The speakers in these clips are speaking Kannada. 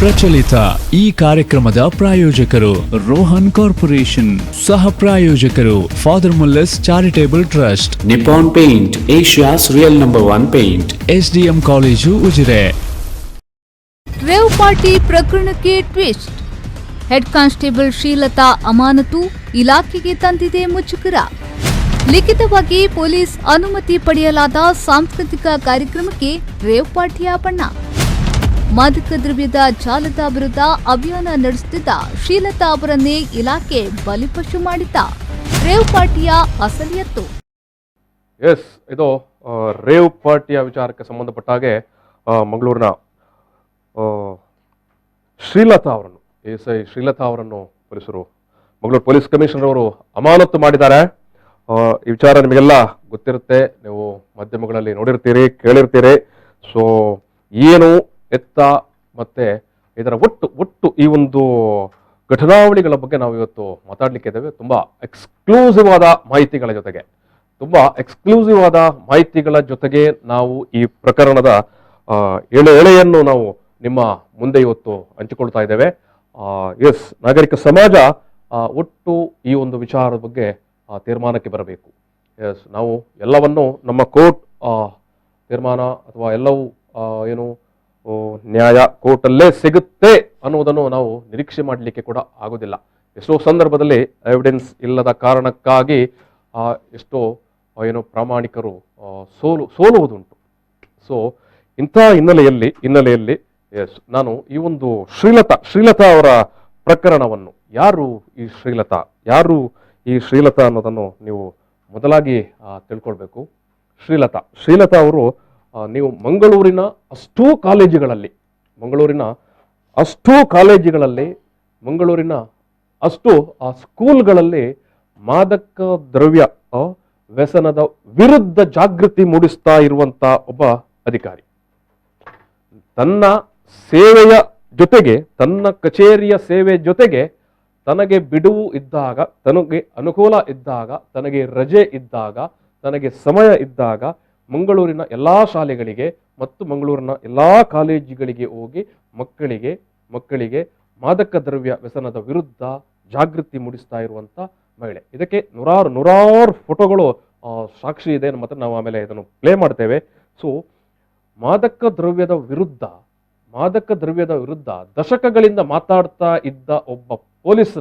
ಪ್ರಚಲಿತ ಈ ಕಾರ್ಯಕ್ರಮದ ಪ್ರಾಯೋಜಕರು ರೋಹನ್ ಕಾರ್ಪೊರೇಷನ್, ಸಹ ಪ್ರಾಯೋಜಕರು father Muller's charitable trust, Nippon paint, Asia's real number 1 paint, SDM college Ujire. Rave party ಪ್ರಕರಣಕ್ಕೆ ಟ್ವಿಸ್ಟ್. ಹೆಡ್ ಕಾನ್ಸ್ಟೇಬಲ್ ಶ್ರೀಲತಾ ಅಮಾನತು, ಇಲಾಖೆಗೆ ತಂದಿದೆ ಮುಜುಗರ. ಲಿಖಿತವಾಗಿ ಪೊಲೀಸ್ ಅನುಮತಿ ಪಡೆಯಲಾದ ಸಾಂಸ್ಕೃತಿಕ ಕಾರ್ಯಕ್ರಮಕ್ಕೆ ರೇವ್ ಪಾರ್ಟಿಯ ಬಣ್ಣ. ಮಾದಕ ದ್ರವ್ಯದ ಜಾಲದ ವಿರುದ್ಧ ಅಭಿಯಾನ ನಡೆಸುತ್ತಿದ್ದ ಶ್ರೀಲತಾ ಅವರನ್ನೇ ಇಲಾಖೆ ಬಲಿಪಶು ಮಾಡಿದ್ದ ರೇವ್ ಪಾರ್ಟಿಯ ಅಸಲಿಯತ್ತು. ಇದು ರೇವ್ ಪಾರ್ಟಿಯ ವಿಚಾರಕ್ಕೆ ಸಂಬಂಧಪಟ್ಟ ಹಾಗೆ ಮಂಗಳೂರಿನ ಶ್ರೀಲತಾ ಅವರನ್ನು ಎಸ್ಐ ಶ್ರೀಲತಾ ಅವರನ್ನು ಪೊಲೀಸರು ಮಂಗಳೂರು ಪೊಲೀಸ್ ಕಮಿಷನರ್ ಅವರು ಅಮಾನತು ಮಾಡಿದ್ದಾರೆ. ಈ ವಿಚಾರ ನಿಮಗೆಲ್ಲ ಗೊತ್ತಿರುತ್ತೆ, ನೀವು ಮಾಧ್ಯಮಗಳಲ್ಲಿ ನೋಡಿರ್ತೀರಿ, ಕೇಳಿರ್ತೀರಿ. ಸೊ ಏನು ಎತ್ತ ಮತ್ತೆ ಇದರ ಒಟ್ಟು ಈ ಒಂದು ಘಟನಾವಳಿಗಳ ಬಗ್ಗೆ ನಾವು ಇವತ್ತು ಮಾತಾಡ್ಲಿಕ್ಕೆ ಇದ್ದೇವೆ. ತುಂಬಾ ಎಕ್ಸ್ಕ್ಲೂಸಿವ್ ಆದ ಮಾಹಿತಿಗಳ ಜೊತೆಗೆ ನಾವು ಈ ಪ್ರಕರಣದ ಎಳೆಯನ್ನು ನಾವು ನಿಮ್ಮ ಮುಂದೆ ಇವತ್ತು ಹಂಚಿಕೊಳ್ತಾ ಇದ್ದೇವೆ. ನಾಗರಿಕ ಸಮಾಜ ಒಟ್ಟು ಈ ಒಂದು ವಿಚಾರದ ಬಗ್ಗೆ ತೀರ್ಮಾನಕ್ಕೆ ಬರಬೇಕು. ನಾವು ಎಲ್ಲವನ್ನು ನಮ್ಮ ಕೋರ್ಟ್ ತೀರ್ಮಾನ ಅಥವಾ ಎಲ್ಲವೂ ಏನು ನ್ಯಾಯ ಕೋರ್ಟಲ್ಲೇ ಸಿಗುತ್ತೆ ಅನ್ನೋದನ್ನು ನಾವು ನಿರೀಕ್ಷೆ ಮಾಡಲಿಕ್ಕೆ ಕೂಡ ಆಗೋದಿಲ್ಲ. ಎಷ್ಟೋ ಸಂದರ್ಭದಲ್ಲಿ ಎವಿಡೆನ್ಸ್ ಇಲ್ಲದ ಕಾರಣಕ್ಕಾಗಿ ಎಷ್ಟೋ ಏನು ಪ್ರಾಮಾಣಿಕರು ಸೋಲುವುದುಂಟು. ಸೊ ಇಂಥ ಹಿನ್ನೆಲೆಯಲ್ಲಿ ನಾನು ಈ ಒಂದು ಶ್ರೀಲತಾ ಅವರ ಪ್ರಕರಣವನ್ನು ಯಾರು ಈ ಶ್ರೀಲತಾ ಅನ್ನೋದನ್ನು ನೀವು ಮೊದಲಾಗಿ ತಿಳ್ಕೊಳ್ಬೇಕು. ಶ್ರೀಲತಾ ಅವರು ನೀವು ಮಂಗಳೂರಿನ ಅಷ್ಟೂ ಕಾಲೇಜುಗಳಲ್ಲಿ ಮಂಗಳೂರಿನ ಅಷ್ಟು ಸ್ಕೂಲ್ಗಳಲ್ಲಿ ಮಾದಕ ದ್ರವ್ಯ ವ್ಯಸನದ ವಿರುದ್ಧ ಜಾಗೃತಿ ಮೂಡಿಸ್ತಾ ಇರುವಂತ ಒಬ್ಬ ಅಧಿಕಾರಿ. ತನ್ನ ಸೇವೆಯ ಜೊತೆಗೆ, ತನ್ನ ಕಚೇರಿಯ ಸೇವೆ ಜೊತೆಗೆ ತನಗೆ ಬಿಡುವು ಇದ್ದಾಗ, ತನಗೆ ಅನುಕೂಲ ಇದ್ದಾಗ, ತನಗೆ ರಜೆ ಇದ್ದಾಗ, ತನಗೆ ಸಮಯ ಇದ್ದಾಗ ಮಂಗಳೂರಿನ ಎಲ್ಲಾ ಶಾಲೆಗಳಿಗೆ ಮತ್ತು ಮಂಗಳೂರಿನ ಎಲ್ಲಾ ಕಾಲೇಜುಗಳಿಗೆ ಹೋಗಿ ಮಕ್ಕಳಿಗೆ ಮಾದಕ ದ್ರವ್ಯ ವ್ಯಸನದ ವಿರುದ್ಧ ಜಾಗೃತಿ ಮೂಡಿಸ್ತಾ ಇರುವಂತ ಮಹಿಳೆ. ಇದಕ್ಕೆ ನೂರಾರು ಫೋಟೋಗಳು ಸಾಕ್ಷಿ ಇದೆ, ಮತ್ತೆ ನಾವು ಆಮೇಲೆ ಇದನ್ನು ಪ್ಲೇ ಮಾಡ್ತೇವೆ. ಸೊ ಮಾದಕ ದ್ರವ್ಯದ ವಿರುದ್ಧ ದಶಕಗಳಿಂದ ಮಾತಾಡ್ತಾ ಇದ್ದ ಒಬ್ಬ ಪೊಲೀಸ್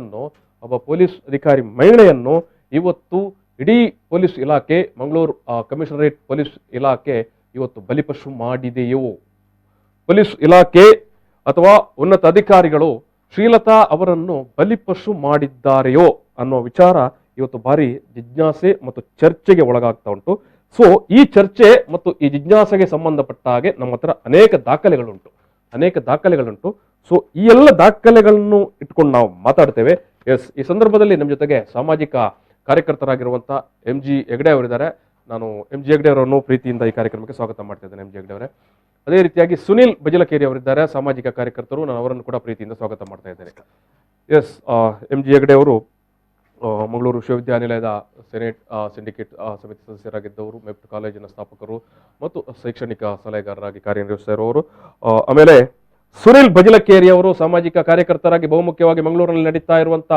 ಅಧಿಕಾರಿ ಮಹಿಳೆಯನ್ನು ಇವತ್ತು ಇಡೀ ಪೊಲೀಸ್ ಇಲಾಖೆ, ಮಂಗಳೂರು ಕಮಿಷನರೇಟ್ ಪೊಲೀಸ್ ಇಲಾಖೆ ಇವತ್ತು ಬಲಿಪಶು ಮಾಡಿದೆಯೋ, ಪೊಲೀಸ್ ಇಲಾಖೆ ಅಥವಾ ಉನ್ನತ ಅಧಿಕಾರಿಗಳು ಶ್ರೀಲತಾ ಅವರನ್ನು ಬಲಿಪಶು ಮಾಡಿದ್ದಾರೆಯೋ ಅನ್ನೋ ವಿಚಾರ ಇವತ್ತು ಭಾರಿ ಜಿಜ್ಞಾಸೆ ಮತ್ತು ಚರ್ಚೆಗೆ ಒಳಗಾಗ್ತಾ ಉಂಟು. ಸೊ ಈ ಚರ್ಚೆ ಮತ್ತು ಈ ಜಿಜ್ಞಾಸೆಗೆ ಸಂಬಂಧಪಟ್ಟ ಹಾಗೆ ನಮ್ಮ ಹತ್ರ ಅನೇಕ ದಾಖಲೆಗಳುಂಟು. ಸೊ ಈ ಎಲ್ಲ ದಾಖಲೆಗಳನ್ನು ಇಟ್ಕೊಂಡು ನಾವು ಮಾತಾಡ್ತೇವೆ. ಈ ಸಂದರ್ಭದಲ್ಲಿ ನಮ್ಮ ಜೊತೆಗೆ ಸಾಮಾಜಿಕ ಕಾರ್ಯಕರ್ತರಾಗಿರುವಂತಹ MG ಹೆಗ್ಡೆ ಅವರಿದ್ದಾರೆ. ನಾನು MG ಹೆಗ್ಡೆ ಅವರನ್ನು ಪ್ರೀತಿಯಿಂದ ಈ ಕಾರ್ಯಕ್ರಮಕ್ಕೆ ಸ್ವಾಗತ ಮಾಡ್ತಾ ಇದ್ದೇನೆ. MG ಹೆಗ್ಡೆ ಅವರೇ, ಅದೇ ರೀತಿಯಾಗಿ ಸುನಿಲ್ ಬಜಲಕೇರಿ ಅವರಿದ್ದಾರೆ, ಸಾಮಾಜಿಕ ಕಾರ್ಯಕರ್ತರು. ನಾನು ಅವರನ್ನು ಕೂಡ ಪ್ರೀತಿಯಿಂದ ಸ್ವಾಗತ ಮಾಡ್ತಾ ಇದ್ದೇನೆ. MG ಹೆಗ್ಡೆ ಅವರು ಮಂಗಳೂರು ವಿಶ್ವವಿದ್ಯಾನಿಲಯದ ಸೆನೆಟ್ ಸಿಂಡಿಕೇಟ್ ಸಮಿತಿ ಸದಸ್ಯರಾಗಿದ್ದವರು, ಮೆಪ್ಟ್ ಕಾಲೇಜಿನ ಸ್ಥಾಪಕರು ಮತ್ತು ಶೈಕ್ಷಣಿಕ ಸಲಹೆಗಾರರಾಗಿ ಕಾರ್ಯನಿರ್ವಹಿಸ್ತಾ ಇರುವವರು. ಆಮೇಲೆ ಸುನಿಲ್ ಬಜಲಕೇರಿ ಅವರು ಸಾಮಾಜಿಕ ಕಾರ್ಯಕರ್ತರಾಗಿ ಬಹುಮುಖ್ಯವಾಗಿ ಮಂಗಳೂರಿನಲ್ಲಿ ನಡೀತಾ ಇರುವಂತ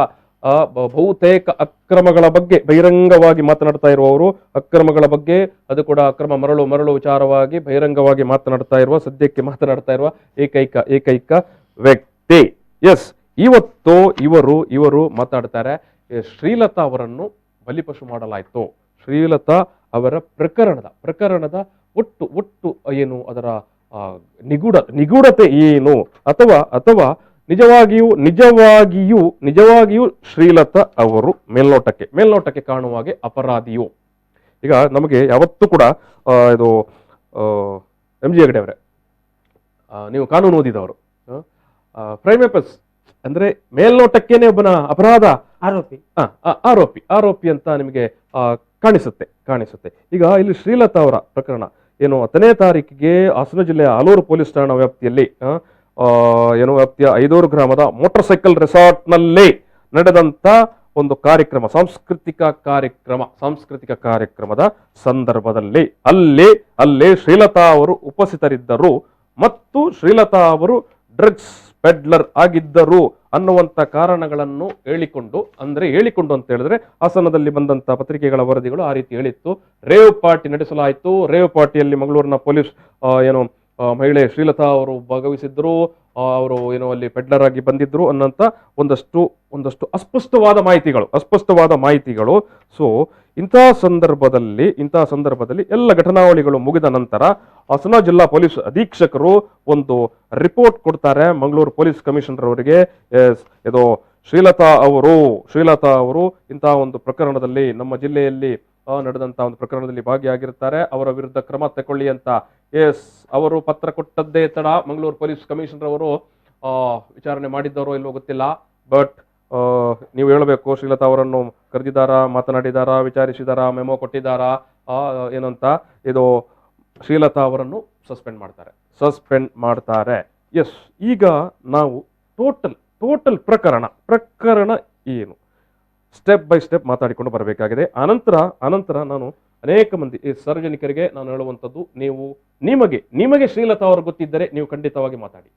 ಬಹುತೇಕ ಅಕ್ರಮಗಳ ಬಗ್ಗೆ ಬಹಿರಂಗವಾಗಿ ಮಾತನಾಡ್ತಾ ಇರುವವರು. ಅಕ್ರಮಗಳ ಬಗ್ಗೆ, ಅದು ಕೂಡ ಅಕ್ರಮ ಮರಳು ವಿಚಾರವಾಗಿ ಬಹಿರಂಗವಾಗಿ ಸದ್ಯಕ್ಕೆ ಮಾತನಾಡ್ತಾ ಇರುವ ಏಕೈಕ ವ್ಯಕ್ತಿ. ಇವತ್ತು ಇವರು ಮಾತಾಡ್ತಾರೆ. ಶ್ರೀಲತಾ ಅವರನ್ನು ಬಲಿಪಶು ಮಾಡಲಾಯಿತು. ಶ್ರೀಲತಾ ಅವರ ಪ್ರಕರಣದ ಒಟ್ಟು ಏನು, ಅದರ ನಿಗೂಢತೆ ಏನು, ಅಥವಾ ನಿಜವಾಗಿಯೂ ಶ್ರೀಲತಾ ಅವರು ಮೇಲ್ನೋಟಕ್ಕೆ ಕಾಣುವಾಗೆ ಅಪರಾಧಿಯೋ? ಈಗ ನಮಗೆ ಯಾವತ್ತೂ ಕೂಡ ಇದು MG ಹೆಗ್ಡೆ ಅವರೇ, ನೀವು ಕಾನೂನು ಓದಿದವರು, ಪ್ರೈಮೇಪಸ್ ಅಂದ್ರೆ ಮೇಲ್ನೋಟಕ್ಕೇನೆ ಒಬ್ಬನ ಅಪರಾಧ ಆರೋಪಿ ಅಂತ ನಿಮಗೆ ಕಾಣಿಸುತ್ತೆ. ಈಗ ಇಲ್ಲಿ ಶ್ರೀಲತಾ ಅವರ ಪ್ರಕರಣ ಏನು, 10ನೇ ತಾರೀಕಿಗೆ ಹಾಸನ ಜಿಲ್ಲೆಯ ಆಲೂರು ಪೊಲೀಸ್ ಠಾಣಾ ವ್ಯಾಪ್ತಿಯ ಐದೂರು ಗ್ರಾಮದ ಮೋಟಾರ್ ಸೈಕಲ್ ರೆಸಾರ್ಟ್ ನಲ್ಲಿ ನಡೆದಂತ ಒಂದು ಕಾರ್ಯಕ್ರಮ, ಸಾಂಸ್ಕೃತಿಕ ಕಾರ್ಯಕ್ರಮದ ಸಂದರ್ಭದಲ್ಲಿ ಅಲ್ಲಿ ಶ್ರೀಲತಾ ಅವರು ಉಪಸ್ಥಿತರಿದ್ದರು ಮತ್ತು ಶ್ರೀಲತಾ ಅವರು ಡ್ರಗ್ಸ್ ಪೆಡ್ಲರ್ ಆಗಿದ್ದರು ಅನ್ನುವಂಥ ಕಾರಣಗಳನ್ನು ಹೇಳಿಕೊಂಡು ಅಂತ ಹೇಳಿದ್ರೆ ಹಾಸನದಲ್ಲಿ ಬಂದಂತ ಪತ್ರಿಕೆಗಳ ವರದಿಗಳು ಆ ರೀತಿ ಹೇಳಿತ್ತು. ರೇವ್ ಪಾರ್ಟಿ ನಡೆಸಲಾಯಿತು. ರೇವ್ ಪಾರ್ಟಿಯಲ್ಲಿ ಮಂಗಳೂರಿನ ಪೊಲೀಸ್ ಮಹಿಳೆ ಶ್ರೀಲತಾ ಅವರು ಭಾಗವಹಿಸಿದ್ರು. ಅವರು ಅಲ್ಲಿ ಪೆಡ್ಲರ್ ಆಗಿ ಬಂದಿದ್ರು ಅನ್ನೋಂಥ ಒಂದಷ್ಟು ಅಸ್ಪಷ್ಟವಾದ ಮಾಹಿತಿಗಳು. ಸೊ ಇಂತಹ ಸಂದರ್ಭದಲ್ಲಿ ಎಲ್ಲ ಘಟನಾವಳಿಗಳು ಮುಗಿದ ನಂತರ ಹಾಸನ ಜಿಲ್ಲಾ ಪೊಲೀಸ್ ಅಧೀಕ್ಷಕರು ಒಂದು ರಿಪೋರ್ಟ್ ಕೊಡ್ತಾರೆ ಮಂಗಳೂರು ಪೊಲೀಸ್ ಕಮಿಷನರ್ ಅವರಿಗೆ. ಇದು ಶ್ರೀಲತಾ ಅವರು ಇಂತಹ ಒಂದು ಪ್ರಕರಣದಲ್ಲಿ ನಮ್ಮ ಜಿಲ್ಲೆಯಲ್ಲಿ ನಡೆದಂತಹ ಒಂದು ಪ್ರಕರಣದಲ್ಲಿ ಭಾಗಿಯಾಗಿರ್ತಾರೆ, ಅವರ ವಿರುದ್ಧ ಕ್ರಮ ತಗೊಳ್ಳಿ ಅಂತ ಅವರು ಪತ್ರ ಕೊಟ್ಟದ್ದೇ ತಡ ಮಂಗಳೂರು ಪೊಲೀಸ್ ಕಮಿಷನರ್ ಅವರು ವಿಚಾರಣೆ ಮಾಡಿದ್ದರೋ ಇಲ್ವೋ ಗೊತ್ತಿಲ್ಲ. ಬಟ್ ನೀವು ಹೇಳಬೇಕು, ಶ್ರೀಲತಾ ಅವರನ್ನು ಕರೆದಿದ್ದಾರಾ, ಮಾತನಾಡಿದಾರಾ, ವಿಚಾರಿಸಿದಾರಾ, ಮೆಮೊ ಕೊಟ್ಟಿದ್ದಾರಾ ಏನಂತ. ಇದು ಶ್ರೀಲತಾ ಅವರನ್ನು ಸಸ್ಪೆಂಡ್ ಮಾಡ್ತಾರೆ. ಎಸ್, ಈಗ ನಾವು ಟೋಟಲ್ ಪ್ರಕರಣ ಏನು ಸ್ಟೆಪ್ ಬೈ ಸ್ಟೆಪ್ ಮಾತಾಡಿಕೊಂಡು ಬರಬೇಕಾಗಿದೆ. ಅನಂತರ ನಾನು ಅನೇಕ ಮಂದಿ ಈ ಸಾರ್ವಜನಿಕರಿಗೆ ನಾನು ಹೇಳುವಂಥದ್ದು, ನಿಮಗೆ ಶ್ರೀಲತಾ ಅವರು ಗೊತ್ತಿದ್ದರೆ ನೀವು ಖಂಡಿತವಾಗಿ ಮಾತಾಡಿ.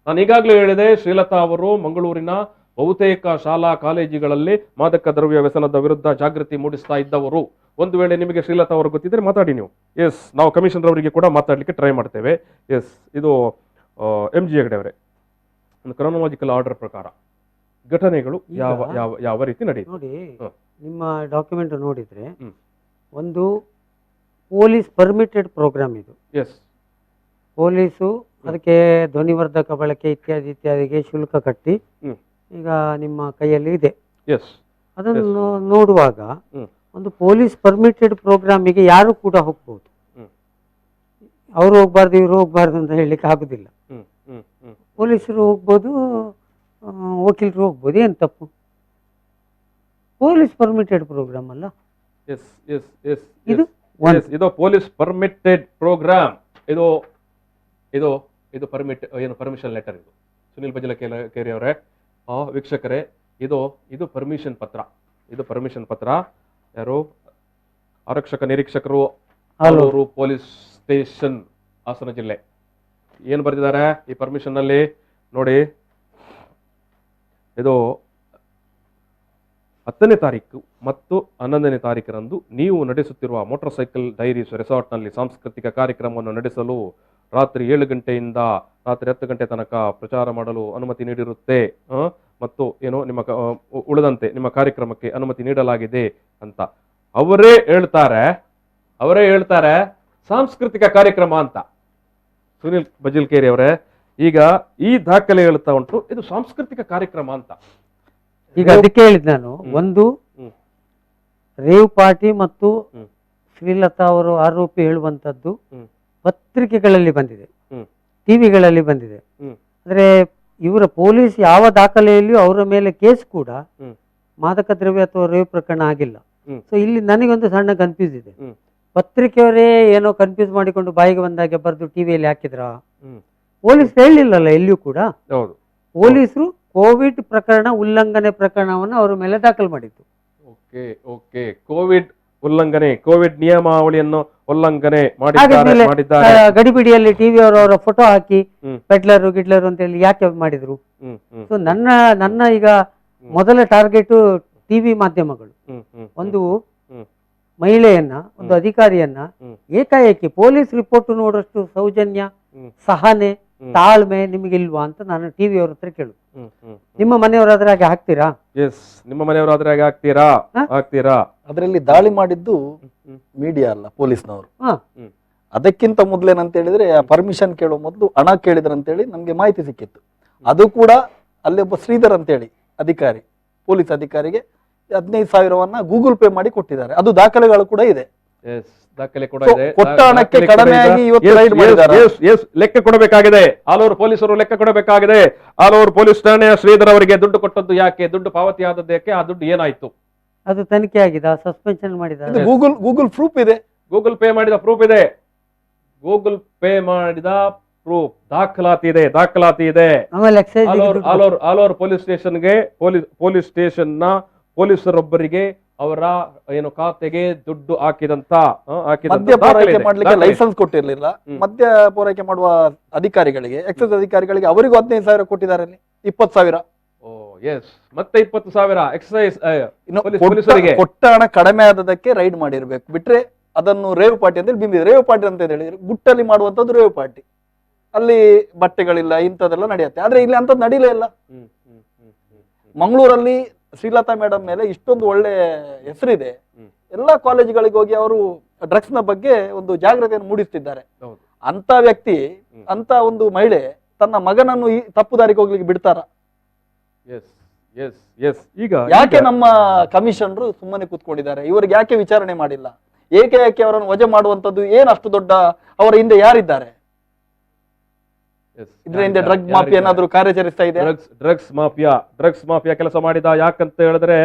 ನಾನು ಈಗಾಗಲೇ ಹೇಳಿದೆ, ಶ್ರೀಲತಾ ಅವರು ಮಂಗಳೂರಿನ ಬಹುತೇಕ ಶಾಲಾ ಕಾಲೇಜುಗಳಲ್ಲಿ ಮಾದಕ ದ್ರವ್ಯ ವ್ಯಸನದ ವಿರುದ್ಧ ಜಾಗೃತಿ ಮೂಡಿಸ್ತಾ ಇದ್ದವರು. ಒಂದು ವೇಳೆ ನಿಮಗೆ ಶ್ರೀಲತಾ ಅವರು ಗೊತ್ತಿದ್ದರೆ ಮಾತಾಡಿ ನೀವು. ಎಸ್, ನಾವು ಕಮಿಷನರ್ ಅವರಿಗೆ ಕೂಡ ಮಾತಾಡಲಿಕ್ಕೆ ಟ್ರೈ ಮಾಡ್ತೇವೆ. ಎಸ್, ಇದು MG ಹೆಗ್ಡೆ ಅವರೇ, ಒಂದು ಕ್ರೊನಾಲಜಿಕಲ್ ಆರ್ಡರ್ ಪ್ರಕಾರ ಘಟನೆಗಳು ಯಾವ ರೀತಿ ನಡೆಯುತ್ತೆ ನೋಡಿ. ನಿಮ್ಮ ಡಾಕ್ಯುಮೆಂಟ್ ನೋಡಿದ್ರೆ ಒಂದು ಪೊಲೀಸ್ ಪರ್ಮಿಟೆಡ್ ಪ್ರೋಗ್ರಾಮ್ ಇದು. ಎಸ್, ಪೊಲೀಸು ಅದಕ್ಕೆ ಧ್ವನಿವರ್ಧಕ ಬಳಕೆ ಇತ್ಯಾದಿಗೆ ಶುಲ್ಕ ಕಟ್ಟಿ ಈಗ ನಿಮ್ಮ ಕೈಯಲ್ಲಿ ಇದೆ. ಎಸ್, ಅದನ್ನು ನೋಡುವಾಗ ಒಂದು ಪೊಲೀಸ್ ಪರ್ಮಿಟೆಡ್ ಪ್ರೋಗ್ರಾಮಿಗೆ ಯಾರು ಕೂಡ ಹೋಗ್ಬೋದು. ಅವರು ಹೋಗ್ಬಾರ್ದು, ಇವರು ಹೋಗ್ಬಾರ್ದು ಅಂತ ಹೇಳಲಿಕ್ಕೆ ಆಗುದಿಲ್ಲ. ಪೊಲೀಸರು ಹೋಗ್ಬೋದು, ವಕೀಲರು ಹೋಗ್ಬೋದು, ಏನು ತಪ್ಪು? ಪೊಲೀಸ್ ಪರ್ಮಿಟೆಡ್ ಪ್ರೋಗ್ರಾಮ್ ಅಲ್ಲ ಇದು ಪೊಲೀಸ್ ಪರ್ಮಿಟೆಡ್ ಪ್ರೋಗ್ರಾಮ್. ಇದು ಪರ್ಮಿಷನ್ ಲೆಟರ್. ಇದು ಸುನಿಲ್ ಬಜಲಕೇರಿ ಅವರೇ, ವೀಕ್ಷಕರೇ, ಇದು ಪರ್ಮಿಷನ್ ಪತ್ರ. ಯಾರು? ಆರಕ್ಷಕ ನಿರೀಕ್ಷಕರು, ಆಲೂರು ಪೊಲೀಸ್ ಸ್ಟೇಷನ್, ಹಾಸನ ಜಿಲ್ಲೆ. ಏನು ಬರೆದಿದ್ದಾರೆ ಈ ಪರ್ಮಿಷನ್ ನಲ್ಲಿ ನೋಡಿ. ಇದು 10ನೇ ತಾರೀಕು ಮತ್ತು 11ನೇ ತಾರೀಕರಂದು ನೀವು ನಡೆಸುತ್ತಿರುವ ಮೋಟಾರ್ ಸೈಕಲ್ ಡೈರೀಸ್ ರೆಸಾರ್ಟ್ನಲ್ಲಿ ಸಾಂಸ್ಕೃತಿಕ ಕಾರ್ಯಕ್ರಮವನ್ನು ನಡೆಸಲು ರಾತ್ರಿ 7 ಗಂಟೆಯಿಂದ ರಾತ್ರಿ 10 ಗಂಟೆ ತನಕ ಪ್ರಚಾರ ಮಾಡಲು ಅನುಮತಿ ನೀಡಿರುತ್ತೆ ಮತ್ತು ಉಳಿದಂತೆ ನಿಮ್ಮ ಕಾರ್ಯಕ್ರಮಕ್ಕೆ ಅನುಮತಿ ನೀಡಲಾಗಿದೆ ಅಂತ ಅವರೇ ಹೇಳ್ತಾರೆ ಸಾಂಸ್ಕೃತಿಕ ಕಾರ್ಯಕ್ರಮ ಅಂತ. ಸುನಿಲ್ ಬಜಿಲ್ಕೇರಿ ಅವರೇ, ಈಗ ಈ ದಾಖಲೆ ಹೇಳ್ತಾ ಉಂಟು ಇದು ಸಾಂಸ್ಕೃತಿಕ ಕಾರ್ಯಕ್ರಮ ಅಂತ. ಈಗ ಅದಕ್ಕೆ ಹೇಳಿದ್ ನಾನು, ಒಂದು ರೇವ್ ಪಾರ್ಟಿ ಮತ್ತು ಶ್ರೀಲತಾ ಅವರು ಆರೋಪಿ ಹೇಳುವಂತದ್ದು ಪತ್ರಿಕೆಗಳಲ್ಲಿ ಬಂದಿದೆ, ಟಿವಿಗಳಲ್ಲಿ ಬಂದಿದೆ. ಅಂದ್ರೆ ಇವರ ಪೊಲೀಸ್ ಯಾವ ದಾಖಲೆಯಲ್ಲಿಯೂ ಅವರ ಮೇಲೆ ಕೇಸ್ ಕೂಡ ಮಾದಕ ದ್ರವ್ಯ ಅಥವಾ ರೇವ್ ಪ್ರಕರಣ ಆಗಿಲ್ಲ. ಸೊ ಇಲ್ಲಿ ನನಗೊಂದು ಸಣ್ಣ ಕನ್ಫ್ಯೂಸ್ ಇದೆ. ಪತ್ರಿಕೆಯವರೇ ಏನೋ ಕನ್ಫ್ಯೂಸ್ ಮಾಡಿಕೊಂಡು ಬಾಯಿಗೆ ಬಂದಾಗೆ ಬರೆದು ಟಿವಿಯಲ್ಲಿ ಹಾಕಿದ್ರ? ಪೊಲೀಸ್ ಹೇಳಲಿಲ್ಲಲ್ಲ ಎಲ್ಲಿಯೂ ಕೂಡ. ಪೊಲೀಸರು ಕೋವಿಡ್ ಪ್ರಕರಣ ಉಲ್ಲಂಘನೆ ಪ್ರಕರಣವನ್ನು ಅವರ ಮೇಲೆ ದಾಖಲು ಮಾಡಿದ್ದು. ಕೋವಿಡ್ ನಿಯಮಾವಳಿಯನ್ನು ಉಲ್ಲಂಘನೆ ಮಾಡಿದ್ದಾರೆ. ಗಡಿಬಿಡಿಯಲ್ಲಿ ಟಿವಿ ಅವರ ಫೋಟೋ ಹಾಕಿ ಪೆಡ್ಲರು ಗಿಡ್ಲರು ಅಂತ ಹೇಳಿ ಯಾಕೆ ಮಾಡಿದ್ರು? ಸೊ ನನ್ನ ಈಗ ಮೊದಲ ಟಾರ್ಗೆಟ್ ಟಿವಿ ಮಾಧ್ಯಮಗಳು. ಒಂದು ಮಹಿಳೆಯನ್ನ, ಒಂದು ಅಧಿಕಾರಿಯನ್ನ ಏಕಾಏಕಿ ಪೊಲೀಸ್ ರಿಪೋರ್ಟ್ ನೋಡೋಷ್ಟು ಸೌಜನ್ಯ, ಸಹನೆ, ತಾಳ್ಮೆ ನಿಮಗಿಲ್ವಾ ಅಂತ ನಾನು ಟಿವಿ ಅವ್ರ ಹತ್ರ ಕೇಳುದು. ನಿಮ್ಮ ಮನೆಯವರಾದ್ರೆ ಹಾಗೆ ಹಾಕ್ತೀರಾ? ನಿಮ್ಮ ಮನೆಯವರಾದ್ರೆ ಹಾಗೆ ಹಾಕ್ತೀರಾ? ಅದರಲ್ಲಿ ದಾಳಿ ಮಾಡಿದ್ದು ಮೀಡಿಯಾ ಅಲ್ಲ, ಪೊಲೀಸ್ನವರು. ಅದಕ್ಕಿಂತ ಮೊದಲೇನಂತ ಹೇಳಿದ್ರೆ ಪರ್ಮಿಷನ್ ಕೇಳೋ ಮೊದಲು ಹಣ ಕೇಳಿದ್ರ ಅಂತೇಳಿ ನಮ್ಗೆ ಮಾಹಿತಿ ಸಿಕ್ಕಿತ್ತು. ಅದು ಕೂಡ ಅಲ್ಲಿ ಒಬ್ಬ ಶ್ರೀಧರ್ ಅಂತೇಳಿ ಅಧಿಕಾರಿ, ಪೊಲೀಸ್ ಅಧಿಕಾರಿಗೆ 15,000 ಗೂಗಲ್ ಪೇ ಮಾಡಿ ಕೊಟ್ಟಿದ್ದಾರೆ. ಅದು ದಾಖಲೆಗಳು ಕೂಡ ಇದೆ. ಕೊಟ್ಟ ಹಣಕ್ಕೆ ಕಡಿಮೆಯಾಗಿ ಲೆಕ್ಕ ಕೊಡಬೇಕಾಗಿದೆ. ಆಲೂರು ಪೊಲೀಸರು ಲೆಕ್ಕ ಕೊಡಬೇಕಾಗಿದೆ. ಆಲೂರು ಪೊಲೀಸ್ ಠಾಣೆಯ ಶ್ರೀಧರ್ ಅವರಿಗೆ ದುಡ್ಡು ಕೊಟ್ಟದ್ದು ಯಾಕೆ, ದುಡ್ಡು ಪಾವತಿ ಆದದ್ದು ಯಾಕೆ, ಆ ದುಡ್ಡು ಏನಾಯ್ತು? ಅದು ತನಿಖೆ ಆಗಿದೆ, ಸಸ್ಪೆನ್ಷನ್ ಮಾಡಿದ ಗೂಗಲ್ ಪ್ರೂಫ್ ಇದೆ. ಗೂಗಲ್ ಪೇ ಮಾಡಿದ ಪ್ರೂಫ್ ಇದೆ. ಗೂಗಲ್ ಪೇ ಮಾಡಿದ ಪ್ರೂಫ್ ದಾಖಲಾತಿ ಇದೆ. ಆಲೂರು ಪೊಲೀಸ್ ಸ್ಟೇಷನ್ಗೆ ಪೊಲೀಸ್ ಸ್ಟೇಷನ್ ನ ಪೊಲೀಸರೊಬ್ಬರಿಗೆ ಅವರ ಏನು ಖಾತೆಗೆ ದುಡ್ಡು ಹಾಕಿದಂತ ಮದ್ಯ ಪೂರೈಕೆ ಮಾಡ್ಲಿಕ್ಕೆ ಲೈಸೆನ್ಸ್ ಕೊಟ್ಟಿರ್ಲಿಲ್ಲ. ಮದ್ಯ ಪೂರೈಕೆ ಮಾಡುವ ಅಧಿಕಾರಿಗಳಿಗೆ, ಎಕ್ಸೈಸ್ ಅಧಿಕಾರಿಗಳಿಗೆ ಅವರಿಗೂ 15,000 ಕೊಟ್ಟಿದ್ದಾರೆ, 20,000. ಮತ್ತೆ 20,000 ಎಕ್ಸೈಸ್ ಕೊಟ್ಟ ಹಣ ಕಡಿಮೆ ಆದದಕ್ಕೆ ರೈಡ್ ಮಾಡಿರ್ಬೇಕು. ಬಿಟ್ರೆ ಅದನ್ನು ರೇವ್ ಪಾರ್ಟಿ ಅಂತ ಹೇಳಿ ಬಿಂಬಿದೆ. ರೇವ್ ಪಾರ್ಟಿ ಅಂತ ಹೇಳಿದ್ರೆ ಗುಟ್ಟಲ್ಲಿ ಮಾಡುವಂತದ್ದು ರೇವ್ ಪಾರ್ಟಿ. ಅಲ್ಲಿ ಬಟ್ಟೆಗಳಿಲ್ಲ, ಇಂಥದ್ದೆಲ್ಲ ನಡೆಯುತ್ತೆ. ಆದ್ರೆ ಇಲ್ಲಿ ಅಂತದ್ದು ನಡೀಲೇ ಇಲ್ಲ. ಮಂಗಳೂರಲ್ಲಿ ಶ್ರೀಲತಾ ಮೇಡಮ್ ಮೇಲೆ ಇಷ್ಟೊಂದು ಒಳ್ಳೆ ಹೆಸರಿದೆ. ಎಲ್ಲಾ ಕಾಲೇಜುಗಳಿಗೆ ಹೋಗಿ ಅವರು ಡ್ರಗ್ಸ್ ನ ಬಗ್ಗೆ ಒಂದು ಜಾಗೃತಿಯನ್ನು ಮೂಡಿಸ್ತಿದ್ದಾರೆ. ಅಂತ ವ್ಯಕ್ತಿ, ಅಂತ ಒಂದು ಮಹಿಳೆ ತನ್ನ ಮಗನನ್ನು ಈ ತಪ್ಪು ದಾರಿಗೆ ಹೋಗ್ಲಿಕ್ಕೆ ಬಿಡ್ತಾರ? ಈಗ ಯಾಕೆ ನಮ್ಮ ಕಮಿಷನರು ಸುಮ್ಮನೆ ಕೂತ್ಕೊಂಡಿದ್ದಾರೆ? ಇವರಿಗೆ ಯಾಕೆ ವಿಚಾರಣೆ ಮಾಡಿಲ್ಲ? ಏಕೆ ಅವರನ್ನು ವಜೆ ಮಾಡುವಂತದ್ದು ಏನು ಅಷ್ಟು ದೊಡ್ಡ? ಅವರ ಹಿಂದೆ ಯಾರಿದ್ದಾರೆ? ಇದ್ರ ಹಿಂದೆ ಡ್ರಗ್ ಮಾಫಿಯಾ ಏನಾದ್ರು ಕಾರ್ಯಾಚರಿಸ್ತಾ ಇದೆ? ಡ್ರಗ್ಸ್ ಮಾಫಿಯಾ ಕೆಲಸ ಮಾಡಿದ. ಯಾಕಂತ ಹೇಳಿದ್ರೆ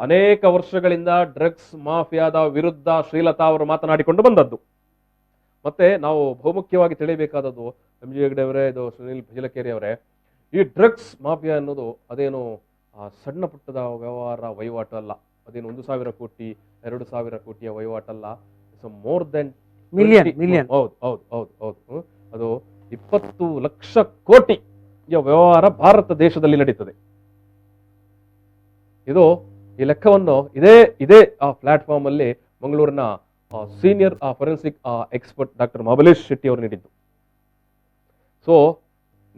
ಅನೇಕ ವರ್ಷಗಳಿಂದ ಡ್ರಗ್ಸ್ ಮಾಫಿಯಾದ ವಿರುದ್ಧ ಶ್ರೀಲತಾ ಅವರು ಮಾತನಾಡಿಕೊಂಡು ಬಂದದ್ದು. ಮತ್ತೆ ನಾವು ಬಹುಮುಖ್ಯವಾಗಿ ತಿಳಿಯಬೇಕಾದದ್ದು MG ಹೆಗ್ಡೆ ಅವರೇ, ಇದು ಸುನಿಲ್ ಭಜಲಕೇರಿ ಅವರೇ, ಈ ಡ್ರಗ್ಸ್ ಮಾಫಿಯಾ ಅನ್ನೋದು ಅದೇನು ಸಣ್ಣ ಪುಟ್ಟದ ವಹಿವಾಟು ಅಲ್ಲ. ಅದೇನು 1,000 ಕೋಟಿ 2,000 ಕೋಟಿಯ ವಹಿವಾಟಲ್ಲ. More than million. ಹೌದು. ಅದು 20 ಲಕ್ಷ ಕೋಟಿ ವ್ಯವಹಾರ ಭಾರತ ದೇಶದಲ್ಲಿ ನಡೀತದೆ. ಇದು ಈ ಲೆಕ್ಕವನ್ನು ಇದೇ ಆ ಪ್ಲಾಟ್ಫಾರ್ಮ್ ಅಲ್ಲಿ ಮಂಗಳೂರಿನ senior forensic expert doctor Mahabalesh Shetty ಅವರು ನೀಡಿದ್ದು. ಸೊ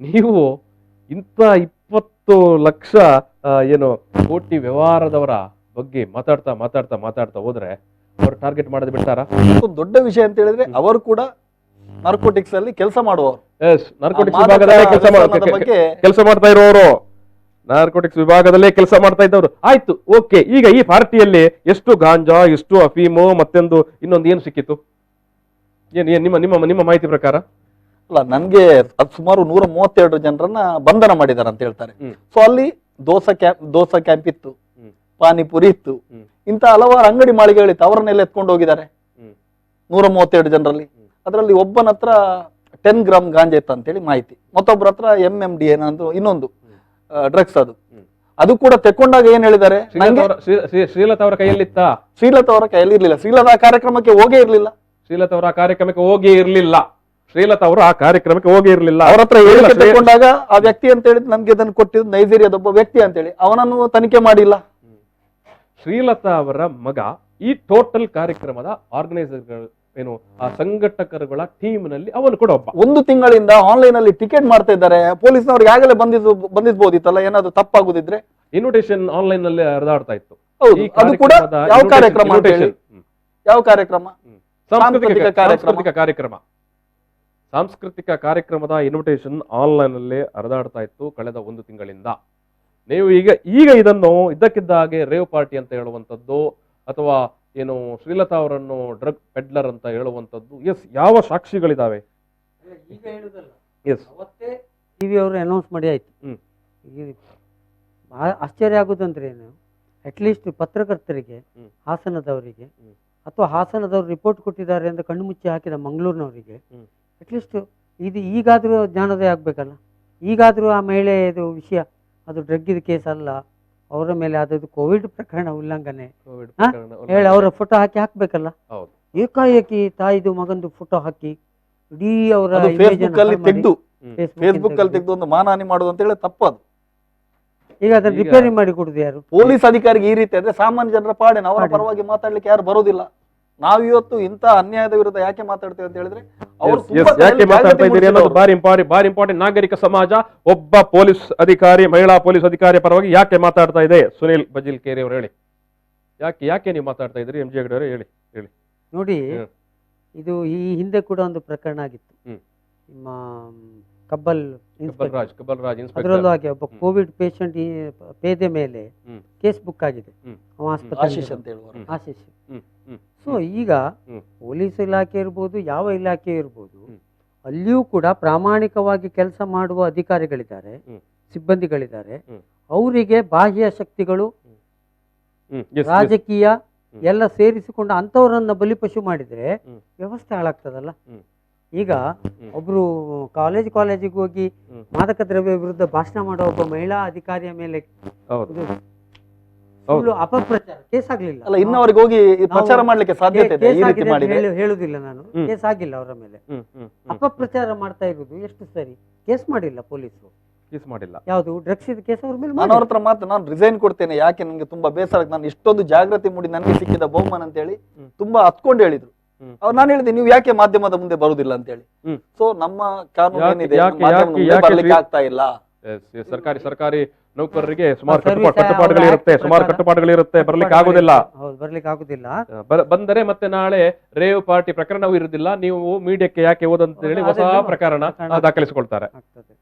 ನೀವು ಇಂಥ 20 ಲಕ್ಷ ಕೋಟಿ ವ್ಯವಹಾರದವರ ಬಗ್ಗೆ ಮಾತಾಡ್ತಾ ಹೋದ್ರೆ ಅವರು ಟಾರ್ಗೆಟ್ ಮಾಡದೆ ಬಿಡ್ತಾರ? ದೊಡ್ಡ ವಿಷಯ ಅಂತ ಹೇಳಿದ್ರೆ ಅವರು ಕೂಡ ನಾರ್ಕೋಟಿಕ್ಸ್ ಅಲ್ಲಿ ಕೆಲಸ ಮಾಡುವವರು. ನಾರ್ಕೋಟಿಕ್ಸ್ ವಿಭಾಗದಲ್ಲೇ ಕೆಲಸ ಮಾಡ್ತಾ ಇರೋರು, ನಾರ್ಕೋಟಿಕ್ಸ್ ವಿಭಾಗದಲ್ಲೇ ಕೆಲಸ ಮಾಡ್ತಾ ಇದ್ದವರು. ಆಯ್ತು, ಓಕೆ. ಈಗ ಈ ಪಾರ್ಟಿಯಲ್ಲಿ ಎಷ್ಟು ಗಾಂಜಾ, ಎಷ್ಟು ಅಫೀಮು, ಮತ್ತೊಂದು ಇನ್ನೊಂದು ಏನು ಸಿಕ್ಕಿತ್ತು? ನಿಮ್ಮ ಮಾಹಿತಿ ಪ್ರಕಾರ? ಅಲ್ಲ, ನನ್ಗೆ ಸುಮಾರು 132 ಜನರನ್ನ ಬಂಧನ ಮಾಡಿದಾರೆ ಅಂತ ಹೇಳ್ತಾರೆ. ಸೊ ಅಲ್ಲಿ ದೋಸಾ ಕ್ಯಾಂಪ್ ಇತ್ತು, ಪಾನಿಪುರಿ ಇತ್ತು, ಇಂತ ಹಲವಾರು ಅಂಗಡಿ ಮಾಳಿಗೆಗಳಿತ್ತು. ಅವರನ್ನೆಲ್ಲ ಎತ್ಕೊಂಡು ಹೋಗಿದ್ದಾರೆ 132 ಜನರಲ್ಲಿ. ಅದರಲ್ಲಿ ಒಬ್ಬನ ಹತ್ರ 10 ಗ್ರಾಮ್ ಗಾಂಜಾ ಇತ್ತು ಅಂತೇಳಿ ಮಾಹಿತಿ. ಮತ್ತೊಬ್ಬರ ಹತ್ರ MMD ಏನಂದ್ರು ಇನ್ನೊಂದು ಡ್ರಗ್ಸ್. ಅದು ಕೂಡ ತೆಕ್ಕೊಂಡಾಗ ಏನ್ ಹೇಳಿದ್ದಾರೆ, ಶ್ರೀಲತಾ ಅವರ ಕೈಯಲ್ಲಿತ್ತ? ಶ್ರೀಲತಾ ಅವರ ಕೈಯಲ್ಲಿ ಇರ್ಲಿಲ್ಲ. ಶ್ರೀಲತಾ ಕಾರ್ಯಕ್ರಮಕ್ಕೆ ಹೋಗೇ ಇರ್ಲಿಲ್ಲ. ಶ್ರೀಲತಾ ಅವರು ಆ ಕಾರ್ಯಕ್ರಮಕ್ಕೆ ಹೋಗೇ ಇರ್ಲಿಲ್ಲ. ಅವ್ರ ಹತ್ರ ಹೇಳಿಕೆ ತೆಕ್ಕೊಂಡಾಗ ಆ ವ್ಯಕ್ತಿ ಅಂತ ಹೇಳಿದ್ ನಮ್ಗೆ ಇದನ್ನು ಕೊಟ್ಟಿದ್ದು ನೈಜೀರಿಯಾದ ಒಬ್ಬ ವ್ಯಕ್ತಿ ಅಂತೇಳಿ ಅವನನ್ನು ತನಿಖೆ ಮಾಡಿಲ್ಲ. ಶ್ರೀಲತಾ ಅವರ ಮಗ ಈ ಟೋಟಲ್ ಕಾರ್ಯಕ್ರಮದ ಆರ್ಗನೈಸರ್ ಏನು ಆ ಸಂಘಟಕರುಗಳ ಟೀಮ್ ನಲ್ಲಿ ಅವನು ಕೂಡ ಒಬ್ಬ. 1 ತಿಂಗಳಿಂದ ಆನ್ಲೈನ್ ಅಲ್ಲಿ ಟಿಕೆಟ್ ಮಾಡ್ತಾ ಇದ್ದಾರೆ. ಪೊಲೀಸ್ನವ್ರಿಗೆ ಆಗಲೇ ಬಂದಿದ್ಬೋದಿತ್ತಲ್ಲ, ಏನಾದ್ರು ತಪ್ಪಾಗುದಿದ್ರೆ. ಇನ್ವಿಟೇಷನ್ ಆನ್ಲೈನ್ ನಲ್ಲಿ ಹರಿದಾಡ್ತಾ ಇತ್ತು. ಹೌದು, ಅದು ಕೂಡ ಯಾವ ಕಾರ್ಯಕ್ರಮ ಅಂತ ಹೇಳಿ? ಯಾವ ಕಾರ್ಯಕ್ರಮ? ಸಾಂಸ್ಕೃತಿಕ ಕಾರ್ಯಕ್ರಮದ ಇನ್ವಿಟೇಷನ್ ಆನ್ಲೈನ್ ಅಲ್ಲಿ ಹರಿದಾಡ್ತಾ ಇತ್ತು ಕಳೆದ 1 ತಿಂಗಳಿಂದ. ನೀವು ಈಗ ಇದನ್ನು ಇದ್ದಕ್ಕಿದ್ದ ಹಾಗೆ ರೇವ್ ಪಾರ್ಟಿ ಅಂತ ಹೇಳುವಂಥದ್ದು, ಅಥವಾ ಏನು ಶ್ರೀಲತಾ ಅವರನ್ನು ಡ್ರಗ್ ಪೆಡ್ಲರ್ ಅಂತ ಹೇಳುವಂಥದ್ದು, ಯಾವ ಸಾಕ್ಷಿಗಳಿದಾವೆ? ಟಿವಿ ಅವರು ಅನೌನ್ಸ್ ಮಾಡಿ ಆಯ್ತು. ಆಶ್ಚರ್ಯ ಆಗುದಂದ್ರೆ ಏನು, ಅಟ್ಲೀಸ್ಟ್ ಪತ್ರಕರ್ತರಿಗೆ, ಹಾಸನದವರಿಗೆ, ಅಥವಾ ಹಾಸನದವರು ರಿಪೋರ್ಟ್ ಕೊಟ್ಟಿದ್ದಾರೆ ಅಂತ ಕಣ್ಣು ಮುಚ್ಚಿ ಹಾಕಿದ ಮಂಗಳೂರಿನವರಿಗೆ ಅಟ್ಲೀಸ್ಟ್ ಈಗಾದ್ರೂ ಜ್ಞಾನೋದಯ ಆಗ್ಬೇಕಲ್ಲ. ಈಗಾದ್ರೂ ಆ ಮಹಿಳೆಯದು ವಿಷಯ ಅದು ಡ್ರಗ್ ಕೇಸ್ ಅಲ್ಲ, ಅವರ ಮೇಲೆ ಆದದ್ದು ಕೋವಿಡ್ ಪ್ರಕರಣ ಉಲ್ಲಂಘನೆ ಹೇಳಿ ಅವರ ಫೋಟೋ ಹಾಕ್ಬೇಕಲ್ಲ. ಏಕಾಏಕಿ ತಾಯಿದು ಮಗಂದು ಫೋಟೋ ಹಾಕಿ ಇಡೀ ಅವರ ಫೇಸ್ಬುಕ್ ಅಲ್ಲಿ ತೆಗೆದು ಒಂದು ಮಾನಹಾನಿ ಮಾಡುದು ಅಂತ ಹೇಳಿ ತಪ್ಪದು. ಈಗ ಅದನ್ನ ರಿಪೇರಿ ಮಾಡಿ ಕೊಡುದು ಯಾರು? ಪೊಲೀಸ್ ಅಧಿಕಾರಿಗೆ ಈ ರೀತಿ ಆದ್ರೆ ಸಾಮಾನ್ಯ ಜನರ ಪಾಡೇನ? ಅವರ ಪರವಾಗಿ ಮಾತಾಡ್ಲಿಕ್ಕೆ ಯಾರು ಬರೋದಿಲ್ಲ. ನಾವಿವತ್ತು ಇಂತ ಅನ್ಯಾಯದ ವಿರುದ್ಧ ಯಾಕೆ ಮಾತಾಡ್ತೇವೆ ಅಂತ ಹೇಳಿದ್ರೆ ಬಾರಿ ಇಂಪಾರ್ಟೆಂಟ್. ನಾಗರಿಕ ಸಮಾಜ ಒಬ್ಬ ಪೊಲೀಸ್ ಅಧಿಕಾರಿ, ಮಹಿಳಾ ಪೊಲೀಸ್ ಅಧಿಕಾರಿ ಪರವಾಗಿ ಯಾಕೆ ಮಾತಾಡ್ತಾ ಇದೆ? ಸುನಿಲ್ ಭಜಲ್ಕೇರಿ ಅವರು ಹೇಳಿ, ಯಾಕೆ ನೀವು ಮಾತಾಡ್ತಾ ಇದ್ರಿ? MG ಹೆಗ್ಡೆ ಅವರು ಹೇಳಿ. ನೋಡಿ, ಇದು ಈ ಹಿಂದೆ ಕೂಡ ಒಂದು ಪ್ರಕರಣ ಆಗಿತ್ತು. ನಿಮ್ಮ ಕಬ್ಬಲ್ ರಾಜ್ ಅದರಲ್ಲೂ ಹಾಗೆ ಒಬ್ಬ ಕೋವಿಡ್ ಪೇಷಂಟ್ ಪೇದೆ ಮೇಲೆ ಕೇಸ್ ಬುಕ್ ಆಗಿದೆ. ಆಶೀಶ್. ಸೊ ಈಗ ಪೊಲೀಸ್ ಇಲಾಖೆ ಇರ್ಬೋದು, ಯಾವ ಇಲಾಖೆ ಇರ್ಬೋದು, ಅಲ್ಲಿಯೂ ಕೂಡ ಪ್ರಾಮಾಣಿಕವಾಗಿ ಕೆಲಸ ಮಾಡುವ ಅಧಿಕಾರಿಗಳಿದ್ದಾರೆ, ಸಿಬ್ಬಂದಿಗಳಿದ್ದಾರೆ. ಅವರಿಗೆ ಬಾಹ್ಯ ಶಕ್ತಿಗಳು, ರಾಜಕೀಯ ಎಲ್ಲ ಸೇರಿಸಿಕೊಂಡು ಅಂಥವರನ್ನ ಬಲಿಪಶು ಮಾಡಿದ್ರೆ ವ್ಯವಸ್ಥೆ ಹಾಳಾಗ್ತದಲ್ಲ. ಈಗ ಒಬ್ರು ಕಾಲೇಜಿಗೆ ಹೋಗಿ ಮಾದಕ ದ್ರವ್ಯ ವಿರುದ್ಧ ಭಾಷಣ ಮಾಡೋ ಒಬ್ಬ ಮಹಿಳಾ ಅಧಿಕಾರಿಯ ಮೇಲೆ ಸುಳ್ಳು ಅಪಪ್ರಚಾರ, ಕೇಸ್ ಆಗ್ಲಿಲ್ಲ. ಅಲ್ಲ ಇನ್ನು ಅವ್ರಿಗೆ ಹೋಗಿ ಈ ಪ್ರಚಾರ ಮಾಡ್ಲಿಕ್ಕೆ ಸಾಧ್ಯತೆ ಇದೆ ಈ ರೀತಿ ಮಾಡಿದ್ರೆ? ಹೇಳುದಿಲ್ಲ ನಾನು, ಕೇಸ್ ಆಗಿಲ್ಲ ಅವರ ಮೇಲೆ. ಅಪಪ್ರಚಾರ ಮಾಡ್ತಾ ಇರುವುದು ಎಷ್ಟು ಸರಿ? ಕೇಸ್ ಮಾಡಿಲ್ಲ ಪೊಲೀಸರು, ಕೇಸ್ ಮಾಡಿಲ್ಲ. ಯಾವುದು ಡ್ರಗ್ಸ್ ಇದು ಕೇಸ್ ಅವ್ರ ಮೇಲೆ ನಾನು ಅವ್ರ ಹತ್ರ ಮಾತ್ರ ನಾನು ರಿಸೈನ್ ಕೊಡ್ತೇನೆ, ಯಾಕೆ ನನಗೆ ತುಂಬಾ ಬೇಸರ, ನಾನು ಇಷ್ಟೊಂದು ಜಾಗೃತಿ ಮೂಡಿ ನನಗೆ ಸಿಕ್ಕಿದ ಬಹುಮಾನ ಅಂತ ಹೇಳಿ ತುಂಬಾ ಹತ್ಕೊಂಡು ಹೇಳಿದ್ರು. ಅವ್ರು ನಾನು ಹೇಳಿದೆ ನೀವು ಯಾಕೆ ಮಾಧ್ಯಮದ ಮುಂದೆ ಬರುದಿಲ್ಲ ಅಂತ ಹೇಳಿ. ಸೊ ನಮ್ಮ ಕಾನೂನು ಏನಿದೆ ಬರ್ಲಿಕ್ಕೆ ಆಗ್ತಾ ಇಲ್ಲ. ಸರ್ಕಾರಿ ನೌಕರರಿಗೆ ಸುಮಾರು ಕಟ್ಟುಪಾಡುಗಳಿರುತ್ತೆ, ಬರ್ಲಿಕ್ಕೆ ಆಗುದಿಲ್ಲ. ಬಂದರೆ ಮತ್ತೆ ನಾಳೆ ರೇವ್ ಪಾರ್ಟಿ ಪ್ರಕರಣವೂ ಇರುವುದಿಲ್ಲ, ನೀವು ಮೀಡಿಯಾಕ್ಕೆ ಯಾಕೆ ಹೋದಂತ ಹೇಳಿ ಹೊಸ ಪ್ರಕರಣ ದಾಖಲಿಸಿಕೊಳ್ತಾರೆ.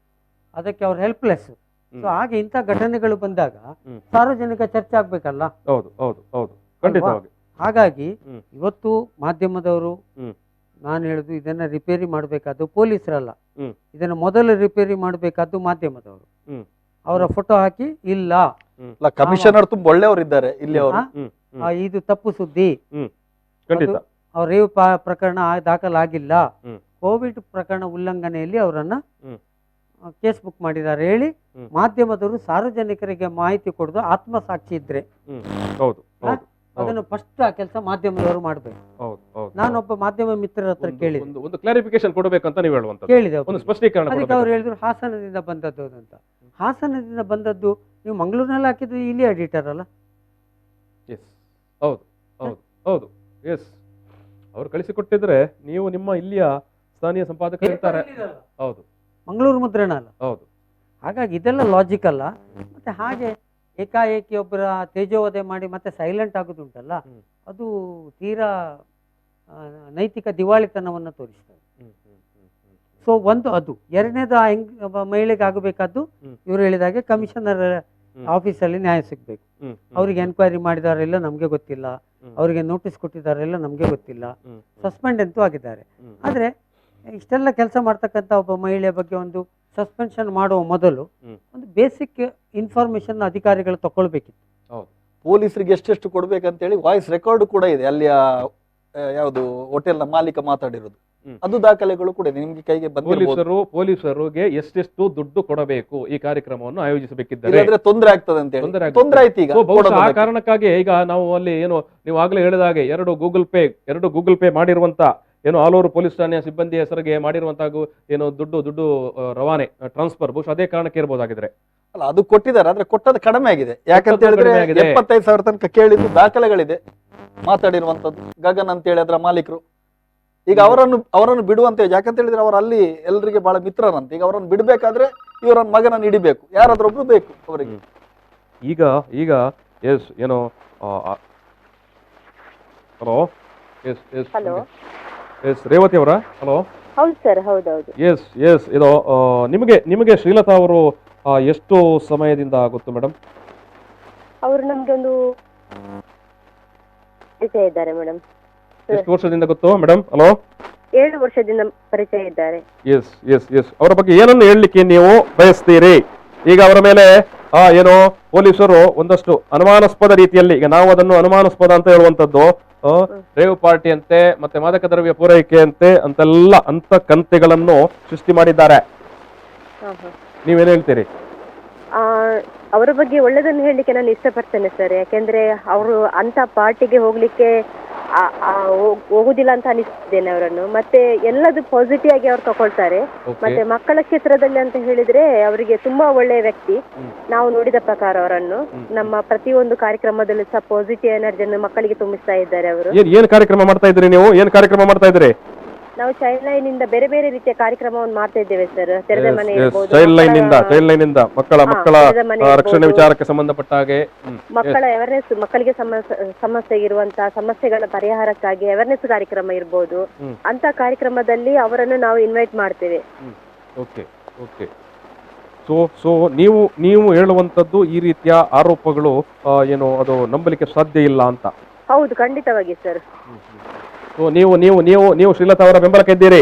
ಅದಕ್ಕೆ ಅವ್ರು ಹೆಲ್ಪ್ಲೆಸ್. ಹಾಗೆ ಇಂಥ ಘಟನೆಗಳು ಬಂದಾಗ ಸಾರ್ವಜನಿಕ ಚರ್ಚೆ ಆಗ್ಬೇಕಲ್ಲ. ಹೌದು ಹೌದು ಹೌದು, ಖಂಡಿತವಾಗಿ. ಹಾಗಾಗಿ ಇವತ್ತು ಮಾಧ್ಯಮದವರು, ನಾನು ಹೇಳುದು ಇದನ್ನ ರಿಪೇರಿ ಮಾಡಬೇಕಾದ್ದು ಪೊಲೀಸರಲ್ಲ, ಇದನ್ನ ಮೊದಲು ರಿಪೇರಿ ಮಾಡಬೇಕಾದ್ದು ಮಾಧ್ಯಮದವರು. ಅವರ ಫೋಟೋ ಹಾಕಿ ಇಲ್ಲ ಕಮಿಷನರ್ ತುಂಬಾ ಒಳ್ಳೆಯವರು ಇದ್ದಾರೆ ಇಲ್ಲಿ, ಅವರು ಇದು ತಪ್ಪು ಸುದ್ದಿ, ಅವ್ರ ರೇವ್ ಪ್ರಕರಣ ದಾಖಲಾಗಿಲ್ಲ, ಕೋವಿಡ್ ಪ್ರಕರಣ ಉಲ್ಲಂಘನೆಯಲ್ಲಿ ಅವರನ್ನ ಕೇಸ್ ಬುಕ್ ಮಾಡಿದ್ದಾರೆ ಹೇಳಿ ಮಾಧ್ಯಮದವರು ಸಾರ್ವಜನಿಕರಿಗೆ ಮಾಹಿತಿ ಕೊಡೋದು ಆತ್ಮಸಾಕ್ಷಿ ಇದ್ರೆ ಅದನ್ನು ಫಸ್ಟ್ ಆ ಕೆಲಸ ಮಾಧ್ಯಮದವರು ಮಾಡಬೇಕು. ನಾನೊಬ್ಬ ಮಾಧ್ಯಮ ಮಿತ್ರರ ಹತ್ರ ಕೇಳಿದೆ, ಒಂದು ಕ್ಲಾರಿಫಿಕೇಶನ್ ಕೊಡಬೇಕಂತ ನೀವು ಹೇಳುವಂತ ಕೇಳಿದೆ, ಒಂದು ಸ್ಪಷ್ಟೀಕರಣ. ಅದಕ್ಕೆ ಅವ್ರು ಹೇಳಿದ್ರು ಹಾಸನದಿಂದ ಬಂದದ್ದು ಅಂತ. ಹಾಸನದಿಂದ ಬಂದದ್ದು ನೀವು ಮಂಗಳೂರಿನಲ್ಲಿ ಹಾಕಿದ್ರೆ ಇಲ್ಲಿ ಎಡಿಟರ್ ಅಲ್ಲ? ಹೌದು ಹೌದು ಹೌದು, ಎಸ್. ಅವ್ರು ಕಳಿಸಿಕೊಟ್ಟಿದ್ರೆ ನೀವು ನಿಮ್ಮ ಇಲ್ಲಿಯ ಸ್ಥಾನೀಯ ಸಂಪಾದಕರು ಇರ್ತಾರೆ. ಹೌದು, ಮಂಗಳೂರು ಮುದ್ರಣ ಅಲ್ಲ. ಹೌದು. ಹಾಗಾಗಿ ಇದೆಲ್ಲ ಲಾಜಿಕ್ ಅಲ್ಲ. ಮತ್ತೆ ಹಾಗೆ ಏಕಾಏಕಿ ಒಬ್ಬರ ತೇಜೋವಧೆ ಮಾಡಿ ಮತ್ತೆ ಸೈಲೆಂಟ್ ಆಗೋದುಂಟಲ್ಲ, ಅದು ತೀರಾ ನೈತಿಕ ದಿವಾಳಿತನವನ್ನು ತೋರಿಸ್ತದೆ. ಸೊ ಒಂದು ಅದು. ಎರಡನೇದು ಮಹಿಳೆಗೆ ಆಗಬೇಕಾದ್ದು ಇವರು ಹೇಳಿದಾಗೆ ಕಮಿಷನರ್ ಆಫೀಸಲ್ಲಿ ನ್ಯಾಯ ಸಿಗ್ಬೇಕು. ಅವ್ರಿಗೆ ಎನ್ಕ್ವೈರಿ ಮಾಡಿದಾರೆಲ್ಲ ನಮ್ಗೆ ಗೊತ್ತಿಲ್ಲ, ಅವರಿಗೆ ನೋಟಿಸ್ ಕೊಟ್ಟಿದ್ದಾರೆಲ್ಲ ನಮ್ಗೆ ಗೊತ್ತಿಲ್ಲ, ಸಸ್ಪೆಂಡ್ ಅಂತೂ ಆಗಿದ್ದಾರೆ. ಆದ್ರೆ ಇಷ್ಟೆಲ್ಲ ಕೆಲಸ ಮಾಡ್ತಕ್ಕಂಥ ಒಬ್ಬ ಮಹಿಳೆಯ ಬಗ್ಗೆ ಒಂದು ಸಸ್ಪೆನ್ಷನ್ ಮಾಡುವ ಮೊದಲು ಒಂದು ಬೇಸಿಕ್ ಇನ್ಫಾರ್ಮೇಶನ್ ಅಧಿಕಾರಿಗಳು ತಗೊಳ್ಬೇಕಿತ್ತು. ಪೊಲೀಸರಿಗೆ ಎಷ್ಟೆಷ್ಟು ಕೊಡ್ಬೇಕಂತ ಹೇಳಿ ವಾಯ್ಸ್ ರೆಕಾರ್ಡ್ ಕೂಡ ಇದೆ, ಅಲ್ಲಿಯ ಯಾವುದು ಹೋಟೆಲ್ ನ ಮಾಲೀಕ ಮಾತಾಡಿರೋದು, ಅದು ದಾಖಲೆಗಳು ಕೂಡ ನಿಮ್ಗೆ ಕೈಗೆ ಬಂದಿರಬಹುದು. ಪೊಲೀಸರಿಗೆ ಎಷ್ಟೆಷ್ಟು ದುಡ್ಡು ಕೊಡಬೇಕು ಈ ಕಾರ್ಯಕ್ರಮವನ್ನು ಆಯೋಜಿಸಬೇಕಿದ್ದರೆ ತೊಂದರೆ ಆಗ್ತದೆ ಅಂತ ಹೇಳಿ ತೊಂದರೆ ಆಯ್ತು. ಈಗ ಆ ಕಾರಣಕ್ಕಾಗಿ ಈಗ ನಾವು ಅಲ್ಲಿ ಏನು ನೀವು ಆಗ್ಲೇ ಹೇಳಿದಾಗೆ ಎರಡು ಗೂಗಲ್ ಪೇ ಮಾಡಿರುವಂತ ಏನು ಆಲ್ ಓವರ್ ಪೊಲೀಸ್ ಠಾಣೆಯ ಸಿಬ್ಬಂದಿ ಹೆಸರಿಗೆ ಮಾಡಿರುವಂತಹ ಏನು ದುಡ್ಡು ರವಾನೆ ಟ್ರಾನ್ಸ್ಫರ್ ಬಹುಶಃ ಅದೇ ಕಾರಣಕ್ಕೆ ಇರಬಹುದಾಗಿದ್ರೆ. ಅಲ್ಲ, ಅದು ಕೊಟ್ಟಿದ್ದಾರೆ, ಆದ್ರೆ ಕೊಟ್ಟದ್ದು ಕಡಿಮೆ ಆಗಿದೆ. ಯಾಕಂತ ಹೇಳಿದ್ರೆ 75,000 ತನಕ ಕೇಳಿದ್ದು ದಾಖಲೆಗಳಿದೆ ಮಾತಾಡಿರುವಂತದ್ದು. ಗಗನ್ ಅಂತ ಹೇಳಿ ಅದರ ಮಾಲೀಕರು. ಈಗ ಅವರನ್ನು ಬಿಡುವಂತ, ಯಾಕಂತ ಹೇಳಿದ್ರೆ ಅವರು ಅಲ್ಲಿ ಎಲ್ಲರಿಗೆ ಬಹಳ ಮಿತ್ರರಂತೆ. ಈಗ ಅವರನ್ನು ಬಿಡ್ಬೇಕಾದ್ರೆ ಇವರ ಮಗನನ್ನು ಹಿಡಿಬೇಕು, ಯಾರಾದ್ರೊಬ್ರು ಬೇಕು ಅವರಿಗೆ. ಈಗ ಎಸ್ ಏನೋ ಹಲೋ ಎಸ್ ರೇವತಿ ಅವರ ಹಲೋ. ಹೌದು ಸರ್, ಹೌದೌದು. ಎಸ್ ಇದು ನಿಮಗೆ ಶ್ರೀಲತಾ ಅವರು ಎಷ್ಟು ಸಮಯದಿಂದ ಗೊತ್ತು ಮೇಡಮ್? ಅವರು ನಮ್ಗೆ ಒಂದು ಪರಿಚಯ ಇದ್ದಾರೆ ಮೇಡಮ್. ಎಷ್ಟು ವರ್ಷದಿಂದ ಗೊತ್ತು ಮೇಡಮ್? ಹಲೋ. 7 ವರ್ಷದಿಂದ ಪರಿಚಯ ಇದ್ದಾರೆ. ಎಸ್ ಅವರ ಬಗ್ಗೆ ಏನನ್ನು ಹೇಳಲಿಕ್ಕೆ ನೀವು ಬಯಸ್ತೀರಿ? ಈಗ ಅವರ ಮೇಲೆ ಏನೋ ಪೊಲೀಸರು ಒಂದಷ್ಟು ಅನುಮಾನಾಸ್ಪದ ರೀತಿಯಲ್ಲಿ, ಈಗ ನಾವು ಅದನ್ನು ಅನುಮಾನಾಸ್ಪದ ಅಂತ ಹೇಳುವಂತದ್ದು, ರೇವ್ ಪಾರ್ಟಿ ಅಂತೆ ಮತ್ತೆ ಮಾದಕ ದ್ರವ್ಯ ಪೂರೈಕೆ ಅಂತೆ ಅಂತೆಲ್ಲ ಅಂತ ಕಂತೆಗಳನ್ನು ಸೃಷ್ಟಿ ಮಾಡಿದ್ದಾರೆ. ನೀವೇನ್ ಹೇಳ್ತೀರಿ? ಅವರ ಬಗ್ಗೆ ಒಳ್ಳೆದನ್ನು ಹೇಳಲಿಕ್ಕೆ ನಾನು ಇಷ್ಟಪಡ್ತೇನೆ ಸರ್. ಯಾಕೆಂದ್ರೆ ಅವರು ಅಂತ ಪಾರ್ಟಿಗೆ ಹೋಗುದಿಲ್ಲ ಅಂತ ಅನಿಸ್ತೇನೆ ಅವರನ್ನು. ಮತ್ತೆ ಎಲ್ಲದು ಪಾಸಿಟಿವ್ ಆಗಿ ಅವ್ರು ತಗೊಳ್ತಾರೆ. ಮತ್ತೆ ಮಕ್ಕಳ ಕ್ಷೇತ್ರದಲ್ಲಿ ಅಂತ ಹೇಳಿದ್ರೆ ಅವರಿಗೆ ತುಂಬಾ ಒಳ್ಳೆಯ ವ್ಯಕ್ತಿ. ನಾವು ನೋಡಿದ ಪ್ರಕಾರ ಅವರನ್ನು ನಮ್ಮ ಪ್ರತಿಯೊಂದು ಕಾರ್ಯಕ್ರಮದಲ್ಲೂ ಸಹ ಪಾಸಿಟಿವ್ ಎನರ್ಜಿಯನ್ನು ಮಕ್ಕಳಿಗೆ ತುಂಬಿಸ್ತಾ ಇದ್ದಾರೆ ಅವರು. ಏನ್ ಕಾರ್ಯಕ್ರಮ ಮಾಡ್ತಾ ಇದ್ರಿ ನೀವು? ಏನ್ ಕಾರ್ಯಕ್ರಮ ಮಾಡ್ತಾ ಇದ್ರಿ? ನಾವು ಚೈಲ್ಡ್ ಲೈನ್ ಇಂದ ಬೇರೆ ಬೇರೆ ರೀತಿಯ ಕಾರ್ಯಕ್ರಮವನ್ನು ಮಾಡ್ತಾ ಇದ್ದೇವೆ ಸರ್. ತೆರೆದ ಮನೆ ಇರಬಹುದು, ಚೈಲ್ಡ್ ಲೈನ್ ಇಂದ ಮಕ್ಕಳ ರಕ್ಷಣೆ ವಿಚಾರಕ್ಕೆ ಸಂಬಂಧಪಟ್ಟ ಹಾಗೆ ಮಕ್ಕಳ ಅವೇರ್ನೆಸ್, ಮಕ್ಕಳಿಗೆ ಸಮಸ್ಯೆ ಇರುವಂತಹ ಸಮಸ್ಯೆಗಳ ಪರಿಹಾರಕ್ಕಾಗಿ ಅವೇರ್ನೆಸ್ ಕಾರ್ಯಕ್ರಮ ಇರಬಹುದು. ಅಂತ ಕಾರ್ಯಕ್ರಮದಲ್ಲಿ ಅವರನ್ನು ನಾವು ಇನ್ವೈಟ್ ಮಾಡ್ತೇವೆ. ಓಕೆ. ಸೊ ನೀವು ಹೇಳುವಂತದ್ದು ಈ ರೀತಿಯ ಆರೋಪಗಳು ಏನು ಅದು ನಂಬಲಿಕ್ಕೆ ಸಾಧ್ಯ ಇಲ್ಲ ಅಂತ? ಹೌದು, ಖಂಡಿತವಾಗಿ ಸರ್. ನೀವು ಶ್ರೀಲತಾ ಅವರ ಬೆಂಬಲಕ್ಕೆ ಇದ್ದೀರಿ?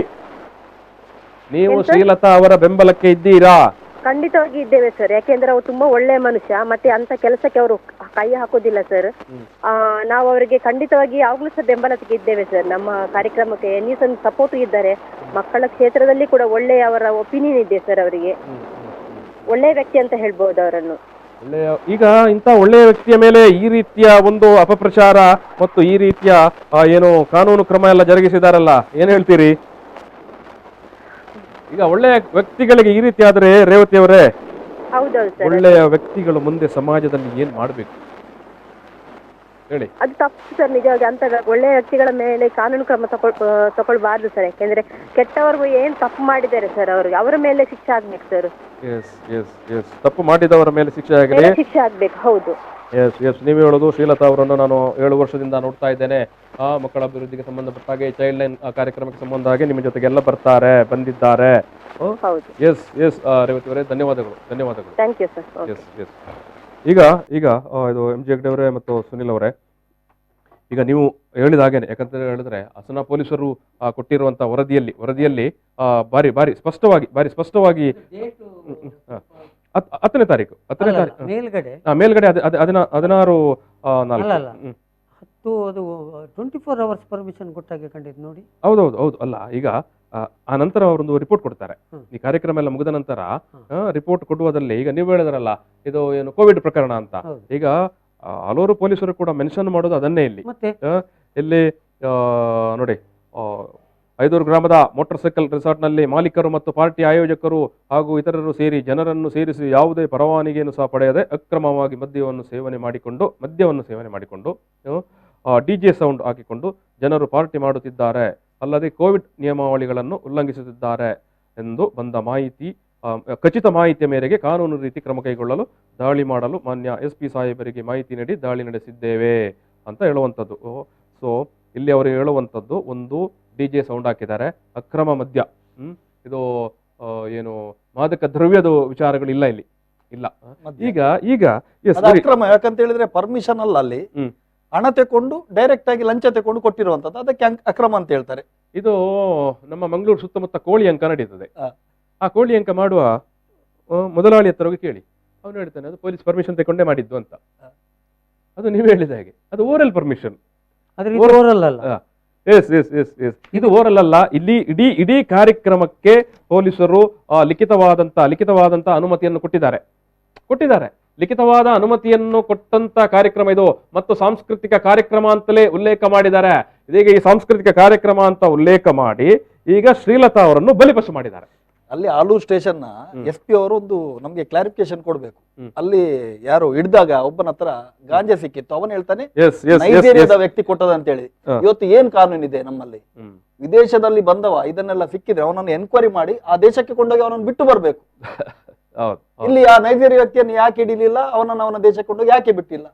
ನೀವು ಶ್ರೀಲತಾ ಅವರ ಬೆಂಬಲಕ್ಕೆ ಇದ್ದೀರಾ? ಖಂಡಿತವಾಗಿ ಇದ್ದೇವೆ ಸರ್. ಯಾಕೆಂದ್ರೆ ಅವರು ತುಂಬಾ ಒಳ್ಳೆಯ ಮನುಷ್ಯ. ಮತ್ತೆ ಅಂತ ಕೆಲಸಕ್ಕೆ ಅವರು ಕೈ ಹಾಕೋದಿಲ್ಲ ಸರ್. ನಾವು ಅವರಿಗೆ ಖಂಡಿತವಾಗಿ ಯಾವಾಗ್ಲೂ ಸಹ ಬೆಂಬಲಕ್ಕೆ ಇದ್ದೇವೆ ಸರ್. ನಮ್ಮ ಕಾರ್ಯಕ್ರಮಕ್ಕೆ ಎನ್ನಿಸನ್ ಸಪೋರ್ಟ್ ಇದ್ದಾರೆ. ಮಕ್ಕಳ ಕ್ಷೇತ್ರದಲ್ಲಿ ಕೂಡ ಒಳ್ಳೆಯ ಅವರ ಒಪಿನಿಯನ್ ಇದೆ ಸರ್. ಅವರಿಗೆ ಒಳ್ಳೆಯ ವ್ಯಕ್ತಿ ಅಂತ ಹೇಳ್ಬಹುದು ಅವರನ್ನು. ಒಳ್ಳೆಯ ಈಗ ಇಂಥ ಒಳ್ಳೆಯ ವ್ಯಕ್ತಿಯ ಮೇಲೆ ಈ ರೀತಿಯ ಒಂದು ಅಪಪ್ರಚಾರ ಮತ್ತು ಈ ರೀತಿಯ ಏನು ಕಾನೂನು ಕ್ರಮ ಎಲ್ಲ ಜರುಗಿಸಿದಾರಲ್ಲ, ಏನ್ ಹೇಳ್ತೀರಿ? ಈಗ ಒಳ್ಳೆಯ ವ್ಯಕ್ತಿಗಳಿಗೆ ಈ ರೀತಿ ಆದ್ರೆ ರೇವತಿ ಅವರೇ, ಹೌದೌದು ಸರ್. ಒಳ್ಳೆಯ ವ್ಯಕ್ತಿಗಳು ಮುಂದೆ ಸಮಾಜದಲ್ಲಿ ಏನ್ ಮಾಡ್ಬೇಕು ಹೇಳಿ? ಅದು ತಪ್ಪು ಸರ್, ನಿಜವಾಗಿ ಅಂತ ಒಳ್ಳೆಯ ವ್ಯಕ್ತಿಗಳ ಮೇಲೆ ಕಾನೂನು ಕ್ರಮ ತಗೊಳ್ಬಾರ್ದು ಸರ್. ಯಾಕೆಂದ್ರೆ ಕೆಟ್ಟವರಿಗೂ ಏನ್ ತಪ್ಪು ಮಾಡಿದ್ದಾರೆ ಸರ್, ಅವ್ರಿಗೆ ಅವರ ಮೇಲೆ ಶಿಕ್ಷೆ ಆಗ್ಬೇಕು ಸರ್. ಎಸ್ ಎಸ್ ಎಸ್ ತಪ್ಪು ಮಾಡಿದವರ ಮೇಲೆ ಶಿಕ್ಷೆ ಆಗಲಿ, ಶಿಕ್ಷೆ ಆಗ್ಬೇಕು. ಹೌದು. ಎಸ್ ಎಸ್ ನೀವು ಹೇಳೋದು. ಶ್ರೀಲತಾ ಅವರನ್ನು ನಾನು 7 ವರ್ಷದಿಂದ ನೋಡ್ತಾ ಇದ್ದೇನೆ. ಮಕ್ಕಳ ಅಭಿವೃದ್ಧಿಗೆ ಸಂಬಂಧಪಟ್ಟ ಹಾಗೆ, ಚೈಲ್ಡ್ ಲೈನ್ ಕಾರ್ಯಕ್ರಮಕ್ಕೆ ಸಂಬಂಧ ಹಾಗೆ ನಿಮ್ಮ ಜೊತೆಗೆಲ್ಲ ಬಂದಿದ್ದಾರೆ. ಹೌದು. ಎಸ್ ಎಸ್ ರೇವತಿ ಅವರೇ, ಧನ್ಯವಾದಗಳು. Thank you sir. Yes yes ಈಗ ಇದು MG ಹೆಗ್ಡೆ ಅವರೇ ಮತ್ತು ಸುನಿಲ್ ಅವರೇ, ಈಗ ನೀವು ಹೇಳಿದ ಹಾಗೇನೆ, ಯಾಕಂತ ಹೇಳಿದ್ರೆ ಹಾಸನ ಪೊಲೀಸರು ಕೊಟ್ಟಿರುವಂತ ವರದಿಯಲ್ಲಿ ಬಾರಿ ಸ್ಪಷ್ಟವಾಗಿ 10ನೇ ತಾರೀಕು ಮೇಲ್ಗಡೆ 16/4 ಅದು 24 hours ಪರ್ಮಿಷನ್ ಕೊಟ್ಟಾಗೆ ಕಂಡಿದ್ದು ನೋಡಿ. ಹೌದು ಅಲ್ಲ, ಈಗ ಆ ನಂತರ ಅವರೊಂದು ರಿಪೋರ್ಟ್ ಕೊಡ್ತಾರೆ. ಈ ಕಾರ್ಯಕ್ರಮ ಎಲ್ಲ ಮುಗಿದ ನಂತರ ರಿಪೋರ್ಟ್ ಕೊಡುವುದಲ್ಲಿ, ಈಗ ನೀವು ಹೇಳಿದ್ರಲ್ಲ ಇದು ಏನು ಕೋವಿಡ್ ಪ್ರಕರಣ ಅಂತ, ಈಗ ಹಲವಾರು ಪೊಲೀಸರು ಕೂಡ ಮೆನ್ಷನ್ ಮಾಡೋದು ಅದನ್ನೇ. ಇಲ್ಲಿ ನೋಡಿ, ಐದೂರು ಗ್ರಾಮದ ಮೋಟಾರ್ ಸೈಕಲ್ ರೆಸಾರ್ಟ್ ನಲ್ಲಿ ಮಾಲೀಕರು ಮತ್ತು ಪಾರ್ಟಿ ಆಯೋಜಕರು ಹಾಗೂ ಇತರರು ಸೇರಿ ಜನರನ್ನು ಸೇರಿಸಿ ಯಾವುದೇ ಪರವಾನಗಿಯನ್ನು ಸಹ ಪಡೆಯದೆ ಅಕ್ರಮವಾಗಿ ಮದ್ಯವನ್ನು ಸೇವನೆ ಮಾಡಿಕೊಂಡು DJ ಸೌಂಡ್ ಹಾಕಿಕೊಂಡು ಜನರು ಪಾರ್ಟಿ ಮಾಡುತ್ತಿದ್ದಾರೆ, ಅಲ್ಲದೆ ಕೋವಿಡ್ ನಿಯಮಾವಳಿಗಳನ್ನು ಉಲ್ಲಂಘಿಸುತ್ತಿದ್ದಾರೆ ಎಂದು ಬಂದ ಖಚಿತ ಮಾಹಿತಿಯ ಮೇರೆಗೆ ಕಾನೂನು ರೀತಿ ಕ್ರಮ ಕೈಗೊಳ್ಳಲು ದಾಳಿ ಮಾಡಲು ಮಾನ್ಯ SP ಸಾಹೇಬರಿಗೆ ಮಾಹಿತಿ ನೀಡಿ ದಾಳಿ ನಡೆಸಿದ್ದೇವೆ ಅಂತ ಹೇಳುವಂಥದ್ದು. ಸೊ ಇಲ್ಲಿ ಅವರು ಹೇಳುವಂಥದ್ದು, ಒಂದು DJ ಸೌಂಡ್ ಹಾಕಿದ್ದಾರೆ, ಅಕ್ರಮ ಮದ್ಯ, ಇದು ಏನು ಮಾದಕ ದ್ರವ್ಯದ ವಿಚಾರಗಳು ಇಲ್ಲ. ಈಗ ಅಕ್ರಮ ಯಾಕಂತ ಹೇಳಿದ್ರೆ ಪರ್ಮಿಷನ್ ಅಲ್ಲ, ಅಲ್ಲಿ ಹಣ ತಕೊಂಡು ಡೈರೆಕ್ಟ್ ಆಗಿ ಲಂಚ ತಕೊಂಡು ಕೊಟ್ಟಿರುವಂತದ್ದು, ಅದಕ್ಕೆ ಅಕ್ರಮ ಅಂತ ಹೇಳ್ತಾರೆ. ಇದು ನಮ್ಮ ಮಂಗಳೂರು ಸುತ್ತಮುತ್ತ ಕೋಳಿ ಅಂಕ ನಡೀತದೆ. ಆ ಕೋಳಿ ಅಂಕ ಮಾಡುವ ಮೊದಲಾಳಿ ಹತ್ರ ಹೋಗಿ ಕೇಳಿ, ಅವನು ಹೇಳ್ತಾನೆ ಅದು ಪೊಲೀಸ್ ಪರ್ಮಿಷನ್ ತಗೊಂಡೇ ಮಾಡಿದ್ದು ಅಂತ. ಅದು ನೀವು ಹೇಳಿದ ಹಾಗೆ ಅದು ಓರಲ್ ಪರ್ಮಿಷನ್, ಇದು ಓರಲ್ ಅಲ್ಲ. ಇಲ್ಲಿ ಇಡೀ ಕಾರ್ಯಕ್ರಮಕ್ಕೆ ಪೊಲೀಸರು ಲಿಖಿತವಾದಂತ ಅನುಮತಿಯನ್ನು ಕೊಟ್ಟಿದ್ದಾರೆ. ಲಿಖಿತವಾದ ಅನುಮತಿಯನ್ನು ಕೊಟ್ಟಂತ ಕಾರ್ಯಕ್ರಮ ಇದು, ಮತ್ತು ಸಾಂಸ್ಕೃತಿಕ ಕಾರ್ಯಕ್ರಮ ಅಂತಲೇ ಉಲ್ಲೇಖ ಮಾಡಿದ್ದಾರೆ. ಇದೀಗ ಈ ಸಾಂಸ್ಕೃತಿಕ ಕಾರ್ಯಕ್ರಮ ಅಂತ ಉಲ್ಲೇಖ ಮಾಡಿ ಈಗ ಶ್ರೀಲತಾ ಅವರನ್ನು ಬಲಿಪಶು ಮಾಡಿದ್ದಾರೆ. ಅಲ್ಲಿ ಆಲೂರು ಸ್ಟೇಷನ್ ನ SP ಅವರು ಒಂದು ನಮ್ಗೆ ಕ್ಲಾರಿಫಿಕೇಶನ್ ಕೊಡ್ಬೇಕು. ಅಲ್ಲಿ ಯಾರು ಹಿಡ್ದಾಗ ಒಬ್ಬನ ಹತ್ರ ಗಾಂಜಾ ಸಿಕ್ಕಿತ್ತು, ಅವನು ಹೇಳ್ತಾನೆ ನೈಜೀರಿಯಾದ ವ್ಯಕ್ತಿ ಕೊಟ್ಟದ ಅಂತ ಹೇಳಿ. ಇವತ್ತು ಏನ್ ಕಾನೂನಿದೆ ನಮ್ಮಲ್ಲಿ? ವಿದೇಶದಲ್ಲಿ ಬಂದವ ಇದನ್ನೆಲ್ಲ ಸಿಕ್ಕಿದ್ರೆ ಅವನನ್ನು ಎನ್ಕ್ವೈರಿ ಮಾಡಿ ಆ ದೇಶಕ್ಕೆ ಕೊಂಡೋಗಿ ಅವನನ್ನು ಬಿಟ್ಟು ಬರ್ಬೇಕು. ಇಲ್ಲಿ ಆ ನೈಜೀರಿಯಾ ವ್ಯಕ್ತಿಯನ್ನು ಯಾಕೆ ಹಿಡಿಲಿಲ್ಲ, ಅವನ ದೇಶಕ್ಕೆ ಕೊಂಡೋಗಿ ಯಾಕೆ ಬಿಟ್ಟಿಲ್ಲ?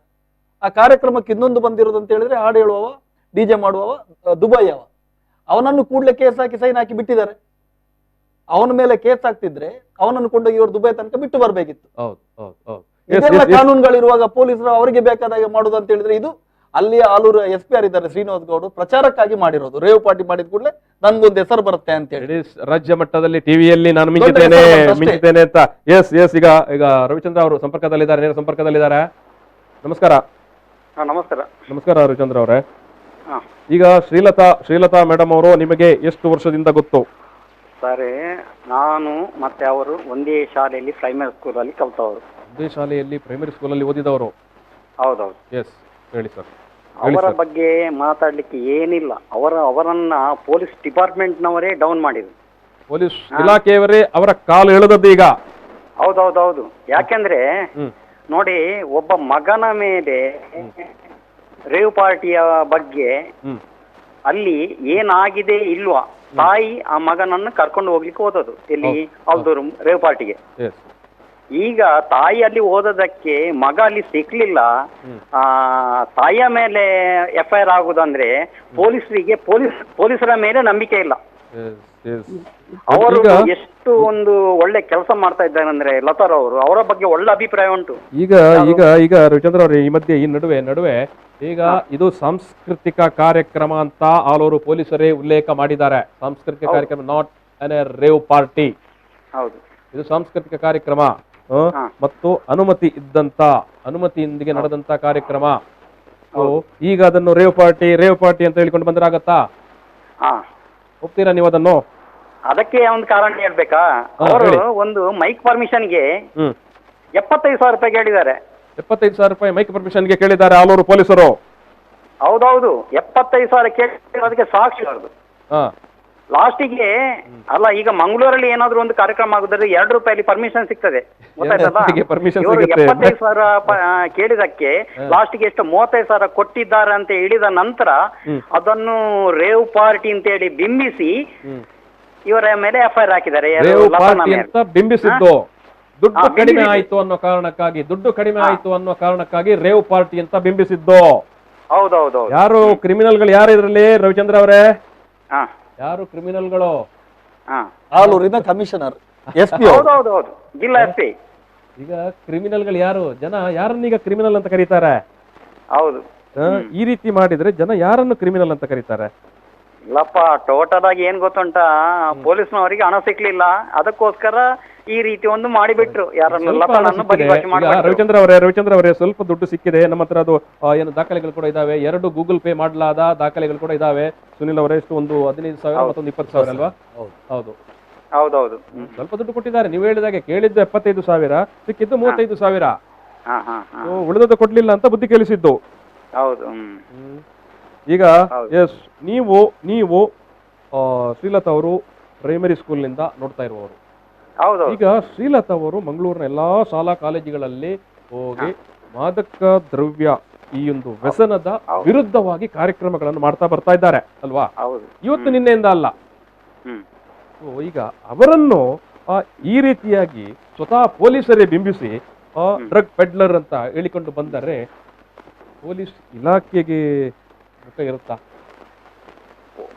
ಆ ಕಾರ್ಯಕ್ರಮಕ್ಕೆ ಇನ್ನೊಂದು ಬಂದಿರೋದು ಅಂತ ಹೇಳಿದ್ರೆ, ಹಾಡು ಹೇಳುವವ, DJ ಮಾಡುವವ ದುಬೈಯವ, ಅವನನ್ನು ಕೂಡಲೇ ಕೇಸ್ ಹಾಕಿ ಸೈನ್ ಹಾಕಿ ಬಿಟ್ಟಿದ್ದಾರೆ. ಅವನ ಮೇಲೆ ಕೇಸ್ ಹಾಕ್ತಿದ್ರೆ ಅವನನ್ನು ಕೊಂಡೋಗಿ ಇವರು ದುಬೈ ತನಕ ಬಿಟ್ಟು ಬರ್ಬೇಕಿತ್ತು. ಇದೆಲ್ಲ ಕಾನೂನುಗಳಿರುವಾಗ ಪೊಲೀಸರು ಅವರಿಗೆ ಬೇಕಾದಾಗ ಮಾಡುದು ಅಂತ ಹೇಳಿದ್ರೆ, ಇದು ಅಲ್ಲಿ ಆಲೂರು SP ಇದ್ದಾರೆ ಶ್ರೀನಿವಾಸ್ ಗೌಡ್ ಪ್ರಚಾರಕ್ಕಾಗಿ ಮಾಡಿರೋದು. ರೇವ್ ಪಾರ್ಟಿ ಮಾಡಿದ ಕೂಡಲೇ ನನ್ಗೊಂದು ಹೆಸರು ಬರುತ್ತೆ ಅಂತ ಹೇಳಿ ರಾಜ್ಯ ಮಟ್ಟದಲ್ಲಿ ಟಿವಿಯಲ್ಲಿ ನಾನು ಮಿಂಚಿದ್ದೇನೆ ಅಂತ. ಎಸ್ ಈಗ ರವಿಚಂದ್ರ ಅವರು ನೇರ ಸಂಪರ್ಕದಲ್ಲಿದ್ದಾರೆ. ನಮಸ್ಕಾರ. ನಮಸ್ಕಾರ ರವಿಚಂದ್ರ ಅವರೇ. ಈಗ ಶ್ರೀಲತಾ ಮೇಡಮ್ ಅವರು ನಿಮಗೆ ಎಷ್ಟು ವರ್ಷದಿಂದ ಗೊತ್ತು? ಸರ್, ನಾನು ಮತ್ತೆ ಅವರು ಒಂದೇ ಶಾಲೆಯಲ್ಲಿ ಪ್ರೈಮರಿ ಸ್ಕೂಲಲ್ಲಿ ಕಲ್ತವರು. ಒಂದೇ ಶಾಲೆಯಲ್ಲಿ ಪ್ರೈಮರಿ ಸ್ಕೂಲಲ್ಲಿ ಓದಿದವರು? ಹೌದೌದು. ಎಸ್, ಹೇಳಿ ಸರ್. ಅವರ ಬಗ್ಗೆ ಮಾತಾಡ್ಲಿಕ್ಕೆ ಏನಿಲ್ಲ. ಅವರನ್ನ ಪೊಲೀಸ್ ಡಿಪಾರ್ಟ್ಮೆಂಟ್ನವರೇ ಡೌನ್ ಮಾಡಿದ್ರು. ಪೊಲೀಸ್ ಇಲಾಖೆಯವರೇ ಅವರ ಕಾಲು ಎಳೆದದ್ದು ಈಗ. ಹೌದೌದೌದು. ಯಾಕೆಂದ್ರೆ ನೋಡಿ, ಒಬ್ಬ ಮಗನ ಮೇಲೆ ರೇವ್ ಪಾರ್ಟಿಯ ಬಗ್ಗೆ ಅಲ್ಲಿ ಏನಾಗಿದೆ ಇಲ್ವಾ, ತಾಯಿ ಆ ಮಗನನ್ನು ಕರ್ಕೊಂಡು ಹೋಗ್ಲಿಕ್ಕೆ ಹೋದದು ಎಲ್ಲಿ, ಹೌದೂರು ರೇವ್ ಪಾರ್ಟಿಗೆ. ಈಗ ತಾಯಿ ಅಲ್ಲಿ ಓದೋದಕ್ಕೆ ಮಗ ಅಲ್ಲಿ ಸಿಕ್ಲಿಲ್ಲ, ತಾಯಿಯ ಮೇಲೆ FIR ಆಗುದಂದ್ರೆ ಪೊಲೀಸರ ಮೇಲೆ ನಂಬಿಕೆ ಇಲ್ಲ. ಅವರು ಎಷ್ಟು ಒಂದು ಒಳ್ಳೆ ಕೆಲಸ ಮಾಡ್ತಾ ಇದ್ದಾರೆ ಅಂದ್ರೆ ಲತಾರ್ ಅವರು, ಅವರ ಬಗ್ಗೆ ಒಳ್ಳೆ ಅಭಿಪ್ರಾಯ ಉಂಟು. ಈಗ ರವಿಚಂದ್ರ ಅವರು ಈ ನಡುವೆ ಈಗ ಇದು ಸಾಂಸ್ಕೃತಿಕ ಕಾರ್ಯಕ್ರಮ ಅಂತ ಆಲೂರು ಪೊಲೀಸರೇ ಉಲ್ಲೇಖ ಮಾಡಿದ್ದಾರೆ. ಸಾಂಸ್ಕೃತಿಕ ಕಾರ್ಯಕ್ರಮ, not an A rave party. ಹೌದು, ಇದು ಸಾಂಸ್ಕೃತಿಕ ಕಾರ್ಯಕ್ರಮ ಮತ್ತು ಅನುಮತಿಯೊಂದಿಗೆ ನಡೆದಂತ ಕಾರ್ಯಕ್ರಮ. ಈಗ ಅದನ್ನು ರೇವ್ ಪಾರ್ಟಿ ಅಂತ ಹೇಳಿಕೊಂಡು ಬಂದ್ರೆ ಆಗತ್ತಾ? ಒಪ್ತೀರಾ ನೀವು ಅದನ್ನು? ಅದಕ್ಕೆ ಒಂದು ಕಾರಣ ಹೇಳ್ಬೇಕಾ? ಅವರು ಒಂದು ಮೈಕ್ ಪರ್ಮಿಷನ್ಗೆ 75,000 ರೂಪಾಯಿ ಕೇಳಿದ್ದಾರೆ. 75,000 ರೂಪಾಯಿ ಮೈಕ್ ಪರ್ಮಿಷನ್ಗೆ ಕೇಳಿದ್ದಾರೆ ಆಲೂರು ಪೊಲೀಸರು. ಹೌದೌದು, 75,000 ಕೇಳಿರೋದಕ್ಕೆ ಸಾಕ್ಷಿ ಅವ್ರದ್ದು. ಹಾ, ಲಾಸ್ಟಿಗೆ ಅಲ್ಲ, ಈಗ ಮಂಗಳೂರಲ್ಲಿ ಏನಾದ್ರು ಒಂದು ಕಾರ್ಯಕ್ರಮ ಆಗುದ್ರೆ 2 ರೂಪಾಯಿ ಪರ್ಮಿಷನ್ ಸಿಗ್ತದೆ, ಗೊತ್ತಾಯ್ತಲ್ಲ? ಹೇಗೆ permission ಇವರು ಸಿಗುತ್ತೆ? 75,000 ಕೇಳಿದಕ್ಕೆ ಲಾಸ್ಟಿಗೆ ಎಷ್ಟು 35,000 ಕೊಟ್ಟಿದ್ದಾರೆ ಅಂತ ಹೇಳಿದ ನಂತರ ಅದನ್ನು ರೇವ್ ಪಾರ್ಟಿ ಅಂತ ಹೇಳಿ ಬಿಂಬಿಸಿ ಇವರ ಮೇಲೆ FIR ಹಾಕಿದ್ದಾರೆ. ಯಾರು? ರೇವ್ ಲತಾನ ಪಾರ್ಟಿ ಮೇಲೆ. ಅಂತ ಬಿಂಬಿಸಿದ್ದು. ದುಡ್ಡು ಹಾ, ಕಡಿಮೆ ಬಿಂಬಿಸಿದ್ದು. ಆಯ್ತು ಅನ್ನೋ ಕಾರಣಕ್ಕಾಗಿ ರೇವ್ ಪಾರ್ಟಿ ಅಂತ ಬಿಂಬಿಸಿದ್ದು. ಹೌದೌದು. ಯಾರು ಕ್ರಿಮಿನಲ್ಗಳು ಯಾರು ಇದ್ರಲ್ಲಿ ರವಿಚಂದ್ರ ಅವರೇ? ಹಾ ಯಾರು ಕ್ರಿಮಿನಲ್ಗಳು? ಹಾ, ಆಲೂರಿನ ಕಮಿಷನರ್ SP ಹೌದೌದು, ಜಿಲ್ಲಾ SP. ಈಗ ಕ್ರಿಮಿನಲ್ಗಳು ಯಾರು? ಜನ ಯಾರನ್ನೀಗ ಕ್ರಿಮಿನಲ್ ಅಂತ ಕರೀತಾರೆ? ಹೌದು. ಈ ರೀತಿ ಮಾಡಿದ್ರೆ ಜನ ಯಾರನ್ನು ಕ್ರಿಮಿನಲ್ ಅಂತ ಕರೀತಾರೆ? ಇಲ್ಲಪ್ಪ, ಟೋಟಲ್ ಆಗಿ ಏನ್ ಗೊತ್ತುಂಟಾ, ಪೊಲೀಸ್ನವರಿಗೆ ಹಣ ಸಿಕ್ಲಿಲ್ಲ, ಅದಕ್ಕೋಸ್ಕರ ಈ ರೀತಿ ಒಂದು ಮಾಡಿಬಿಟ್ರು. ಯಾರನ್ನು ಸ್ವಲ್ಪ ಹಣ ಲತಾನನ್ನು ಸಿಕ್ಕಿದೆ. ಬಲಿಪಶು ಈಗ ಮಾಡಿಬಿಟ್ರು. ರವಿಚಂದ್ರ ಅವರೇ ಸ್ವಲ್ಪ ದುಡ್ಡು ಸಿಕ್ಕಿದೆ ನಮ್ಮ ಹತ್ರ. ಅದು ಏನು ದಾಖಲೆಗಳು ಕೂಡ ಇದಾವೆ. 2 ಗೂಗಲ್ ಪೇ ಮಾಡಲಾದ ದಾಖಲೆಗಳು ಕೂಡ ಇದಾವೆ. ಸುನಿಲ್ ಅವರೇ, ಎಷ್ಟು ಒಂದು 15,000 ಮತ್ತೊಂದು 20,000 ಅಲ್ವಾ? ಹೌದು ಹೌದೌದು. ಸ್ವಲ್ಪ ದುಡ್ಡು ಕೊಟ್ಟಿದ್ದಾರೆ. ನೀವು ಹೇಳಿದಾಗೆ ಕೇಳಿದ್ದು 75,000, ಸಿಕ್ಕಿದ್ದು 35,000. ಹಾ ಹಾ ಹಾ, ಉಳಿದದ್ದು ಕೊಡ್ಲಿಲ್ಲ ಅಂತ ಬುದ್ಧಿ ಕೇಳಿಸಿದ್ದು. ಹೌದು. ಈಗ ಎಸ್, ನೀವು ಶ್ರೀಲತಾ ಅವರು ಪ್ರೈಮರಿ ಸ್ಕೂಲ್ನಿಂದ ನೋಡ್ತಾ ಇರುವವರು. ಹೌದು. ಈಗ ಶ್ರೀಲತಾ ಅವರು ಮಂಗಳೂರಿನ ಎಲ್ಲಾ ಶಾಲಾ ಕಾಲೇಜುಗಳಲ್ಲಿ ಹೋಗಿ ಮಾದಕ ದ್ರವ್ಯ ಈ ಒಂದು ವ್ಯಸನದ ವಿರುದ್ಧವಾಗಿ ಕಾರ್ಯಕ್ರಮಗಳನ್ನು ಮಾಡ್ತಾ ಬರ್ತಾ ಇದ್ದಾರೆ ಅಲ್ವಾ? ಹೌದು. ಇವತ್ತು ನಿನ್ನೆಯಿಂದ ಅಲ್ಲ. ಹ್ಮ್. ಈಗ ಅವರನ್ನು ಈ ರೀತಿಯಾಗಿ ಸ್ವತಃ ಪೊಲೀಸರೇ ಬಿಂಬಿಸಿ ಡ್ರಗ್ ಪೆಡ್ಲರ್ ಅಂತ ಹೇಳಿಕೊಂಡು ಬಂದರೆ ಪೊಲೀಸ್ ಇಲಾಖೆಗೆ ಮುಖ ಇರುತ್ತಾ?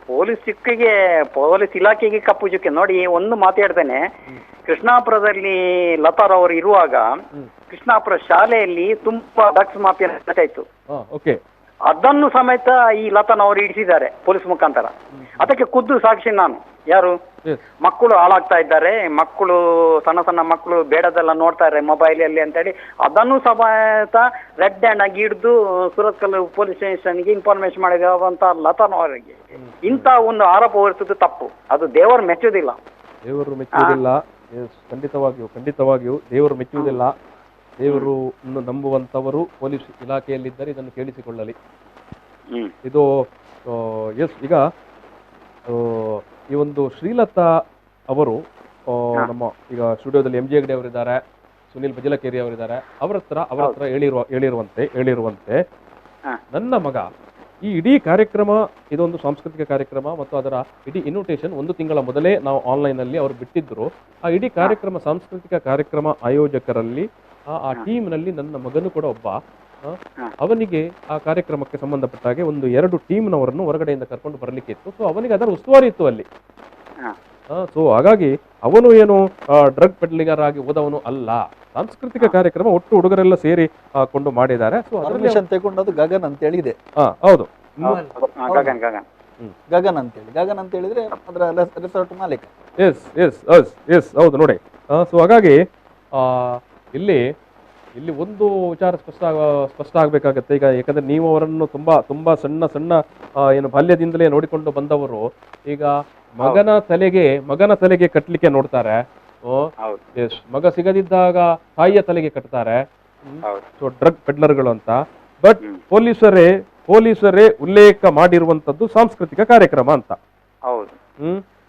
ಪೊಲೀಸ್ ಇಲಾಖೆಗೆ ಕಪ್ಪು ಚುಕ್ಕೆ. ನೋಡಿ, ಒಂದು ಮಾತು ಹೇಳ್ತೇನೆ. ಕೃಷ್ಣಾಪುರದಲ್ಲಿ ಲತಾರವರು ಇರುವಾಗ ಕೃಷ್ಣಾಪುರ ಶಾಲೆಯಲ್ಲಿ ತುಂಬಾ ಡ್ರಗ್ಸ್ ಮಾಫಿಯಾ ನಡೀತಾಯಿತ್ತು. ಓಕೆ, ಅದನ್ನು ಸಮೇತ ಈ ಲತಾನವರು ಇಡಿಸಿದ್ದಾರೆ ಪೊಲೀಸ್ ಮುಖಾಂತರ. ಅದಕ್ಕೆ ಖುದ್ದು ಸಾಕ್ಷಿ ನಾನು. ಯಾರು? ಮಕ್ಕಳು ಹಾಳಾಗ್ತಾ ಇದ್ದಾರೆ, ಮಕ್ಕಳು ಸಣ್ಣ ಸಣ್ಣ ಮಕ್ಕಳು ಬೇಡದೆಲ್ಲ ನೋಡ್ತಾರೆ ಮೊಬೈಲಲ್ಲಿ ಅಂತೇಳಿ ಅದನ್ನು ಸಮೇತ ರೆಡ್ ಹ್ಯಾಂಡ್ ಆಗಿ ಹಿಡಿದು ಸುರತ್ಕಲ್ ಪೊಲೀಸ್ ಸ್ಟೇಷನ್ಗೆ ಇನ್ಫಾರ್ಮೇಶನ್ ಮಾಡಿರುವಂತ ಲತಾನವರಿಗೆ ಇಂಥ ಒಂದು ಆರೋಪ ಹೊರಿಸುವುದು ತಪ್ಪು. ಅದು ದೇವರು ಮೆಚ್ಚುವುದಿಲ್ಲ. ದೇವರು ಮೆಚ್ಚುವುದಿಲ್ಲ. ಖಂಡಿತವಾಗಿಯೂ ದೇವರು ಮೆಚ್ಚುವುದಿಲ್ಲ. ದೇವರು ನಂಬುವಂತವರು ಪೊಲೀಸ್ ಇಲಾಖೆಯಲ್ಲಿದ್ದರೆ ಇದನ್ನು ಕೇಳಿಸಿಕೊಳ್ಳಲಿ. ಇದು ಎಸ್, ಈಗ ಈ ಒಂದು ಶ್ರೀಲತಾ ಅವರು ನಮ್ಮ ಈಗ ಸ್ಟುಡಿಯೋದಲ್ಲಿ MG ಹೆಗ್ಡೆ ಅವರಿದ್ದಾರೆ, ಸುನಿಲ್ ಬಜಲಕೇರಿ ಅವರಿದ್ದಾರೆ. ಅವರ ಹತ್ರ ಹೇಳಿರುವಂತೆ ನನ್ನ ಮಗ ಈ ಇಡೀ ಕಾರ್ಯಕ್ರಮ ಇದೊಂದು ಸಾಂಸ್ಕೃತಿಕ ಕಾರ್ಯಕ್ರಮ ಮತ್ತು ಅದರ ಇಡೀ ಇನ್ವಿಟೇಷನ್ 1 ತಿಂಗಳ ಮೊದಲೇ ನಾವು ಆನ್ಲೈನ್ ಅಲ್ಲಿ ಅವರು ಬಿಟ್ಟಿದ್ರು. ಆ ಇಡೀ ಕಾರ್ಯಕ್ರಮ ಸಾಂಸ್ಕೃತಿಕ ಕಾರ್ಯಕ್ರಮ ಆಯೋಜಕರಲ್ಲಿ ಆ ಟೀಮ್ ನಲ್ಲಿ ನನ್ನ ಮಗನು ಕೂಡ ಒಬ್ಬ. ಅವನಿಗೆ ಆ ಕಾರ್ಯಕ್ರಮಕ್ಕೆ ಸಂಬಂಧಪಟ್ಟ ಹಾಗೆ 1-2 ಟೀಮ್ನವರನ್ನು ಹೊರಗಡೆಯಿಂದ ಕರ್ಕೊಂಡು ಬರ್ಲಿಕ್ಕೆ ಇತ್ತು. ಸೊ ಅವನಿಗೆ ಅದರ ಉಸ್ತುವಾರಿ ಇತ್ತು ಅಲ್ಲಿ. ಸೊ ಹಾಗಾಗಿ ಅವನು ಏನು ಡ್ರಗ್ ಪೆಡ್ಲಿಗರ್ ಆಗಿ ಹೋದವನು ಅಲ್ಲ. ಸಾಂಸ್ಕೃತಿಕ ಕಾರ್ಯಕ್ರಮ ಒಟ್ಟು ಹುಡುಗರೆಲ್ಲ ಸೇರಿ ಕೊಂಡು ಮಾಡಿದ್ದಾರೆ. ಸೊ ಪರ್ಮಿಷನ್ ತಗೊಂಡದ್ದು ಗಗನ್ ಅಂತ ಹೇಳಿದೆ. ಹೌದು, ಗಗನ್ ಅಂತ ಹೇಳಿದ್ರೆ ಅದರ ರೆಸಾರ್ಟ್ ಮಾಲೀಕ. ಎಸ್ ಹೌದು ನೋಡಿ. ಸೊ ಹಾಗಾಗಿ ಇಲ್ಲಿ ಒಂದು ವಿಚಾರ ಸ್ಪಷ್ಟ ಆಗ್ಬೇಕಾಗತ್ತೆ ಈಗ. ಯಾಕಂದ್ರೆ ನೀವು ಅವರನ್ನು ತುಂಬಾ ಸಣ್ಣ ಏನು ಬಾಲ್ಯದಿಂದಲೇ ನೋಡಿಕೊಂಡು ಬಂದವರು. ಈಗ ಮಗನ ತಲೆಗೆ ಕಟ್ಟಲಿಕ್ಕೆ ನೋಡ್ತಾರೆ. ಎಸ್, ಮಗ ಸಿಗದಿದ್ದಾಗ ತಾಯಿಯ ತಲೆಗೆ ಕಟ್ತಾರೆ. ಸೊ ಡ್ರಗ್ ಪೆಡ್ಲರ್ಗಳು ಅಂತ. ಬಟ್ ಪೊಲೀಸರೇ ಉಲ್ಲೇಖ ಮಾಡಿರುವಂತದ್ದು ಸಾಂಸ್ಕೃತಿಕ ಕಾರ್ಯಕ್ರಮ ಅಂತ.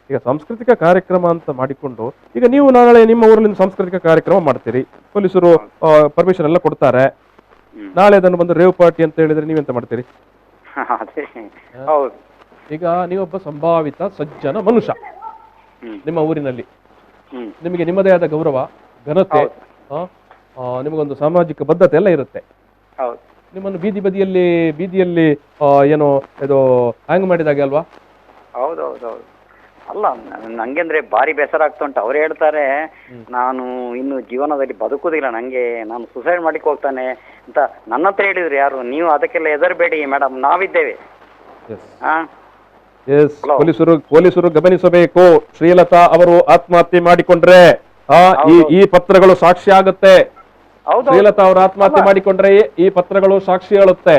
ಈಗ ಸಾಂಸ್ಕೃತಿಕ ಕಾರ್ಯಕ್ರಮ ಅಂತ ಮಾಡಿಕೊಂಡು ಈಗ ನೀವು ನಾಳೆ ನಿಮ್ಮ ಊರಲ್ಲಿ ಸಾಂಸ್ಕೃತಿಕ ಕಾರ್ಯಕ್ರಮ ಮಾಡ್ತೀರಿ, ಪೊಲೀಸರು ಪರ್ಮಿಷನ್ ಎಲ್ಲ ಕೊಡ್ತಾರೆ. ನಾಳೆ ಅದನ್ನು ಬಂದು ರೇವ್ ಪಾರ್ಟಿ ಅಂತ ಹೇಳಿದ್ರೆ ನೀವೆಂತ ಮಾಡ್ತೀರಿ? ಈಗ ನೀವೊಬ್ಬ ಸಂಭಾವಿತ ಸಜ್ಜನ ಮನುಷ್ಯ ನಿಮ್ಮ ಊರಿನಲ್ಲಿ. ನಿಮಗೆ ನಿಮ್ಮದೇ ಆದ ಗೌರವ, ಘನತೆ, ನಿಮಗೊಂದು ಸಾಮಾಜಿಕ ಬದ್ಧತೆ ಎಲ್ಲ ಇರುತ್ತೆ. ನಿಮ್ಮನ್ನು ಬೀದಿಯಲ್ಲಿ ಏನೋ ಇದು ಹ್ಯಾಂಗ್ ಮಾಡಿದಾಗೆ ಅಲ್ವಾ? ಹೌದೌದೌದು. ಅಲ್ಲ, ನಂಗೆ ಅಂದ್ರೆ ಭಾರಿ ಬೇಸರ ಆಗ್ತಾ ಉಂಟು. ಅವ್ರು ಹೇಳ್ತಾರೆ ನಾನು ಇನ್ನು ಜೀವನದಲ್ಲಿ ಬದುಕುದಿಲ್ಲ, ನಾನು ಸುಸೈಡ್ ಮಾಡ್ಲಿಕ್ಕೆ ಹೋಗ್ತಾನೆ ಅಂತ ನನ್ನ ಹತ್ರ ಹೇಳಿದ್ರು. ಯಾರು? ನೀವು ಅದಕ್ಕೆಲ್ಲ ಹೆದರಬೇಡಿ ಮೇಡಮ್, ನಾವಿದ್ದೇವೆ. ಪೊಲೀಸರು ಗಮನಿಸಬೇಕು. ಶ್ರೀಲತಾ ಅವರು ಆತ್ಮಹತ್ಯೆ ಮಾಡಿಕೊಂಡ್ರೆ ಈ ಪತ್ರಗಳು ಸಾಕ್ಷಿ ಆಗುತ್ತೆ. ಶ್ರೀಲತಾ ಅವರು ಆತ್ಮಹತ್ಯೆ ಮಾಡಿಕೊಂಡ್ರೆ ಈ ಪತ್ರಗಳು ಸಾಕ್ಷಿ ಹೇಳುತ್ತೆ.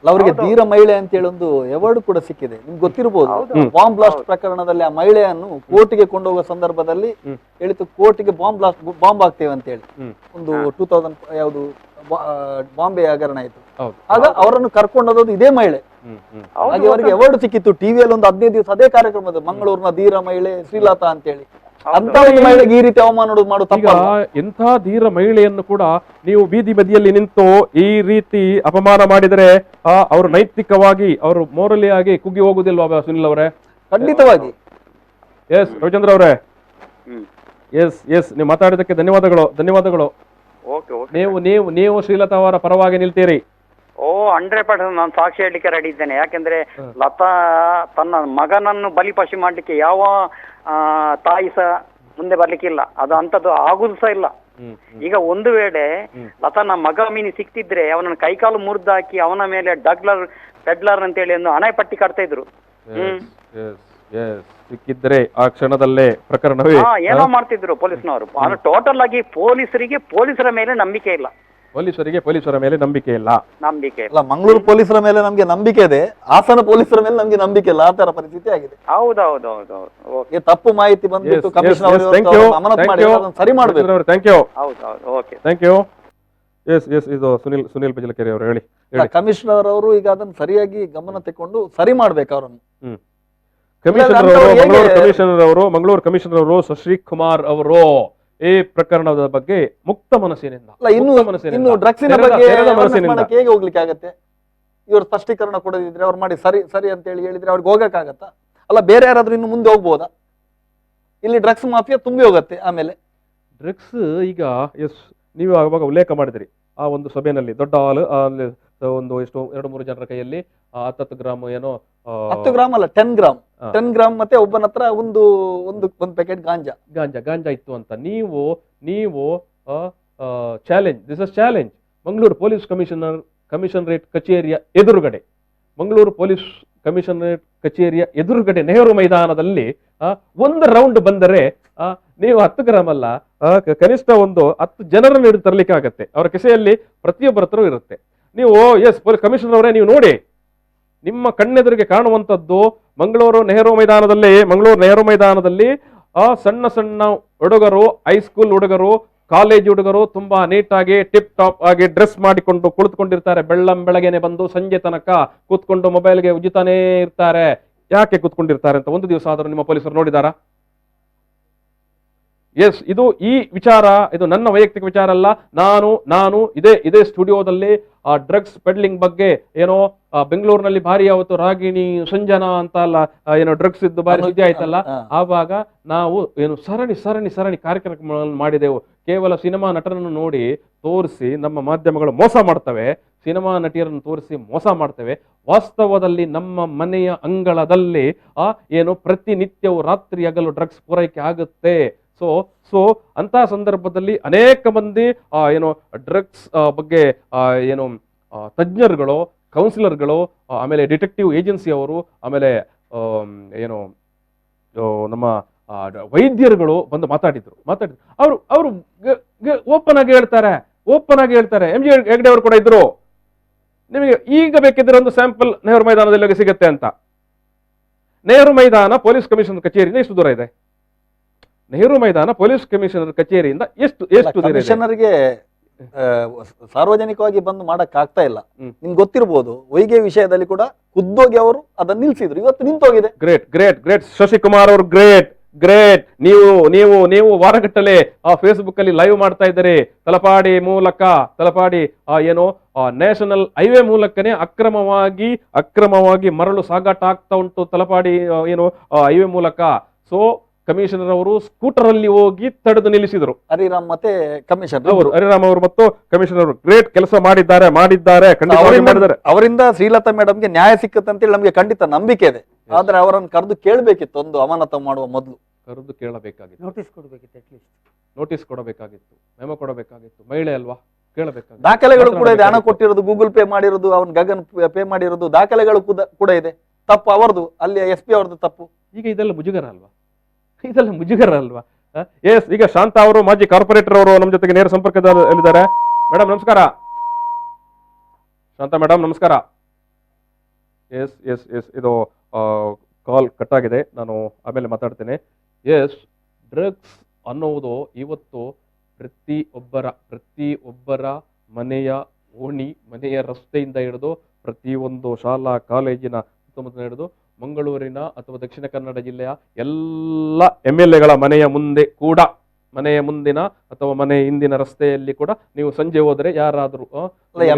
ಅವರಿಗೆ ಧೀರ ಮಹಿಳೆ ಅಂತ ಹೇಳಿ ಒಂದು ಅವಾರ್ಡ್ ಕೂಡ ಸಿಕ್ಕಿದೆ, ನಿಮ್ಗೆ ಗೊತ್ತಿರಬಹುದು. ಬಾಂಬ್ ಬ್ಲಾಸ್ಟ್ ಪ್ರಕರಣದಲ್ಲಿ ಆ ಮಹಿಳೆಯನ್ನು ಕೋರ್ಟಿಗೆ ಕೊಂಡೋಗುವ ಸಂದರ್ಭದಲ್ಲಿ ಹೇಳಿತು, ಕೋರ್ಟಿಗೆ ಬಾಂಬ್ ಆಗ್ತೇವೆ ಅಂತ ಹೇಳಿ ಒಂದು 2000 ಯಾವುದು ಬಾಂಬೆ ಹಗರಣ ಆಯ್ತು. ಆಗ ಅವರನ್ನು ಕರ್ಕೊಂಡೋದು ಇದೇ ಮಹಿಳೆ. ಹಾಗೆ ಅವರಿಗೆ ಅವಾರ್ಡ್ ಸಿಕ್ಕಿತ್ತು. ಟಿವಿಯಲ್ಲಿ ಒಂದು 15 ದಿವಸ ಅದೇ ಕಾರ್ಯಕ್ರಮದ ಮಂಗಳೂರಿನ ಧೀರ ಮಹಿಳೆ ಶ್ರೀಲತಾ ಅಂತ ಹೇಳಿ. ಅಂತ ಒಂದು ಮಹಿಳೆಗೆ ಈ ರೀತಿ ಅವಮಾನ ಮಾಡು ತಪ್ಪ. ಎಂಥ ಧೀರ ಮಹಿಳೆಯನ್ನು ಕೂಡ ನೀವು ಬೀದಿ ಬದಿಯಲ್ಲಿ ನಿಂತು ಈ ರೀತಿ ಅಪಮಾನ ಮಾಡಿದರೆ ಅವರು ನೈತಿಕವಾಗಿ ಅವರು ಮೋರಲಿ ಆಗಿ ಕುಗ್ಗಿ ಹೋಗುದಿಲ್ವಾ ಸುನಿಲ್ ಅವರೇ? ಖಂಡಿತವಾಗಿ. ಎಸ್ ರವಿಚಂದ್ರ ಅವರೇ, ಎಸ್ ನೀವು ಮಾತಾಡಿದಕ್ಕೆ ಧನ್ಯವಾದಗಳು. ನೀವು ಶ್ರೀಲತಾ ಅವರ ಪರವಾಗಿ ನಿಲ್ತೀರಿ? 100% ನಾನು ಸಾಕ್ಷಿ ಹೇಳಲಿಕ್ಕೆ ರೆಡಿ ಇದ್ದೇನೆ. ಯಾಕೆಂದ್ರೆ ಲತಾ ತನ್ನ ಮಗನನ್ನು ಬಲಿಪಶು ಮಾಡ್ಲಿಕ್ಕೆ ಯಾವ ತಾಯಿ ಸಹ ಮುಂದೆ ಬರ್ಲಿಕ್ಕಿಲ್ಲ. ಅದು ಅಂತದ್ದು ಆಗುದು ಸಹ ಇಲ್ಲ. ಈಗ ಒಂದು ವೇಳೆ ಲತಾನ ಮಗ ಮೀನಿ ಸಿಕ್ತಿದ್ರೆ ಅವನನ್ನು ಕೈಕಾಲು ಮುರಿದಾಕಿ ಅವನ ಮೇಲೆ ಪೆಡ್ಲರ್ ಅಂತೇಳಿ ಒಂದು ಹಣೆ ಪಟ್ಟಿ ಕಟ್ತಾ ಇದ್ರು. ಸಿಕ್ಕಿದ್ರೆ ಆ ಕ್ಷಣದಲ್ಲೇ ಪ್ರಕರಣವೇ ಏನೋ ಮಾಡ್ತಿದ್ರು ಪೊಲೀಸ್ನವರು. ಟೋಟಲ್ ಆಗಿ ಪೊಲೀಸರ ಮೇಲೆ ನಂಬಿಕೆ ಇಲ್ಲ. ಪೊಲೀಸರ ಮೇಲೆ ನಂಬಿಕೆ ಇಲ್ಲ. ಮಂಗಳೂರು ಪೊಲೀಸರ ಮೇಲೆ ನಮ್ಗೆ ನಂಬಿಕೆ ಇದೆ, ಹಾಸನ ಪೊಲೀಸರ ಮೇಲೆ ನಮ್ಗೆ ನಂಬಿಕೆ ಇಲ್ಲ. ಆ ತರ ಪರಿಸ್ಥಿತಿ ಆಗಿದೆ. ಹೌದೌದು. ತಪ್ಪು ಮಾಹಿತಿ ಬಂದಿತ್ತು, ಕಮಿಷನರ್ ಸರಿ ಮಾಡಬೇಕು. Thank you. ಇದು ಸುನಿಲ್ ಪಜಲಕೆರೆ ಅವರು ಹೇಳಿ. ಕಮಿಷನರ್ ಅವರು ಈಗ ಅದನ್ನು ಸರಿಯಾಗಿ ಗಮನ ತಕೊಂಡು ಸರಿ ಮಾಡ್ಬೇಕು ಅವರನ್ನು. ಮಂಗಳೂರು ಕಮಿಷನರ್ ಅವರು ಶಶಿ ಕುಮಾರ್ ಅವರು ಈ ಪ್ರಕರಣದ ಬಗ್ಗೆ ಮುಕ್ತ ಮನಸ್ಸಿನಿಂದ ಇನ್ನು ಡ್ರಗ್ಸಿನ ಬಗ್ಗೆ ಹೇಗೆ ಹೋಗ್ಲಿಕ್ಕೆ ಆಗತ್ತೆ? ಇವರು ಸ್ಪಷ್ಟೀಕರಣ ಕೊಡದಿದ್ರೆ ಅವ್ರು ಮಾಡಿ ಸರಿ ಅಂತ ಹೇಳಿದ್ರೆ ಅವ್ರಿಗೆ ಹೋಗಕ್ಕಾಗತ್ತಾ? ಅಲ್ಲ, ಬೇರೆ ಯಾರಾದ್ರೂ ಇನ್ನು ಮುಂದೆ ಹೋಗ್ಬೋದಾ? ಇಲ್ಲಿ ಡ್ರಗ್ಸ್ ಮಾಫಿಯಾ ತುಂಬಿ ಹೋಗುತ್ತೆ. ಆಮೇಲೆ ಡ್ರಗ್ಸ್ ಈಗ ನೀವು ಆವಾಗ ಉಲ್ಲೇಖ ಮಾಡಿದ್ರಿ ಆ ಒಂದು ಸಭೆಯಲ್ಲಿ ದೊಡ್ಡ ಹಾಲ್ ಒಂದು ಎಷ್ಟು 2-3 ಜನರ ಕೈಯಲ್ಲಿ 10 ಗ್ರಾಮ್ ಏನೋ 10 ಗ್ರಾಮ್ ಅಲ್ಲ 10 ಗ್ರಾಮ್ ಮತ್ತೆ ಒಬ್ಬನ ಹತ್ರ ಒಂದು ಪ್ಯಾಕೆಟ್ ಗಾಂಜಾ ಇತ್ತು ಅಂತ ನೀವು challenge, this is challenge. Mangaluru police commissionerate ಕಚೇರಿಯ ಎದುರುಗಡೆ, ಮಂಗಳೂರು ಪೊಲೀಸ್ ಕಮಿಷನರೇಟ್ ಕಚೇರಿಯ ಎದುರುಗಡೆ ನೆಹರು ಮೈದಾನದಲ್ಲಿ ಒಂದು ರೌಂಡ್ ಬಂದರೆ ನೀವು 10 ಗ್ರಾಮ್ ಅಲ್ಲ, ಕನಿಷ್ಠ ಒಂದು 10 ಜನರನ್ನು ಹಿಡಿದು ತರಲಿಕ್ಕೆ ಆಗತ್ತೆ. ಅವರ ಕಿಸೆಯಲ್ಲಿ ಪ್ರತಿಯೊಬ್ಬರ ಹತ್ರ ಇರುತ್ತೆ. ನೀವು ಪೊಲೀಸ್ ಕಮಿಷನರ್ ಅವರೇ, ನೀವು ನೋಡಿ, ನಿಮ್ಮ ಕಣ್ಣೆದುರಿಗೆ ಕಾಣುವಂಥದ್ದು ಮಂಗಳೂರು ನೆಹರು ಮೈದಾನದಲ್ಲಿ ಸಣ್ಣ ಹುಡುಗರು, ಹೈಸ್ಕೂಲ್ ಹುಡುಗರು, ಕಾಲೇಜ್ ಹುಡುಗರು ತುಂಬಾ ನೀಟಾಗಿ ಟಿಪ್ ಟಾಪ್ ಆಗಿ ಡ್ರೆಸ್ ಮಾಡಿಕೊಂಡು ಕುಳಿತುಕೊಂಡಿರ್ತಾರೆ. ಬೆಳಗ್ಗೆನೆ ಬಂದು ಸಂಜೆ ತನಕ ಕೂತ್ಕೊಂಡು ಮೊಬೈಲ್ಗೆ ಉಜ್ಜುತ್ತಾನೇ ಇರ್ತಾರೆ. ಯಾಕೆ ಕೂತ್ಕೊಂಡಿರ್ತಾರೆ ಅಂತ ಒಂದು ದಿವಸ ಆದರೂ ನಿಮ್ಮ ಪೊಲೀಸರು ನೋಡಿದಾರಾ? ಇದು ಈ ವಿಚಾರ, ಇದು ನನ್ನ ವೈಯಕ್ತಿಕ ವಿಚಾರ ಅಲ್ಲ. ನಾನು ಇದೇ ಸ್ಟುಡಿಯೋದಲ್ಲಿ ಆ ಡ್ರಗ್ಸ್ ಪೆಡ್ಲಿಂಗ್ ಬಗ್ಗೆ ಏನೋ ಬೆಂಗಳೂರಿನಲ್ಲಿ ಭಾರಿ ಅವತ್ತು ರಾಗಿಣಿ ಸಂಜನಾ ಅಂತ ಅಲ್ಲ ಏನೋ ಡ್ರಗ್ಸ್ ಇದ್ದು ಭಾರಿ ಸುದ್ದಿ ಆಯ್ತಲ್ಲ, ಆವಾಗ ನಾವು ಏನು ಸರಣಿ ಕಾರ್ಯಕ್ರಮಗಳನ್ನು ಮಾಡಿದೆವು. ಕೇವಲ ಸಿನಿಮಾ ನಟರನ್ನು ನೋಡಿ ತೋರಿಸಿ ನಮ್ಮ ಮಾಧ್ಯಮಗಳು ಮೋಸ ಮಾಡ್ತವೆ, ಸಿನಿಮಾ ನಟಿಯರನ್ನು ತೋರಿಸಿ ಮೋಸ ಮಾಡ್ತೇವೆ. ವಾಸ್ತವದಲ್ಲಿ ನಮ್ಮ ಮನೆಯ ಅಂಗಳದಲ್ಲಿ ಏನು ಪ್ರತಿನಿತ್ಯವೂ ರಾತ್ರಿ ಹಗಲು ಡ್ರಗ್ಸ್ ಪೂರೈಕೆ ಆಗುತ್ತೆ. ಸೊ ಅಂತ ಸಂದರ್ಭದಲ್ಲಿ ಅನೇಕ ಮಂದಿ ಏನು ಡ್ರಗ್ಸ್ ಬಗ್ಗೆ ಏನು ತಜ್ಞರುಗಳು, ಕೌನ್ಸಿಲರ್ಗಳು, ಆಮೇಲೆ ಡಿಟೆಕ್ಟಿವ್ ಏಜೆನ್ಸಿ ಅವರು, ಆಮೇಲೆ ಏನು ನಮ್ಮ ವೈದ್ಯರುಗಳು ಬಂದು ಮಾತಾಡಿದ್ರು. ಅವರು ಓಪನ್ ಆಗಿ ಹೇಳ್ತಾರೆ. ಎಂ ಜಿ ಹೆಗ್ಡೆ ಅವರು ಕೂಡ ಇದ್ರು. ನಿಮಗೆ ಈಗ ಬೇಕಿದ್ರೆ ಒಂದು ಸ್ಯಾಂಪಲ್ ನೆಹರು ಮೈದಾನದಲ್ಲಿ ಸಿಗುತ್ತೆ ಅಂತ. ನೆಹರು ಮೈದಾನ ಪೊಲೀಸ್ ಕಮಿಷನರ್ ಕಚೇರಿಯಿಂದ ಎಷ್ಟು ದೂರ ಇದೆ? ನೆಹರು ಮೈದಾನ ಪೊಲೀಸ್ ಕಮಿಷನರ್ ಕಚೇರಿಯಿಂದ ಎಷ್ಟು ಕಮಿಷನರ್ಗೆ ಸಾರ್ವಜನಿಕವಾಗಿ ಬಂದು ಮಾಡಕ್ ಆಗ್ತಾ ಇಲ್ಲ. ನಿಮ್ಗೆ ಗೊತ್ತಿರಬಹುದು, ವೈಗೆ ವಿಷಯದಲ್ಲಿ ಕೂಡ ಖುದ್ದೋಗಿ ಅವರು ಅದನ್ನ ನಿಲ್ಸಿದ್ರು. ಇವತ್ತು ನಿಂತೋಗಿದೆ. ಗ್ರೇಟ್ ಶಶಿಕುಮಾರ್ ಅವರು ಗ್ರೇಟ್. ನೀವು ವಾರಗಟ್ಟಲೆ ಫೇಸ್ಬುಕ್ ಅಲ್ಲಿ ಲೈವ್ ಮಾಡ್ತಾ ಇದ್ದಾರೆ. ತಲಪಾಡಿ ಏನು ನ್ಯಾಷನಲ್ ಹೈವೇ ಮೂಲಕನೇ ಅಕ್ರಮವಾಗಿ ಮರಳು ಸಾಗಾಟ ಆಗ್ತಾ ಉಂಟು ತಲಪಾಡಿ ಏನು ಹೈವೇ ಮೂಲಕ. ಸೊ ಕಮಿಷನರ್ ಅವರು ಸ್ಕೂಟರ್ ಅಲ್ಲಿ ಹೋಗಿ ತಡೆದು ನಿಲ್ಲಿಸಿದರು. ಹರಿರಾಮ್ ಮತ್ತೆ ಕಮಿಷನರ್ ಹರಿರಾಮ್ ಅವರು ಮತ್ತು ಕಮಿಷನರ್ ಗ್ರೇಟ್ ಕೆಲಸ ಮಾಡಿದ್ದಾರೆ. ಅವರಿಂದ ಶ್ರೀಲತಾ ಮೇಡಮ್ಗೆ ನ್ಯಾಯ ಸಿಕ್ಕತ್ತಂತೇಳಿ ನಮ್ಗೆ ಖಂಡಿತ ನಂಬಿಕೆ ಇದೆ. ಆದ್ರೆ ಅವರನ್ನು ಕರೆದು ಕೇಳಬೇಕಿತ್ತು. ಒಂದು ಅಮಾನತ ಮಾಡುವ ಮೊದಲು ಕರೆದು ಕೇಳಬೇಕಾಗಿತ್ತು. ನೋಟಿಸ್ ಕೊಡಬೇಕಾಗಿತ್ತು, ಮೆಮೊ ಕೊಡಬೇಕಾಗಿತ್ತು. ಮಹಿಳೆ ಅಲ್ವಾ, ಕೇಳಬೇಕಾಗಿತ್ತು. ದಾಖಲೆಗಳು ಕೂಡ ಇದೆ. ಹಣ ಕೊಟ್ಟಿರೋದು, ಗೂಗಲ್ ಪೇ ಮಾಡಿರೋದು, ಅವನ್ ಗಗನ್ ಪೇ ಮಾಡಿರೋದು ದಾಖಲೆಗಳು ಕೂಡ ಇದೆ. ತಪ್ಪು ಅವರದು, ಅಲ್ಲಿ SP ಅವರದ್ದು ತಪ್ಪು. ಈಗ ಇದೆಲ್ಲ ಮುಜುಗರ ಅಲ್ವಾ? ಈಗ ಶಾಂತಾ ಅವರು, ಮಾಜಿ ಕಾರ್ಪೊರೇಟರ್ ಅವರು ನಮ್ಮ ಜೊತೆಗೆ ನೇರ ಸಂಪರ್ಕದಲ್ಲಿದ್ದಾರೆ. ಮೇಡಮ್ ನಮಸ್ಕಾರ. ಶಾಂತಾ ಮೇಡಮ್ ನಮಸ್ಕಾರ. ಎಸ್ ಎಸ್ ಎಸ್ ಇದು ಕಾಲ್ ಕಟ್ ಆಗಿದೆ, ನಾನು ಆಮೇಲೆ ಮಾತಾಡ್ತೇನೆ. ಎಸ್, ಡ್ರಗ್ಸ್ ಅನ್ನುವುದು ಇವತ್ತು ಪ್ರತಿಯೊಬ್ಬರ ಮನೆಯ ಓಣಿ, ಮನೆಯ ರಸ್ತೆಯಿಂದ ಹಿಡಿದು ಪ್ರತಿಯೊಂದು ಶಾಲಾ ಕಾಲೇಜಿನ ಸುತ್ತಮುತ್ತ ಹಿಡಿದು ಮಂಗಳೂರಿನ ಅಥವಾ ದಕ್ಷಿಣ ಕನ್ನಡ ಜಿಲ್ಲೆಯ ಎಲ್ಲ MLAಗಳ ಮನೆಯ ಮುಂದಿನ ಅಥವಾ ಮನೆ ಹಿಂದಿನ ರಸ್ತೆಯಲ್ಲಿ ಕೂಡ ನೀವು ಸಂಜೆ ಹೋದ್ರೆ ಯಾರಾದ್ರೂ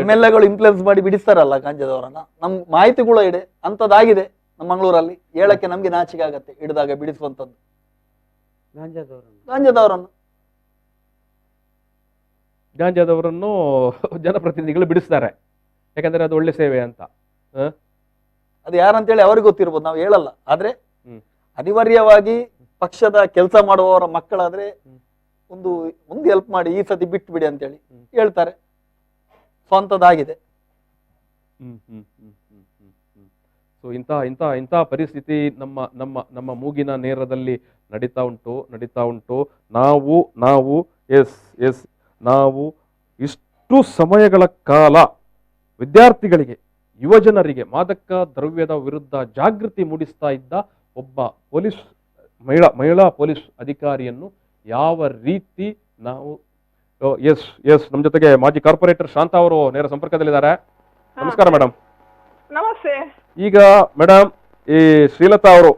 MLAಗಳು ಇನ್ಫ್ಲುಯೆನ್ಸ್ ಮಾಡಿ ಬಿಡಿಸ್ತಾರಲ್ಲ ಗಾಂಜಾದವರನ್ನ. ನಮ್ ಮಾಹಿತಿ ಕೂಡ ಇದೆ ಅಂತದಾಗಿದೆ ನಮ್ಮ ಮಂಗಳೂರಲ್ಲಿ. ಹೇಳಕ್ಕೆ ನಮ್ಗೆ ನಾಚಿಕೆ ಆಗತ್ತೆ ಹಿಡಿದಾಗ ಬಿಡಿಸುವಂತದ್ದು ಗಾಂಜಾದವರನ್ನು ಜನಪ್ರತಿನಿಧಿಗಳು ಬಿಡಿಸ್ತಾರೆ, ಯಾಕಂದ್ರೆ ಅದು ಒಳ್ಳೆ ಸೇವೆ ಅಂತ. ಅದು ಯಾರಂತೇಳಿ ಅವ್ರಿಗೆ ಗೊತ್ತಿರ್ಬೋದು, ನಾವು ಹೇಳಲ್ಲ. ಆದ್ರೆ ಅನಿವಾರ್ಯವಾಗಿ ಪಕ್ಷದ ಕೆಲಸ ಮಾಡುವವರ ಮಕ್ಕಳಾದ್ರೆ ಒಂದು ಹೆಲ್ಪ್ ಮಾಡಿ, ಈ ಸತಿ ಬಿಟ್ಟು ಬಿಡಿ ಅಂತೇಳಿ ಹೇಳ್ತಾರೆ. ಸ್ವಂತದಾಗಿದೆ. ಸೊ ಇಂಥ ಪರಿಸ್ಥಿತಿ ನಮ್ಮ ಮೂಗಿನ ನೇರದಲ್ಲಿ ನಡೀತಾ ಉಂಟು. ನಾವು ಇಷ್ಟು ಸಮಯಗಳ ಕಾಲ ವಿದ್ಯಾರ್ಥಿಗಳಿಗೆ, ಯುವಜನರಿಗೆ ಮಾದಕ ದ್ರವ್ಯದ ವಿರುದ್ಧ ಜಾಗೃತಿ ಮೂಡಿಸ್ತಾ ಇದ್ದ ಒಬ್ಬ ಮಹಿಳಾ ಪೊಲೀಸ್ ಅಧಿಕಾರಿಯನ್ನು ಯಾವ ರೀತಿ ನಾವು ನಮ್ಮ ಜೊತೆಗೆ ಮಾಜಿ ಕಾರ್ಪೊರೇಟರ್ ಶಾಂತ ಅವರು ನೇರ ಸಂಪರ್ಕದಲ್ಲಿದ್ದಾರೆ. ನಮಸ್ಕಾರ ಮೇಡಮ್. ನಮಸ್ತೆ. ಈಗ ಮೇಡಮ್, ಈ ಶ್ರೀಲತಾ ಅವರು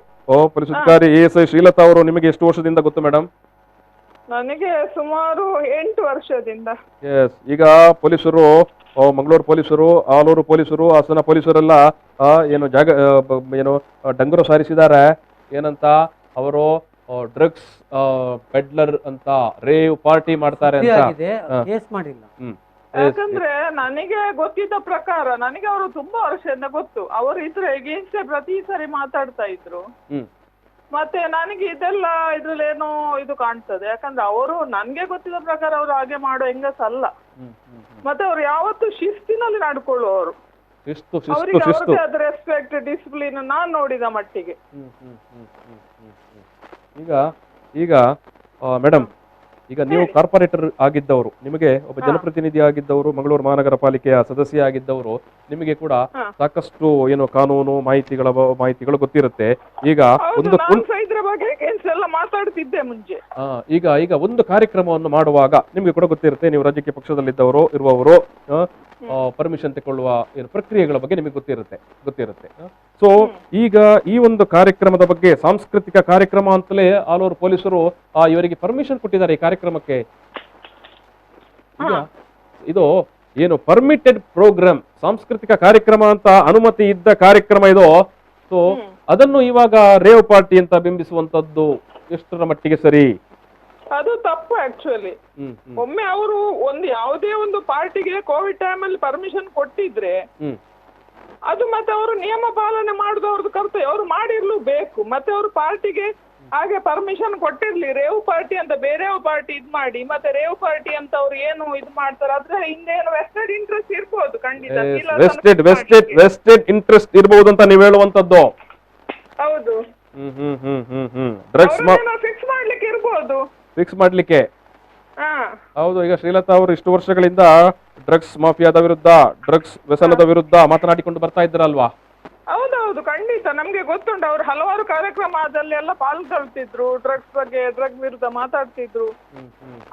ಪೊಲೀಸ್ ಅಧಿಕಾರಿ ASI ಶ್ರೀಲತಾ ಅವರು ನಿಮಗೆ ಎಷ್ಟು ವರ್ಷದಿಂದ ಗೊತ್ತು ಮೇಡಮ್? ನನಗೆ ಸುಮಾರು 8 ವರ್ಷದಿಂದ. ಎಸ್, ಈಗ ಪೊಲೀಸರು, ಮಂಗಳೂರು ಪೊಲೀಸರು, ಆಲೂರು ಪೊಲೀಸರು, ಹಾಸನ ಪೊಲೀಸರೆಲ್ಲ ಏನು ಡಂಗುರ ಸಾರಿಸಿದ್ದಾರೆ. ಏನಂತ? ಅವರು ಡ್ರಗ್ಸ್ ಪೆಡ್ಲರ್ ಅಂತ, ರೇವ್ ಪಾರ್ಟಿ ಮಾಡ್ತಾರೆ ಅಂತ. ಯಾಕಂದ್ರೆ ನನಗೆ ಗೊತ್ತಿದ್ದ ಪ್ರಕಾರ, ನನಗೆ ಅವರು ತುಂಬಾ ವರ್ಷದಿಂದ ಗೊತ್ತು. ಅವರು ಇದ್ರ ಎಗೇನ್ಸ್ಟ್ ಪ್ರತಿ ಸರಿ ಮಾತಾಡ್ತಾ ಇದ್ರು. ಮತ್ತೆ ನನಗೆ ಇದೆಲ್ಲ ಇದ್ರಲ್ಲಿ ಏನೋ ಇದು ಕಾಣ್ತದೆ. ಯಾಕಂದ್ರೆ ಅವರು ನನ್ಗೆ ಗೊತ್ತಿದ್ದ ಪ್ರಕಾರ ಅವರು ಹಾಗೆ ಮಾಡೋ ಹೆಂಗಸಲ್ಲ. ಮತ್ತೆ ಅವ್ರು ಯಾವತ್ತು ಶಿಸ್ತಿನಲ್ಲಿ ನಡ್ಕೊಳ್ಳುವವರು. ಅವರಿಗೆ ಅವ್ರದೇ ಆದ ರೆಸ್ಪೆಕ್ಟ್, ಡಿಸಿಪ್ಲಿನ್ ನಾನ್ ನೋಡಿದ ಮಟ್ಟಿಗೆ. ಈಗ ಮೇಡಮ್, ಈಗ ನೀವು ಕಾರ್ಪೊರೇಟರ್ ಆಗಿದ್ದವರು, ನಿಮಗೆ ಒಬ್ಬ ಜನಪ್ರತಿನಿಧಿ ಆಗಿದ್ದವರು, ಮಂಗಳೂರು ಮಹಾನಗರ ಪಾಲಿಕೆಯ ಸದಸ್ಯ ಆಗಿದ್ದವರು, ನಿಮಗೆ ಕೂಡ ಸಾಕಷ್ಟು ಏನು ಕಾನೂನು ಮಾಹಿತಿಗಳು ಗೊತ್ತಿರುತ್ತೆ. ಈಗ ಮಾತಾಡ್ತಿದ್ದೆ ಮುಂಚೆ. ಈಗ ಒಂದು ಕಾರ್ಯಕ್ರಮವನ್ನು ಮಾಡುವಾಗ ನಿಮ್ಗೆ ಕೂಡ ಗೊತ್ತಿರುತ್ತೆ, ನೀವು ರಾಜಕೀಯ ಪಕ್ಷದಲ್ಲಿದ್ದವರು ಇರುವವರು, ಪರ್ಮಿಷನ್ ತಗೊಳ್ಳುವ ಏನು ಪ್ರಕ್ರಿಯೆಗಳ ಬಗ್ಗೆ ನಿಮಗೆ ಗೊತ್ತಿರುತ್ತೆ. ಸೊ ಈಗ ಈ ಒಂದು ಕಾರ್ಯಕ್ರಮದ ಬಗ್ಗೆ, ಸಾಂಸ್ಕೃತಿಕ ಕಾರ್ಯಕ್ರಮ ಅಂತಲೇ ಆಲೂರು ಪೊಲೀಸರು ಇವರಿಗೆ ಪರ್ಮಿಷನ್ ಕೊಟ್ಟಿದ್ದಾರೆ ಈ ಕಾರ್ಯಕ್ರಮಕ್ಕೆ. ಈಗ ಇದು ಏನು ಪರ್ಮಿಟೆಡ್ ಪ್ರೋಗ್ರಾಮ್, ಸಾಂಸ್ಕೃತಿಕ ಕಾರ್ಯಕ್ರಮ ಅಂತ ಅನುಮತಿ ಇದ್ದ ಕಾರ್ಯಕ್ರಮ ಇದು. ಸೊ ಅದನ್ನು ಇವಾಗ ರೇವ್ ಪಾರ್ಟಿ ಅಂತ ಬಿಂಬಿಸುವಂತದ್ದು ಎಷ್ಟರ ಮಟ್ಟಿಗೆ ಸರಿ? ಅದು ತಪ್ಪು ಆಕ್ಚುಲಿ. ಒಮ್ಮೆ ಅವರು ಯಾವುದೇ ಒಂದು ಪಾರ್ಟಿಗೆ ಕೋವಿಡ್ ಟೈಮ್ ಅಲ್ಲಿ ಪರ್ಮಿಷನ್ ಕೊಟ್ಟಿದ್ರೆ ಅದು ಮತ್ತೆ ಅವರು ನಿಯಮ ಪಾಲನೆ ಮಾಡುದು ಅವ್ರದ್ದು ಕರ್ತವ್ಯ. ಅವ್ರು ಮಾಡಿರ್ಲು ಬೇಕು. ಮತ್ತೆ ಅವರು ಪಾರ್ಟಿಗೆ ಹಾಗೆ ಪರ್ಮಿಷನ್ ಕೊಟ್ಟಿರ್ಲಿ. ರೇವ್ ಪಾರ್ಟಿ ಅಂತ ಬೇರೆ ಪಾರ್ಟಿ ಇದ್ ಮಾಡಿ, ಮತ್ತೆ ರೇವ್ ಪಾರ್ಟಿ ಅಂತ ಅವ್ರು ಏನು ಇದು ಮಾಡ್ತಾರೆ, ಅದ್ರ ಹಿಂದೆ ಏನು ವೆಸ್ಟೆಡ್ ಇಂಟ್ರೆಸ್ಟ್ ಇರ್ಬೋದು ಖಂಡಿತ. ವೆಸ್ಟೆಡ್ ಇಂಟ್ರೆಸ್ಟ್ ಇರಬಹುದು ಅಂತ ನೀವು ಹೇಳುವಂತದ್ದು. ಹೌದು. ಡ್ರಗ್ಸ್ ಫಿಕ್ಸ್ ಮಾಡ್ಲಿಕ್ಕೆ ಇರ್ಬೋದು. ಫಿಕ್ಸ್ ಮಾಡ್ಲಿಕ್ಕೆ ಹೌದು. ಈಗ ಶ್ರೀಲತಾ ಅವರು ಇಷ್ಟು ವರ್ಷಗಳಿಂದ ಡ್ರಗ್ಸ್ ಮಾಫಿಯಾದ ವಿರುದ್ಧ, ಡ್ರಗ್ಸ್ ವ್ಯಸನದ ವಿರುದ್ಧ ಮಾತನಾಡಿಕೊಂಡು ಬರ್ತಾ ಇದ್ರಲ್ವಾ? ಹೌದೌದು, ಖಂಡಿತ ನಮ್ಗೆ ಗೊತ್ತುಂಟು. ಅವ್ರು ಹಲವಾರು ಕಾರ್ಯಕ್ರಮದಲ್ಲಿ ಎಲ್ಲ ಪಾಲ್ಗೊಳ್ತಿದ್ರು, ಡ್ರಗ್ಸ್ ಬಗ್ಗೆ, ಡ್ರಗ್ ವಿರುದ್ಧ ಮಾತಾಡ್ತಿದ್ರು.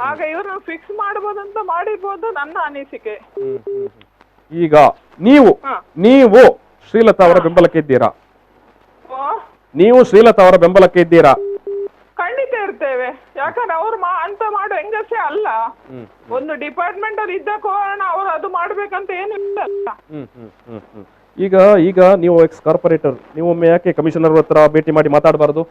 ಆಗ ಇವ್ರನ್ನ ಫಿಕ್ಸ್ ಮಾಡಬಹುದಂತ ಮಾಡಿರ್ಬೋದು ನನ್ನ ಅನಿಸಿಕೆ. ಈಗ ನೀವು ಶ್ರೀಲತಾ ಅವರ ಬೆಂಬಲಕ್ಕೆ ಇದ್ದೀರಾ? ನೀವು ಶ್ರೀಲತಾ ಅವರ ಬೆಂಬಲಕ್ಕೆ ಇದ್ದೀರಾ? ಖಂಡಿತ ಇರ್ತೇವೆ. ಯಾಕಂದ್ರೆ ಅವ್ರು ಅಂತ ಮಾಡೋ ಹೆಂಗಸೇ ಅಲ್ಲ. ಒಂದು ಡಿಪಾರ್ಟ್ಮೆಂಟ್ ಅಲ್ಲಿ ಇದ್ದ ಕಾರಣ ಅವ್ರು ಅದು ಮಾಡ್ಬೇಕಂತ ಏನು ಇಲ್ಲ. ಈಗ ನೀವು ಎಕ್ಸ್ ಕಾರ್ಪೊರೇಟರ್, ನೀವು ಒಮ್ಮೆ ಯಾಕೆ ಕಮಿಷನರ್ ಹತ್ರ ಭೇಟಿ ಮಾಡಿ ಮಾತಾಡಬಾರದು?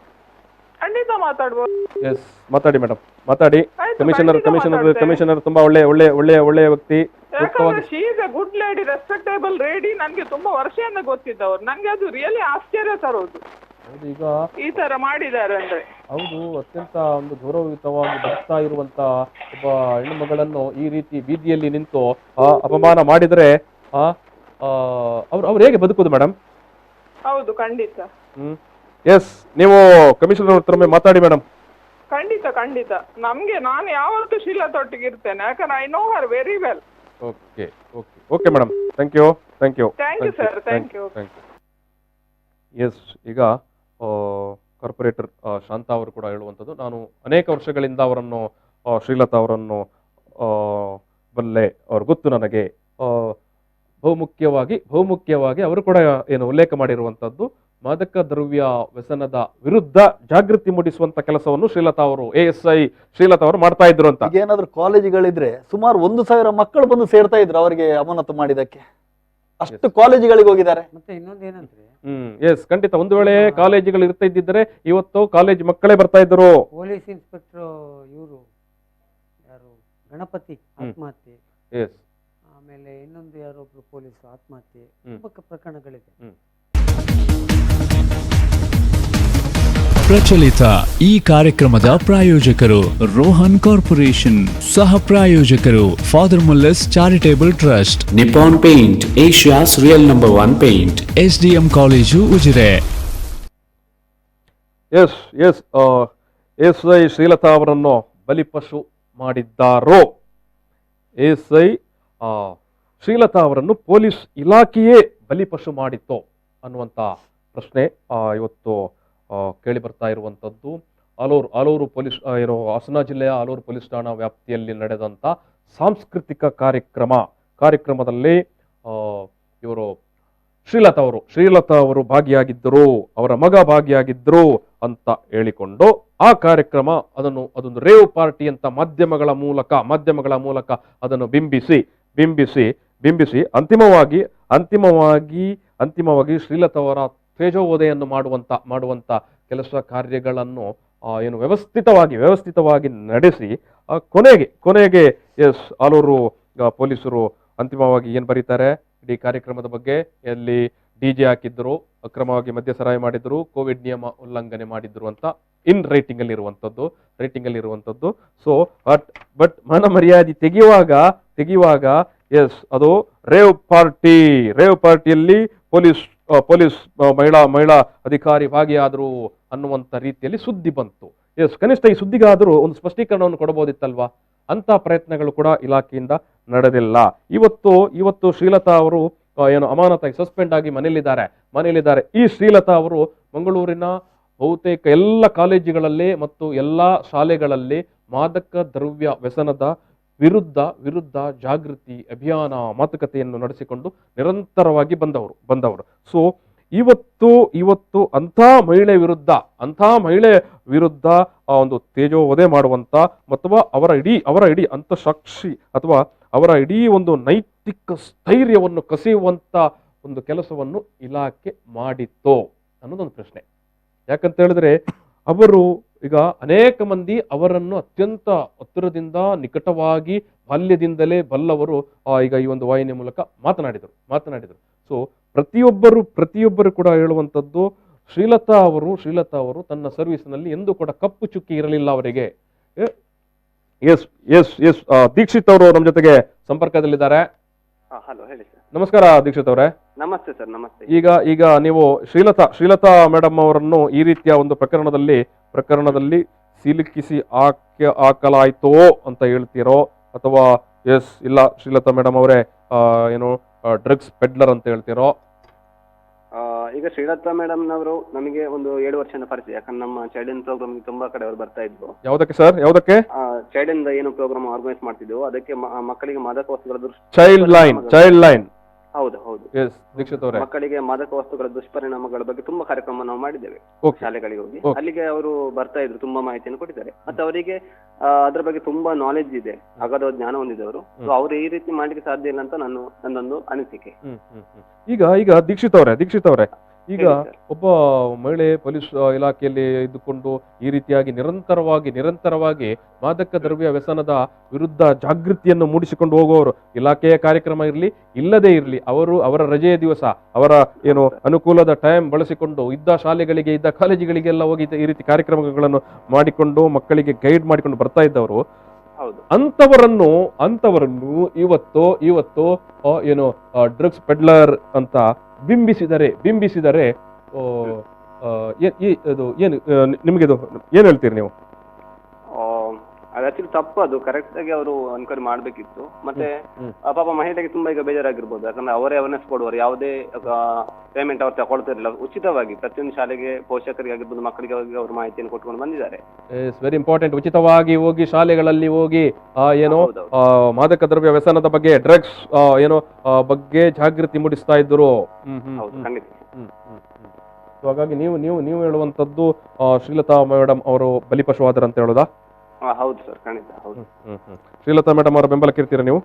ಖಂಡಿತ ಮಾತಾಡ್ಬೋದು. ಎಸ್, ಮಾತಾಡಿ ಮೇಡಮ್, ಮಾತಾಡಿ. ಕಮಿಷನರ್ ತುಂಬಾ ಒಳ್ಳೆಯ ವ್ಯಕ್ತಿ. ಯಾಕಂದ್ರೆ she is A good lady, respectable lady. ನನ್ಗೆ ತುಂಬಾ ವರ್ಷದಿಂದ ಗೊತ್ತಿದ್ದವ್ರು. ನನ್ಗೆ ಅದು ರಿಯಲಿ ಆಶ್ಚರ್ಯ ತರೋದು. ಈಗ ಈ ತರ ಮಾಡಿದ್ದಾರೆ ಅಂದ್ರೆ. ಹೌದು, ಅತ್ಯಂತ ಒಂದು ಗೌರವಯುತವಾಗಿ ಬದುಕ್ತಾ ಇರುವಂತ ಒಬ್ಬ ಹೆಣ್ಣು ಮಗಳನ್ನು ಈ ರೀತಿ ಬೀದಿಯಲ್ಲಿ ನಿಂತು ಅಪಮಾನ ಮಾಡಿದ್ರೆ ಅವ್ರು ಹೇಗೆ ಬದುಕುದು ಮೇಡಮ್? ಹೌದು, ಖಂಡಿತ. ಎಸ್, ನೀವು ಕಮಿಷನರ್ ಹತ್ರ ಮಾತಾಡಿ ಮೇಡಮ್. ಖಂಡಿತ ನಾನು ಯಾವತ್ತೂ ಶ್ರೀಲತೊಟ್ಟಿಗೆ ಇರ್ತೇನೆ. ಯಾಕಂದ್ರೆ I know her very well. Okay madam, thank you sir, thank you. Yes, ಈಗ ಕಾರ್ಪೊರೇಟರ್ ಶಾಂತಾ ಅವರು ಕೂಡ ಹೇಳುವಂಥದ್ದು, ನಾನು ಅನೇಕ ವರ್ಷಗಳಿಂದ ಅವರನ್ನು ಶ್ರೀಲತಾ ಅವರನ್ನು ಬಲ್ಲೆ, ಅವ್ರು ಗೊತ್ತು ನನಗೆ. ಬಹುಮುಖ್ಯವಾಗಿ ಅವರು ಕೂಡ ಏನು ಉಲ್ಲೇಖ ಮಾಡಿರುವಂಥದ್ದು, ಮಾದಕ ದ್ರವ್ಯ ವ್ಯಸನದ ವಿರುದ್ಧ ಜಾಗೃತಿ ಮೂಡಿಸುವಂತ ಕೆಲಸವನ್ನು ಶ್ರೀಲತಾ ಅವರು, ASI ಶ್ರೀಲತಾ ಅವರು ಮಾಡ್ತಾ ಇದ್ರು ಅಂತ. ಈಗ ಏನಾದ್ರು ಕಾಲೇಜುಗಳಿದ್ರೆ ಸುಮಾರು 1,000 ಮಕ್ಕಳು ಬಂದು ಸೇರ್ತಾ ಇದ್ರು ಅವರಿಗೆ ಅಮಾನತು ಮಾಡಿದಕ್ಕೆ. ಅಷ್ಟು ಕಾಲೇಜುಗಳಿಗೆ ಹೋಗಿದ್ದಾರೆ. ಮತ್ತೆ ಇನ್ನೊಂದು ಏನಂದ್ರೆ, ಎಸ್, ಖಂಡಿತ. ಒಂದು ವೇಳೆ ಕಾಲೇಜುಗಳು ಇರ್ತಾ ಇದ್ದಿದ್ರೆ ಇವತ್ತು ಕಾಲೇಜ್ ಮಕ್ಕಳೇ ಬರ್ತಾ ಇದ್ರು. ಪೊಲೀಸ್ ಇನ್ಸ್ಪೆಕ್ಟರ್ ಇವರು ಯಾರು ಗಣಪತಿ ಆತ್ಮಹತ್ಯೆ, ಎಸ್, ಆಮೇಲೆ ಇನ್ನೊಂದು ಯಾರೊಬ್ರು ಪೊಲೀಸ್ ಆತ್ಮಹತ್ಯೆ, ತುಂಬಾ ಪ್ರಕರಣಗಳಿದೆ. ಪ್ರಚಲಿತ ಈ ಕಾರ್ಯಕ್ರಮದ ಪ್ರಾಯೋಜಕರು ರೋಹನ್ ಕಾರ್ಪೊರೇಷನ್, ಸಹ ಪ್ರಾಯೋಜಕರು father Muller's charitable trust, Nippon Paint, Asia's real number one paint. SDM college Ujire. Yes yes ASI Shrilatha ಅವರನ್ನು ಬಲಿಪಶು ಮಾಡಿದ್ದಾರೋ, ASI ಶ್ರೀಲತಾ ಅವರನ್ನು ಪೊಲೀಸ್ ಇಲಾಖೆಯೇ ಬಲಿಪಶು ಮಾಡಿತ್ತೋ ಅನ್ನುವಂಥ ಪ್ರಶ್ನೆ ಇವತ್ತು ಕೇಳಿ ಬರ್ತಾ ಇರುವಂಥದ್ದು. ಆಲೂರು ಪೊಲೀಸ್ ಹಾಸನ ಜಿಲ್ಲೆಯ ಆಲೂರು ಪೊಲೀಸ್ ಠಾಣಾ ವ್ಯಾಪ್ತಿಯಲ್ಲಿ ನಡೆದಂಥ ಸಾಂಸ್ಕೃತಿಕ ಕಾರ್ಯಕ್ರಮದಲ್ಲಿ ಇವರು ಶ್ರೀಲತಾ ಅವರು ಭಾಗಿಯಾಗಿದ್ದರು, ಅವರ ಮಗ ಭಾಗಿಯಾಗಿದ್ದರು ಅಂತ ಹೇಳಿಕೊಂಡು ಆ ಕಾರ್ಯಕ್ರಮ ಅದೊಂದು ರೇವ್ ಪಾರ್ಟಿ ಅಂತ ಮಾಧ್ಯಮಗಳ ಮೂಲಕ ಅದನ್ನು ಬಿಂಬಿಸಿ ಅಂತಿಮವಾಗಿ ಶ್ರೀಲತಾ ಅವರ ತೇಜೋವಧೆಯನ್ನು ಮಾಡುವಂತ ಕೆಲಸ ಕಾರ್ಯಗಳನ್ನು ಏನು ವ್ಯವಸ್ಥಿತವಾಗಿ ನಡೆಸಿ ಕೊನೆಗೆ ಎಸ್ ಆಲೂರು ಪೊಲೀಸರು ಅಂತಿಮವಾಗಿ ಏನ್ ಬರೀತಾರೆ, ಇಡೀ ಕಾರ್ಯಕ್ರಮದ ಬಗ್ಗೆ ಎಲ್ಲಿ DJ ಹಾಕಿದ್ರು, ಅಕ್ರಮವಾಗಿ ಮದ್ಯ ಸರಾಯಿ ಮಾಡಿದ್ರು, ಕೋವಿಡ್ ನಿಯಮ ಉಲ್ಲಂಘನೆ ಮಾಡಿದ್ರು ಅಂತ ರೈಟಿಂಗ್ ಅಲ್ಲಿ ಇರುವಂತದ್ದು. ಸೊ ಬಟ್ ಮಾನ ಮರ್ಯಾದೆ ತೆಗೆಯುವಾಗ ಎಸ್ ಅದು ರೇವ್ ಪಾರ್ಟಿಯಲ್ಲಿ ಪೊಲೀಸ್ ಮಹಿಳಾ ಅಧಿಕಾರಿ ಭಾಗಿಯಾದ್ರು ಅನ್ನುವಂತ ರೀತಿಯಲ್ಲಿ ಸುದ್ದಿ ಬಂತು. ಎಸ್, ಕನಿಷ್ಠ ಈ ಸುದ್ದಿಗಾದರೂ ಒಂದು ಸ್ಪಷ್ಟೀಕರಣವನ್ನು ಕೊಡಬಹುದಿತ್ತಲ್ವಾ? ಅಂತ ಪ್ರಯತ್ನಗಳು ಕೂಡ ಇಲಾಖೆಯಿಂದ ನಡೆದಿಲ್ಲ. ಇವತ್ತು ಶ್ರೀಲತಾ ಅವರು ಏನು ಅಮಾನತಾಗಿ ಸಸ್ಪೆಂಡ್ ಆಗಿ ಮನೆಯಲ್ಲಿದ್ದಾರೆ. ಈ ಶ್ರೀಲತಾ ಅವರು ಮಂಗಳೂರಿನ ಬಹುತೇಕ ಎಲ್ಲ ಕಾಲೇಜುಗಳಲ್ಲಿ ಮತ್ತು ಎಲ್ಲ ಶಾಲೆಗಳಲ್ಲಿ ಮಾದಕ ದ್ರವ್ಯ ವ್ಯಸನದ ವಿರುದ್ಧ ಜಾಗೃತಿ ಅಭಿಯಾನ ಮಾತುಕತೆಯನ್ನು ನಡೆಸಿಕೊಂಡು ನಿರಂತರವಾಗಿ ಬಂದವರು. ಸೊ ಇವತ್ತು ಅಂಥ ಮಹಿಳೆ ವಿರುದ್ಧ ಒಂದು ತೇಜೋವಧೆ ಮಾಡುವಂತ ಅಥವಾ ಅವರ ಇಡೀ ಅಂತಃಸಾಕ್ಷಿ ಅಥವಾ ಅವರ ಇಡೀ ಒಂದು ನೈತಿಕ ಸ್ಥೈರ್ಯವನ್ನು ಕಸಿಯುವಂತ ಒಂದು ಕೆಲಸವನ್ನು ಇಲಾಖೆ ಮಾಡಿತ್ತೋ ಅನ್ನೋದೊಂದು ಪ್ರಶ್ನೆ. ಯಾಕಂತ ಹೇಳಿದ್ರೆ ಅವರು ಈಗ ಅನೇಕ ಮಂದಿ ಅವರನ್ನು ಅತ್ಯಂತ ಹತ್ತಿರದಿಂದ ನಿಕಟವಾಗಿ ಬಾಲ್ಯದಿಂದಲೇ ಬಲ್ಲವರು ಈಗ ಈ ಒಂದು ವಾಹಿನಿಯ ಮೂಲಕ ಮಾತನಾಡಿದರು. ಸೊ ಪ್ರತಿಯೊಬ್ಬರು ಕೂಡ ಹೇಳುವಂಥದ್ದು, ಶ್ರೀಲತಾ ಅವರು ತನ್ನ ಸರ್ವಿಸ್ನಲ್ಲಿ ಎಂದೂ ಕೂಡ ಕಪ್ಪು ಚುಕ್ಕಿ ಇರಲಿಲ್ಲ ಅವರಿಗೆ. ಎಸ್ ದೀಕ್ಷಿತ್ ಅವರು ನಮ್ಮ ಜೊತೆಗೆ ಸಂಪರ್ಕದಲ್ಲಿದ್ದಾರೆ. ಹಲೋ, ಹೇಳಿ ಸರ್. ನಮಸ್ಕಾರ ದೀಕ್ಷಿತ್ ಅವರೇ. ನಮಸ್ತೆ ಸರ್. ನಮಸ್ತೆ. ಈಗ ನೀವು ಶ್ರೀಲತಾ ಮೇಡಮ್ ಅವರನ್ನು ಈ ರೀತಿಯ ಒಂದು ಪ್ರಕರಣದಲ್ಲಿ ಸಿಲುಕಿಸಿ ಹಾಕಲಾಯ್ತೋ ಅಂತ ಹೇಳ್ತೀರೋ, ಅಥವಾ ಎಸ್ ಇಲ್ಲ ಶ್ರೀಲತಾ ಮೇಡಮ್ ಅವರೇ ಏನು ಡ್ರಗ್ಸ್ ಪೆಡ್ಲರ್ ಅಂತ ಹೇಳ್ತೀರೋ? ಈಗ ಶ್ರೀಲತಾ ಮೇಡಮ್ ನವರು ನಮಗೆ ಒಂದು 7 ವರ್ಷದ ಪರಿಚಯ. ಯಾಕಂದ್ರೆ ನಮ್ಮ ಚೈಲ್ಡ್ ಪ್ರೋಗ್ರಾಮ್ ತುಂಬಾ ಕಡೆ ಅವರು ಬರ್ತಾ ಇದ್ರು. ಯಾವುದಕ್ಕೆ ಸರ್? ಚೈಲ್ಡ್ ಏನು ಪ್ರೋಗ್ರಾಮ್ ಆರ್ಗನೈಸ್ ಮಾಡ್ತಿದ್ವು, ಅದಕ್ಕೆ ಮಕ್ಕಳಿಗೆ ಮಾದಕ ವಸ್ತುಗಳ ಚೈಲ್ಡ್ ಲೈನ್. ಹೌದು. ಎಸ್ ದೀಕ್ಷಿತ್ ಅವರೇ, ಮಕ್ಕಳಿಗೆ ಮಾದಕ ವಸ್ತುಗಳ ದುಷ್ಪರಿಣಾಮಗಳ ಬಗ್ಗೆ ತುಂಬಾ ಕಾರ್ಯಕ್ರಮ ನಾವು ಮಾಡಿದ್ದೇವೆ. ಶಾಲೆಗಳಿಗೆ ಹೋಗಿ ಅಲ್ಲಿಗೆ ಅವರು ಬರ್ತಾ ಇದ್ರು, ತುಂಬಾ ಮಾಹಿತಿಯನ್ನು ಕೊಟ್ಟಿದ್ದಾರೆ. ಮತ್ತೆ ಅವರಿಗೆ ಅದ್ರ ಬಗ್ಗೆ ತುಂಬಾ ನಾಲೆಜ್ ಇದೆ, ಅಗಾಧ ಜ್ಞಾನ ಹೊಂದಿದವರು. ಸೊ ಅವ್ರು ಈ ರೀತಿ ಮಾಡ್ಲಿಕ್ಕೆ ಸಾಧ್ಯ ಇಲ್ಲ ಅಂತ ನನ್ನೊಂದು ಅನಿಸಿಕೆ. ಈಗ ದೀಕ್ಷಿತ್ ಅವರೇ ಈಗ ಒಬ್ಬ ಮಹಿಳೆ ಪೊಲೀಸ್ ಇಲಾಖೆಯಲ್ಲಿ ಇದ್ದುಕೊಂಡು ಈ ರೀತಿಯಾಗಿ ನಿರಂತರವಾಗಿ ಮಾದಕ ದ್ರವ್ಯ ವ್ಯಸನದ ವಿರುದ್ಧ ಜಾಗೃತಿಯನ್ನು ಮೂಡಿಸಿಕೊಂಡು ಹೋಗುವವರು, ಇಲಾಖೆಯ ಕಾರ್ಯಕ್ರಮ ಇರಲಿ ಇಲ್ಲದೇ ಇರಲಿ, ಅವರ ರಜೆಯ ದಿವಸ ಅವರ ಏನು ಅನುಕೂಲದ ಟೈಮ್ ಬಳಸಿಕೊಂಡು ಇದ್ದ ಶಾಲೆಗಳಿಗೆ ಇದ್ದ ಕಾಲೇಜುಗಳಿಗೆಲ್ಲ ಹೋಗಿ ಈ ರೀತಿ ಕಾರ್ಯಕ್ರಮಗಳನ್ನು ಮಾಡಿಕೊಂಡು ಮಕ್ಕಳಿಗೆ ಗೈಡ್ ಮಾಡಿಕೊಂಡು ಬರ್ತಾ ಇದ್ದವರು, ಅಂತವರನ್ನು ಇವತ್ತು ಏನು ಡ್ರಗ್ಸ್ ಪೆಡ್ಲರ್ ಅಂತ ಬಿಂಬಿಸಿದರೆ ನಿಮಗೆ ಏನ್ ಹೇಳ್ತೀರಿ ನೀವು? ಅದು ಆಕ್ಚುಲಿ ತಪ್ಪು, ಅದು ಕರೆಕ್ಟ್ ಆಗಿ ಅವರು ಎನ್ಕ್ವೈರಿ ಮಾಡ್ಬೇಕಿತ್ತು. ಮತ್ತೆ ಪಾಪ ಮಹಿಳೆಗೆ ತುಂಬಾ ಈಗ ಬೇಜಾರಾಗಿರ್ಬೋದು, ಯಾಕಂದ್ರೆ ಅವರೇ ಅವೇರ್ನೆಸ್ ಕೊಡುವರು, ಯಾವುದೇ ಪೇಮೆಂಟ್ ಅವ್ರು ತಗೊಳ್ತಿರಲಿಲ್ಲ, ಉಚಿತವಾಗಿ ಪ್ರತಿಯೊಂದು ಶಾಲೆಗೆ ಪೋಷಕರಿಗೆ ಆಗಿರ್ಬೋದು ಮಕ್ಕಳಿಗೆ ಅವರು ಮಾಹಿತಿಯನ್ನು ಕೊಟ್ಕೊಂಡು ಬಂದಿದ್ದಾರೆ. Very important. ಉಚಿತವಾಗಿ ಹೋಗಿ ಶಾಲೆಗಳಲ್ಲಿ ಹೋಗಿ ಏನೋ ಮಾದಕ ದ್ರವ್ಯ ವ್ಯಸನದ ಬಗ್ಗೆ, ಡ್ರಗ್ಸ್ ಏನೋ ಬಗ್ಗೆ ಜಾಗೃತಿ ಮೂಡಿಸ್ತಾ ಇದ್ರು. ಹೌದು, ಖಂಡಿತ. ಹಾಗಾಗಿ ನೀವು ನೀವು ನೀವು ಹೇಳುವಂತದ್ದು ಶ್ರೀಲತಾ ಮೇಡಮ್ ಅವರು ಬಲಿಪಶುವಾದರ ಅಂತ ಹೇಳೋದಾ? ಹೌದು ಸರ್, ಖಂಡಿತ ಹೌದು. ಶ್ರೀಲತಾ ಮೇಡಮ್ ಅವರ ಬೆಂಬಲಕ್ಕೆ ಇರ್ತೀರಾ ನೀವು?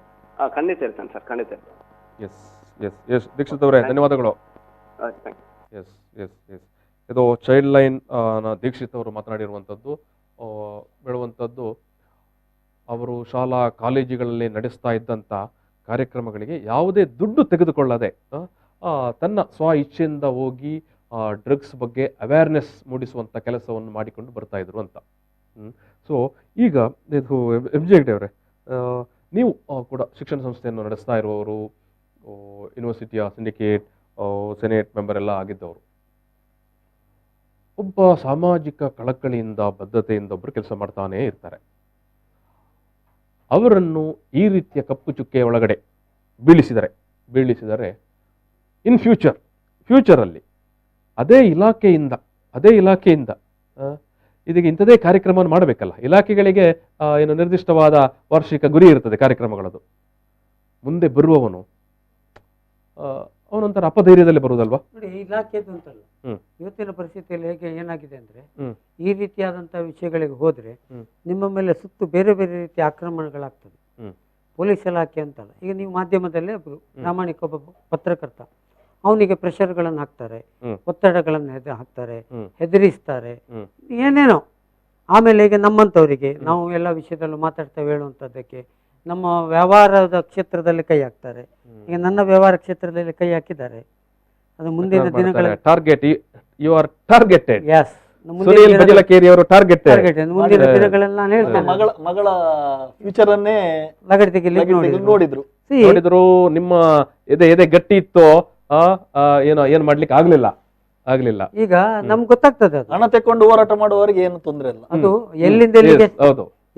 ಖಂಡಿತ ಇರ್ತೇನೆ ಸರ್, ಖಂಡಿತ ಇರ್ತೇನೆ. ಎಸ್ ಎಸ್ ಎಸ್ ದೀಕ್ಷಿತ್ ಅವರೇ, ಧನ್ಯವಾದಗಳು. ಎಸ್ ಎಸ್ ಎಸ್ ಇದು ಚೈಲ್ಡ್ ಲೈನ್ ದೀಕ್ಷಿತ್ ಅವರು ಮಾತನಾಡಿರುವಂಥದ್ದು. ಹೇಳುವಂಥದ್ದು, ಅವರು ಶಾಲಾ ಕಾಲೇಜುಗಳಲ್ಲಿ ನಡೆಸ್ತಾ ಇದ್ದಂಥ ಕಾರ್ಯಕ್ರಮಗಳಿಗೆ ಯಾವುದೇ ದುಡ್ಡು ತೆಗೆದುಕೊಳ್ಳದೆ ತನ್ನ ಸ್ವ ಇಚ್ಛೆಯಿಂದ ಹೋಗಿ ಡ್ರಗ್ಸ್ ಬಗ್ಗೆ ಅವೇರ್ನೆಸ್ ಮೂಡಿಸುವಂಥ ಕೆಲಸವನ್ನು ಮಾಡಿಕೊಂಡು ಬರ್ತಾ ಇದ್ರು ಅಂತ. ಸೊ ಈಗ ಇದು MJ ಹೆಗ್ಡೆ ಅವರೇ, ನೀವು ಕೂಡ ಶಿಕ್ಷಣ ಸಂಸ್ಥೆಯನ್ನು ನಡೆಸ್ತಾ ಇರುವವರು, ಯೂನಿವರ್ಸಿಟಿಯ ಸಿಂಡಿಕೇಟ್ ಸೆನೆಟ್ ಮೆಂಬರ್ ಎಲ್ಲ ಆಗಿದ್ದವರು. ಒಬ್ಬ ಸಾಮಾಜಿಕ ಕಳಕಳಿಯಿಂದ ಬದ್ಧತೆಯಿಂದ ಒಬ್ಬರು ಕೆಲಸ ಮಾಡ್ತಾನೇ ಇರ್ತಾರೆ. ಅವರನ್ನು ಈ ರೀತಿಯ ಕಪ್ಪು ಚುಕ್ಕೆಯ ಒಳಗಡೆ ಬೀಳಿಸಿದರೆ ಇನ್ ಫ್ಯೂಚರಲ್ಲಿ ಅದೇ ಇಲಾಖೆಯಿಂದ ಇದಕ್ಕೆ ಇಂಥದೇ ಕಾರ್ಯಕ್ರಮವನ್ನು ಮಾಡಬೇಕಲ್ಲ. ಇಲಾಖೆಗಳಿಗೆ ಏನು ನಿರ್ದಿಷ್ಟವಾದ ವಾರ್ಷಿಕ ಗುರಿ ಇರ್ತದೆ ಕಾರ್ಯಕ್ರಮಗಳದು. ಮುಂದೆ ಬರುವವನು ಅವನೊಂಥರ ಅಪಧೈರ್ಯದಲ್ಲಿ ಬರುವುದಲ್ವಾ? ನೋಡಿ, ಇಲಾಖೆದು ಅಂತಲ್ಲ, ಇವತ್ತಿನ ಪರಿಸ್ಥಿತಿಯಲ್ಲಿ ಹೇಗೆ ಏನಾಗಿದೆ ಅಂದ್ರೆ, ಈ ರೀತಿಯಾದಂತಹ ವಿಷಯಗಳಿಗೆ ಹೋದ್ರೆ ನಿಮ್ಮ ಮೇಲೆ ಸುತ್ತು ಬೇರೆ ಬೇರೆ ರೀತಿಯ ಆಕ್ರಮಣಗಳಾಗ್ತದೆ. ಪೊಲೀಸ್ ಇಲಾಖೆ ಅಂತಲ್ಲ, ಈಗ ನೀವು ಮಾಧ್ಯಮದಲ್ಲೇ ಒಬ್ಬರು ಪ್ರಾಮಾಣಿಕ ಒಬ್ಬ ಪತ್ರಕರ್ತ, ಅವನಿಗೆ ಪ್ರೆಷರ್ಗಳನ್ನು ಹಾಕ್ತಾರೆ, ಒತ್ತಡಗಳನ್ನು ಹಾಕ್ತಾರೆ, ಹೆದರಿಸ್ತಾರೆ, ಏನೇನೋ. ಆಮೇಲೆ ಈಗ ನಮ್ಮಂಥವರಿಗೆ ನಾವು ಎಲ್ಲ ವಿಷಯದಲ್ಲೂ ಮಾತಾಡ್ತೇವೆ ಹೇಳುವಂಥದ್ದಕ್ಕೆ ನಮ್ಮ ವ್ಯವಹಾರದ ಕ್ಷೇತ್ರದಲ್ಲಿ ಕೈ ಹಾಕ್ತಾರೆ. ಈಗ ನನ್ನ ವ್ಯವಹಾರ ಕ್ಷೇತ್ರದಲ್ಲಿ ಕೈ ಹಾಕಿದ್ದಾರೆ. ಅದು ಮುಂದಿನ ದಿನಗಳಲ್ಲಿ ಮುಂದಿನ ದಿನಗಳಲ್ಲಿ ನಾನು ಹೇಳ್ತೇನೆ, ಮಗಳ ಫ್ಯೂಚರ್ ಅನ್ನೇ ಲಗಡಿ ತೆಗಿಲಿಕ್ಕೆ ನೋಡಿದ್ರು. ನಿಮ್ಮ ಎದೆ ಗಟ್ಟಿ ಇತ್ತು, ಏನ್ ಮಾಡ್ಲಿಕ್ಕೆ ಆಗ್ಲಿಲ್ಲ. ಈಗ ನಮ್ಗೆ ಗೊತ್ತಾಗ್ತದೆ, ಹಣ ತೆಕ್ಕೊಂಡು ಹೋರಾಟ ಮಾಡುವವರಿಗೆ ಏನು ತೊಂದರೆ ಇಲ್ಲ. ಅದು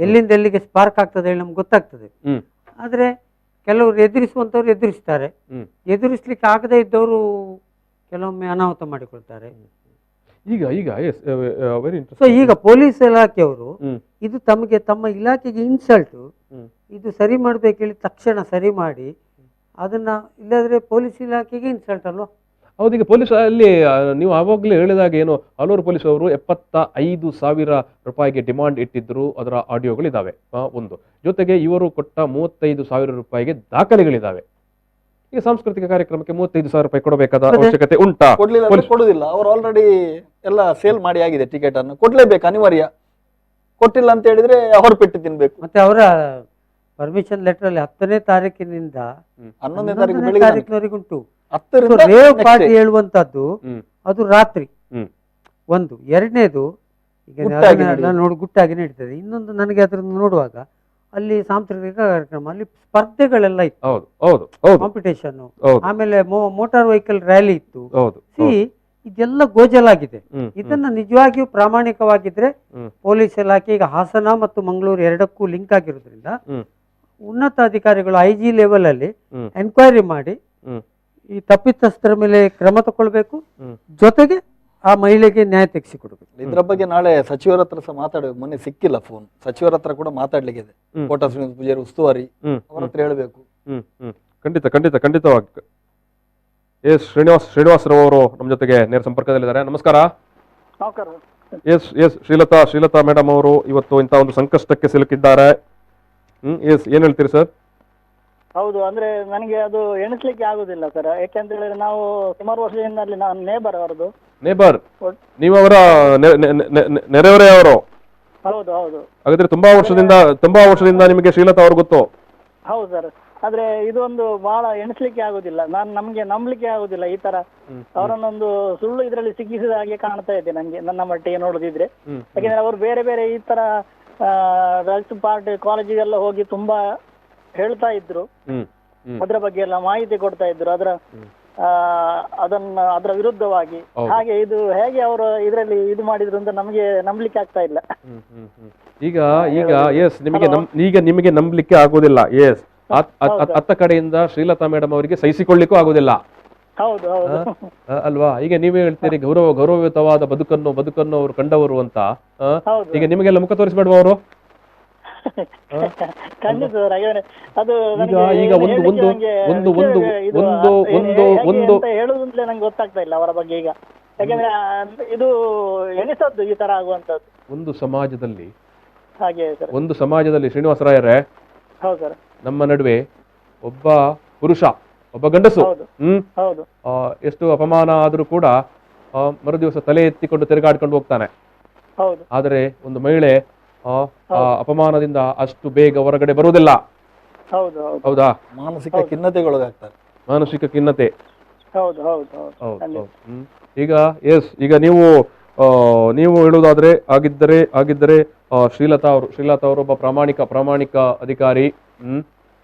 ಎಲ್ಲಿಂದ ಎಲ್ಲಿಗೆ ಸ್ಪಾರ್ಕ್ ಆಗ್ತದೆ ಹೇಳಿ ನಮ್ಗೆ ಗೊತ್ತಾಗ್ತದೆ. ಆದ್ರೆ ಕೆಲವರು ಎದುರಿಸುವಂತವ್ರು ಎದುರಿಸ್ತಾರೆ, ಎದುರಿಸ್ಲಿಕ್ಕೆ ಆಗದೆ ಇದ್ದವರು ಕೆಲವೊಮ್ಮೆ ಅನಾಹುತ ಮಾಡಿಕೊಳ್ತಾರೆ. ಈಗ ಪೊಲೀಸ್ ಇಲಾಖೆಯವರು ಇದು ತಮ್ಮ ಇಲಾಖೆಗೆ ಇನ್ಸಲ್ಟ್, ಇದು ಸರಿ ಮಾಡ್ಬೇಕು ಹೇಳಿ ತಕ್ಷಣ ಸರಿ ಮಾಡಿ ಅದನ್ನ, ಇಲ್ಲಾದ್ರೆ ಪೊಲೀಸ್ ಇಲಾಖೆಗೆ ಇನ್ಸಲ್ಟ್ ಅಲ್ವಾ? ಹೌದೀಗ ಪೊಲೀಸ್ ಅಲ್ಲಿ ನೀವು ಆವಾಗಲೇ ಹೇಳಿದಾಗ ಏನು, ಹಲವಾರು ಪೊಲೀಸ್ ಅವರು 75,000 ರೂಪಾಯಿಗೆ ಡಿಮಾಂಡ್ ಇಟ್ಟಿದ್ರು. ಅದರ ಆಡಿಯೋಗಳಿದ್ದಾವೆ ಒಂದು. ಜೊತೆಗೆ ಇವರು ಕೊಟ್ಟ 35,000 ರೂಪಾಯಿಗೆ ದಾಖಲೆಗಳಿದ್ದಾವೆ. ಈಗ ಸಾಂಸ್ಕೃತಿಕ ಕಾರ್ಯಕ್ರಮಕ್ಕೆ 35,000 ರೂಪಾಯಿ ಕೊಡಬೇಕಾದ ಅವಶ್ಯಕತೆ ಉಂಟಾ? ಕೊಡುದಿಲ್ಲ. ಅವರು ಆಲ್ರೆಡಿ ಎಲ್ಲ ಸೇಲ್ ಮಾಡಿ ಆಗಿದೆ. ಟಿಕೆಟ್ ಅನ್ನು ಕೊಡ್ಲೇಬೇಕು, ಅನಿವಾರ್ಯ. ಕೊಟ್ಟಿಲ್ಲ ಅಂತ ಹೇಳಿದ್ರೆ ಅವರು ಪೆಟ್ಟು ತಿನ್ಬೇಕು. ಮತ್ತೆ ಅವರ ಪರ್ಮಿಷನ್ ಲೆಟರ್ ಅಲ್ಲಿ 10ನೇ ತಾರೀಕಿನಿಂದ 11ನೇ ತಾರೀಕಿನವರೆಗೆ ಉಂಟು. ರೇವ್ ಪಾರ್ಟಿ ಹೇಳುವಂತದ್ದು ಅದು ರಾತ್ರಿ ಒಂದು. ಎರಡನೇದು ಈಗ ನೋಡಿ ಗುಟ್ಟಾಗಿ ನಡೀತದೆ. ಇನ್ನೊಂದು, ನನಗೆ ಅದನ್ನು ನೋಡುವಾಗ ಅಲ್ಲಿ ಸಾಂಸ್ಕೃತಿಕ ಕಾರ್ಯಕ್ರಮ, ಅಲ್ಲಿ ಸ್ಪರ್ಧೆಗಳೆಲ್ಲ ಇತ್ತು, ಕಾಂಪಿಟೇಷನ್, ಆಮೇಲೆ ಮೋಟಾರ್ ವೆಹಿಕಲ್ ರ್ಯಾಲಿ ಇತ್ತು. ಇದೆಲ್ಲ ಗೋಜಲಾಗಿದೆ. ಇದನ್ನ ನಿಜವಾಗಿಯೂ ಪ್ರಾಮಾಣಿಕವಾಗಿದ್ರೆ ಪೊಲೀಸ್ ಇಲಾಖೆ ಈಗ ಹಾಸನ ಮತ್ತು ಮಂಗಳೂರು ಎರಡಕ್ಕೂ ಲಿಂಕ್ ಆಗಿರೋದ್ರಿಂದ ಉನ್ನತ ಅಧಿಕಾರಿಗಳು IG ಲೆವೆಲ್ ಅಲ್ಲಿ ಎನ್ಕ್ವೈರಿ ಮಾಡಿ ಈ ತಪ್ಪಿತಸ್ಥರ ಮೇಲೆ ಕ್ರಮ ತಗೊಳ್ಬೇಕು, ಜೊತೆಗೆ ಆ ಮಹಿಳೆಗೆ ನ್ಯಾಯ ತೆಗೆಸಿಕೊಡ್ಬೇಕು. ಇದ್ರ ಬಗ್ಗೆ ನಾಳೆ ಸಚಿವರ ಹತ್ರ ಸಹ ಮಾತಾಡಬೇಕು. ಮೊನ್ನೆ ಸಿಕ್ಕಿಲ್ಲ ಫೋನ್, ಸಚಿವರ ಹತ್ರ ಕೂಡ ಮಾತಾಡ್ಲಿಕ್ಕೆ ಕೋಟ ಶ್ರೀನಿವಾಸ ಪೂಜಾರಿ ಉಸ್ತುವಾರಿ, ಅವರ ಹತ್ರ ಹೇಳ್ಬೇಕು. ಖಂಡಿತವಾಗಿ. ಶ್ರೀನಿವಾಸ್ ರಾವ್ ಅವರು ನಮ್ಮ ಜೊತೆಗೆ ನೇರ ಸಂಪರ್ಕದಲ್ಲಿದ್ದಾರೆ. ನಮಸ್ಕಾರ. ಶ್ರೀಲತಾ ಮೇಡಮ್ ಅವರು ಇವತ್ತು ಇಂತಹ ಒಂದು ಸಂಕಷ್ಟಕ್ಕೆ ಸಿಲುಕಿದ್ದಾರೆ. ಏನ್ ಹೇಳ್ತೀರಿ ಸರ್? ಹೌದು, ಅಂದ್ರೆ ನನಗೆ ಅದು ಎಣಿಸ್ಲಿಕ್ಕೆ ಆಗುದಿಲ್ಲ ಸರ್. ಯಾಕೆಂತ ಹೇಳಿದ್ರೆ ನಾವು ಸುಮಾರು ವರ್ಷದಿಂದ ಅಲ್ಲಿ ನಾನು ನೇಬರ್ ಅವರದು. ನೀವು ಅವರ ನೆರೆಹೊರೆಯವರು? ಹೌದು. ಹಾಗಾದ್ರೆ ತುಂಬಾ ವರ್ಷದಿಂದ ನಿಮಗೆ ಶ್ರೀಲತಾ ಅವರು ಗೊತ್ತು? ಹೌದು ಸರ್. ಆದ್ರೆ ಇದೊಂದು ಬಹಳ ಎಣಿಸ್ಲಿಕ್ಕೆ ಆಗುದಿಲ್ಲ. ನಮ್ಗೆ ನಂಬಲಿಕ್ಕೆ ಆಗುದಿಲ್ಲ ಈ ತರ ಅವರನ್ನೊಂದು ಸುಳ್ಳು ಇದರಲ್ಲಿ ಸಿಕ್ಕಿಸಿದ ಹಾಗೆ ಕಾಣ್ತಾ ಇದೆ ನಂಗೆ, ನನ್ನ ಮಟ್ಟಿಗೆ ನೋಡುದಿದ್ರೆ. ಯಾಕೆಂದ್ರೆ ಅವರು ಬೇರೆ ಈ ತರ ಡ್ರಗ್ಸ್ ಪಾರ್ಟಿ ಕಾಲೇಜಿಗೆಲ್ಲ ಹೋಗಿ ತುಂಬಾ ಹೇಳ್ತಾ ಇದ್ರು, ಅದರ ಬಗ್ಗೆ ಎಲ್ಲ ಮಾಹಿತಿ ಕೊಡ್ತಾ ಇದ್ರು, ಅದರ ವಿರುದ್ಧವಾಗಿ. ಹಾಗೆ ಇದು ಹೇಗೆ ಅವರು ಇದರಲ್ಲಿ ಇದು ಮಾಡಿದ್ರು ಅಂತ ನಮ್ಗೆ ನಂಬಲಿಕ್ಕೆ ಆಗ್ತಾ ಇಲ್ಲ. ಈಗ ಈಗ ಎಸ್ ನಿಮಗೆ ಈಗ ನಿಮಗೆ ನಂಬಲಿಕ್ಕೆ ಆಗೋದಿಲ್ಲ. ಎಸ್ ಅತ್ತ ಕಡೆಯಿಂದ ಶ್ರೀಲತಾ ಮೇಡಮ್ ಅವರಿಗೆ ಸಹಿಸಿಕೊಳ್ಳಿಕ್ಕೂ ಆಗೋದಿಲ್ಲ ಹೌದು ಹೌದು ಅಲ್ವಾ? ಈಗ ನೀವೇ ಹೇಳ್ತೀರಿ ಗೌರವಯುತವಾದ ಬದುಕನ್ನು ಅವರು ಕಂಡವರು ಅಂತ. ಈಗ ನಿಮಗೆಲ್ಲ ಮುಖ ತೋರಿಸ್ಬೇಡ್ವಾ ಅವರು? ಖಂಡಿತ ಸರ್. ಅದು ಈಗ ಒಂದು ಹೇಳುದಂತಲೇ ನಂಗೆ ಗೊತ್ತಾಗ್ತಾ ಇಲ್ಲ ಅವರ ಬಗ್ಗೆ ಈಗ. ಯಾಕಂದ್ರೆ ಇದು ಎನಿಸದ್ದು ಈ ತರ ಆಗುವಂತದ್ದು ಒಂದು ಸಮಾಜದಲ್ಲಿ. ಹಾಗೆ ಸರ್, ಒಂದು ಸಮಾಜದಲ್ಲಿ ಶ್ರೀನಿವಾಸರಾಯರೇ, ಹೌದು ಸರ್, ನಮ್ಮ ನಡುವೆ ಒಬ್ಬ ಪುರುಷ, ಒಬ್ಬ ಗಂಡಸು ಹೌದು ಎಷ್ಟು ಅಪಮಾನ ಆದ್ರೂ ಕೂಡ ಮರುದಿವಸ ತಲೆ ಎತ್ತಿಕೊಂಡು ತಿರುಗಾಡ್ಕೊಂಡು ಹೋಗ್ತಾನೆ. ಹೌದು. ಆದರೆ ಒಂದು ಮಹಿಳೆ ಅಪಮಾನದಿಂದ ಅಷ್ಟು ಬೇಗ ಹೊರಗಡೆ ಬರುವುದಿಲ್ಲ. ಹೌದು ಹೌದಾ? ಮಾನಸಿಕ ಖಿನ್ನತೆಗೊಳಗಾಗ್ತಾರೆ. ಮಾನಸಿಕ ಖಿನ್ನತೆ. ಹೌದು ಹೌದು ಹೌದು. ಈಗ ಎಸ್ ಈಗ ನೀವು ಹೇಳುವುದಾದ್ರೆ ಆಗಿದ್ದರೆ ಶ್ರೀಲತಾ ಅವರು ಒಬ್ಬ ಪ್ರಾಮಾಣಿಕ ಅಧಿಕಾರಿ.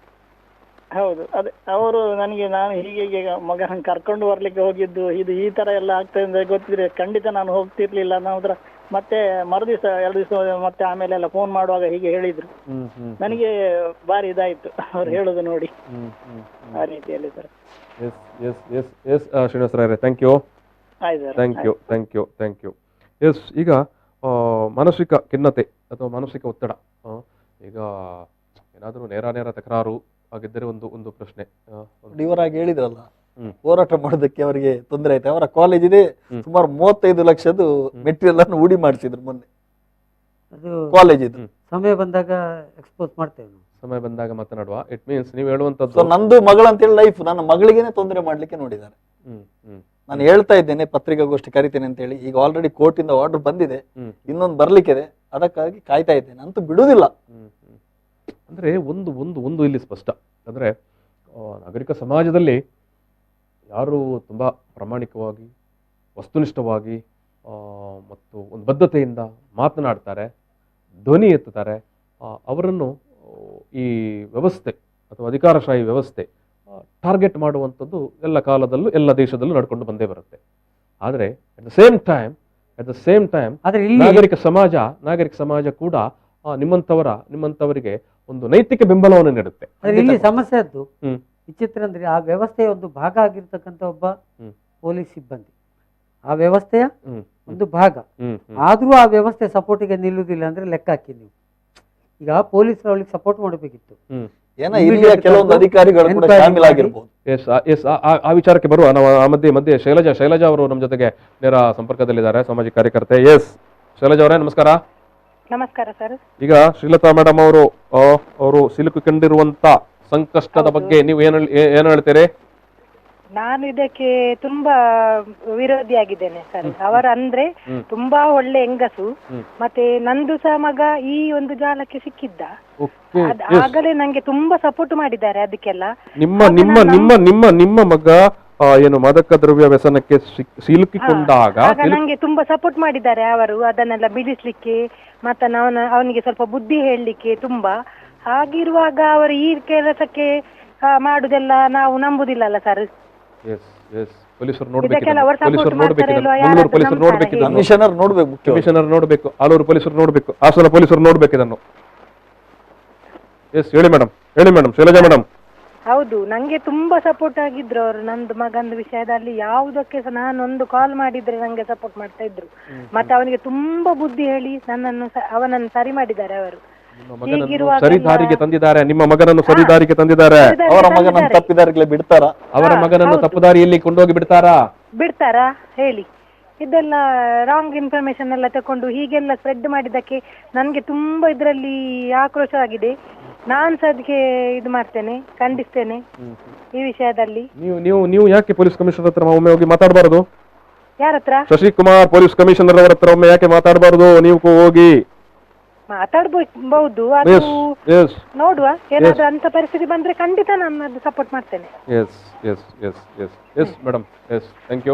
ಹೌದು, ಅದೇ ಅವರು ನಾನು ಹೀಗೆ ಮಗನ ಕರ್ಕೊಂಡು ಬರ್ಲಿಕ್ಕೆ ಹೋಗಿದ್ದು ಇದು ಈ ತರ ಎಲ್ಲ ಆಗ್ತದೆ ಅಂತ ಗೊತ್ತಿದ್ರೆ ಖಂಡಿತ ನಾನು ಹೋಗ್ತಿರ್ಲಿಲ್ಲ. ನಾವು ಮತ್ತೆ ಮರುದಿವಸ 2 ದಿವಸ ಮತ್ತೆ ಆಮೇಲೆ ಎಲ್ಲ ಫೋನ್ ಮಾಡುವಾಗ ಹೀಗೆ ಹೇಳಿದ್ರು. ನನಗೆ ಬಾರಿ ಇದಾಯ್ತು ಅವ್ರು ಹೇಳೋದು ನೋಡಿ ಆ ರೀತಿಯಲ್ಲಿ ಸರ್. ಶ್ರೀನಿವಾಸರಾಯರೇ, ಥ್ಯಾಂಕ್ ಯು. ಎಸ್ ಈಗ ಮಾನಸಿಕ ಖಿನ್ನತೆ ಅಥವಾ ಮಾನಸಿಕ ಒತ್ತಡ, ಈಗ ಏನಾದರೂ ನೇರ ತಕರಾರು ಆಗಿದ್ದರೆ ಒಂದು ಪ್ರಶ್ನೆ. ಇವರಾಗಿ ಹೇಳಿದ್ರಲ್ಲ, ಹೋರಾಟ ಮಾಡೋದಕ್ಕೆ ಅವರಿಗೆ ತೊಂದರೆ ಆಯ್ತು. ಅವರ ಕಾಲೇಜ್ ಇದೆ, ಸುಮಾರು 35 ಲಕ್ಷದ ಮೆಟೀರಿಯಲ್ ಅನ್ನು ಹೂಡಿ ಮಾಡಿಸಿದ್ರು ಮೊನ್ನೆ. ಅದು ಕಾಲೇಜ್ ಇದು ಸಮಯ ಬಂದಾಗ ಎಕ್ಸ್ಪೋಸ್ ಮಾಡ್ತೇವೆ, ಸಮಯ ಬಂದಾಗ ಮಾತನಾಡುವ. ಇಟ್ ಮೀನ್ಸ್ ನೀವು ಹೇಳುವಂತದ್ದು ನಂದು ಮಗಳಂತೇಳಿ ಲೈಫ್ ನನ್ನ ಮಗಳಿಗೇನೆ ತೊಂದರೆ ಮಾಡ್ಲಿಕ್ಕೆ ನೋಡಿದ್ದಾರೆ. ನಾನು ಹೇಳ್ತಾ ಇದ್ದೇನೆ ಪತ್ರಿಕಾಗೋಷ್ಠಿ ಕರಿತೇನೆ ಅಂತ ಹೇಳಿ. ಈಗ ಆಲ್ರೆಡಿ ಕೋರ್ಟ್ ಇಂದ ಆರ್ಡರ್ ಬಂದಿದೆ, ಇನ್ನೊಂದು ಬರ್ಲಿಕ್ಕಿದೆ, ಅದಕ್ಕಾಗಿ ಕಾಯ್ತಾ ಇದ್ದೇನೆ. ಅಂತೂ ಬಿಡುವುದಿಲ್ಲ. ಅಂದ್ರೆ ಒಂದು ಇಲ್ಲಿ ಸ್ಪಷ್ಟ ಅಂದ್ರೆ ನಾಗರಿಕ ಸಮಾಜದಲ್ಲಿ ಯಾರು ತುಂಬಾ ಪ್ರಾಮಾಣಿಕವಾಗಿ, ವಸ್ತುನಿಷ್ಠವಾಗಿ ಮತ್ತು ಒಂದು ಬದ್ಧತೆಯಿಂದ ಮಾತನಾಡ್ತಾರೆ, ಧ್ವನಿ ಎತ್ತುತ್ತಾರೆ, ಅವರನ್ನು ಈ ವ್ಯವಸ್ಥೆ ಅಥವಾ ಅಧಿಕಾರಶಾಹಿ ವ್ಯವಸ್ಥೆ ಟಾರ್ಗೆಟ್ ಮಾಡುವಂಥದ್ದು ಎಲ್ಲ ಕಾಲದಲ್ಲೂ ಎಲ್ಲ ದೇಶದಲ್ಲೂ ನಡ್ಕೊಂಡು ಬಂದೇ ಬರುತ್ತೆ. ಆದರೆ ಅಟ್ ದ ಸೇಮ್ ಟೈಮ್ ನಾಗರಿಕ ಸಮಾಜ ಕೂಡ ನಿಮ್ಮಂತವರಿಗೆ ಒಂದು ನೈತಿಕ ಬೆಂಬಲವನ್ನು ನೀಡುತ್ತೆ. ಇಲ್ಲಿ ಸಮಸ್ಯೆ ಆದ್ದು ವಿಚಿತ್ರ ಅಂದ್ರೆ ಆ ವ್ಯವಸ್ಥೆಯ ಒಂದು ಭಾಗ ಆಗಿರ್ತಕ್ಕಂಥ ಒಬ್ಬ ಪೊಲೀಸ್ ಸಿಬ್ಬಂದಿ ಆ ವ್ಯವಸ್ಥೆಯ ಒಂದು ಭಾಗ ಆದ್ರೂ ಆ ವ್ಯವಸ್ಥೆ ಸಪೋರ್ಟಿಗೆ ನಿಲ್ಲುವುದಿಲ್ಲ ಅಂದ್ರೆ ಲೆಕ್ಕ ಹಾಕಿ ನೀವು. ಈಗ ಪೊಲೀಸರು ಅವಳಿಗೆ ಸಪೋರ್ಟ್ ಮಾಡಬೇಕಿತ್ತು, ಕೆಲವೊಂದು ಅಧಿಕಾರಿಗಳು ಕೂಡ ಶಾಮೀಲಾಗಿರ್ಬೋದು. ಆ ವಿಚಾರಕ್ಕೆ ಬರುವ ನಾವು ಆ ಮಧ್ಯೆ ಶೈಲಜಾ ಅವರು ನಮ್ಮ ಜೊತೆಗೆ ನೇರ ಸಂಪರ್ಕದಲ್ಲಿದ್ದಾರೆ, ಸಾಮಾಜಿಕ ಕಾರ್ಯಕರ್ತೆ. ಎಸ್ ಶೈಲಜಾ ಅವರೇ, ನಮಸ್ಕಾರ. ನಮಸ್ಕಾರ ಸರ್. ಈಗ ಶ್ರೀಲತಾ ಮೇಡಮ್ ಅವರು ಸಿಲುಕಿಕೊಂಡಿರುವಂತ ಸಂಕಷ್ಟದ ಬಗ್ಗೆ ನೀವು ಏನು ಹೇಳ್ತೀರಿ? ನಾನು ಇದಕ್ಕೆ ತುಂಬಾ ವಿರೋಧಿಯಾಗಿದ್ದೇನೆ ಸರ್. ಅವರ ಅಂದ್ರೆ ತುಂಬಾ ಒಳ್ಳೆ ಹೆಂಗಸು, ಮತ್ತೆ ನಂದು ಸಹ ಮಗ ಈ ಒಂದು ಜಾಲಕ್ಕೆ ಸಿಕ್ಕಿದ್ದ. ಆಗಲೇ ನಂಗೆ ತುಂಬಾ ಸಪೋರ್ಟ್ ಮಾಡಿದ್ದಾರೆ ಅದಕ್ಕೆಲ್ಲ. ನಿಮ್ಮ ಮಗ ಏನು ಮಾದಕ ದ್ರವ್ಯ ವ್ಯಸನಕ್ಕೆ ಸಿಲುಕಿಕೊಂಡಾಗ ನಂಗೆ ತುಂಬಾ ಸಪೋರ್ಟ್ ಮಾಡಿದ್ದಾರೆ ಅವರು, ಅದನ್ನೆಲ್ಲ ಬಿಡಿಸ್ಲಿಕ್ಕೆ ಮತ್ತೆ ಅವನಿಗೆ ಸ್ವಲ್ಪ ಬುದ್ಧಿ ಹೇಳಲಿಕ್ಕೆ ತುಂಬಾ. ಹಾಗಿರುವಾಗ ಅವರು ಈ ಕೆಲಸಕ್ಕೆ ಮಾಡುದೆಲ್ಲ ನಾವು ನಂಬುದಿಲ್ಲ ಸರ್. ಪೊಲೀಸರು ನೋಡ್ಬೇಕು, ಆಲೂರು ಪೊಲೀಸರು ನೋಡ್ಬೇಕು, ಹಾಸನ ಪೊಲೀಸರು ನೋಡ್ಬೇಕು ಇದನ್ನು. ಎಸ್ ಹೇಳಿ ಮೇಡಮ್ ಶೈಲಜಾ ಮೇಡಮ್. ಹೌದು, ನಂಗೆ ತುಂಬಾ ಸಪೋರ್ಟ್ ಆಗಿದ್ರು ಅವರು. ನಂದು ಮಗಂದು ವಿಷಯದಲ್ಲಿ ಯಾವುದಕ್ಕೆ ಸಹ ನಾನೊಂದು ಕಾಲ್ ಮಾಡಿದ್ರೆ ನಂಗೆ ಸಪೋರ್ಟ್ ಮಾಡ್ತಾ ಇದ್ರು. ಮತ್ತೆ ಅವನಿಗೆ ತುಂಬಾ ಬುದ್ಧಿ ಹೇಳಿ ಅವನನ್ನು ಸರಿ ಮಾಡಿದ್ದಾರೆ ಅವರು. ಸರಿದಾರಿಗೆ ತಂದಿದ್ದಾರೆ, ನಿಮ್ಮ ಮಗನನ್ನು ಸರಿದಾರಿಗೆ ತಂದಿದ್ದಾರೆ. ಅವರ ಮಗನನ್ನು ತಪ್ಪಿದಾರಿಗೆ ಬಿಡ್ತಾರಾ? ಅವರ ಮಗನನ್ನು ತಪ್ಪುದಾರಿಯಲ್ಲಿ ಕೊಂಡೋಗಿ ಬಿಡ್ತಾರಾ ಹೇಳಿ. ಇದೆಲ್ಲ ರಾಂಗ್ ಇನ್ಫಾರ್ಮೇಶನ್ ಎಲ್ಲ ತಕೊಂಡು ಹೀಗೆಲ್ಲ ಸ್ಪ್ರೆಡ್ ಮಾಡಿದ್ದಕ್ಕೆ ನನ್ಗೆ ತುಂಬಾ ಇದರಲ್ಲಿ ಆಕ್ರೋಶ ಆಗಿದೆ. ನಾನ್ ಸಹ ಅದಕ್ಕೆ ಇದು ಮಾಡ್ತೇನೆ, ಖಂಡಿಸ್ತೇನೆ ಈ ವಿಷಯದಲ್ಲಿ. ನೀವು ಯಾಕೆ ಪೊಲೀಸ್ ಕಮಿಷನರ್ ಹತ್ರ ಒಮ್ಮೆ ಹೋಗಿ ಮಾತಾಡಬಾರದು? ಯಾರ ಹತ್ರ? ಶಶಿಕುಮಾರ್ ಪೊಲೀಸ್ ಕಮಿಷನರ್ ಅವರ ಹತ್ರ ಒಮ್ಮೆ ಯಾಕೆ ಮಾತಾಡಬಾರದು? ನೀವು ಹೋಗಿ ಮಾತಾಡಬಹುದು, ಅದು ನೋಡುವ. ಏನಾದ್ರೂ ಅಂತ ಪರಿಸ್ಥಿತಿ ಬಂದ್ರೆ ಖಂಡಿತ ನಾನು ಅದು ಸಪೋರ್ಟ್ ಮಾಡ್ತೇನೆ. Yes madam, yes thank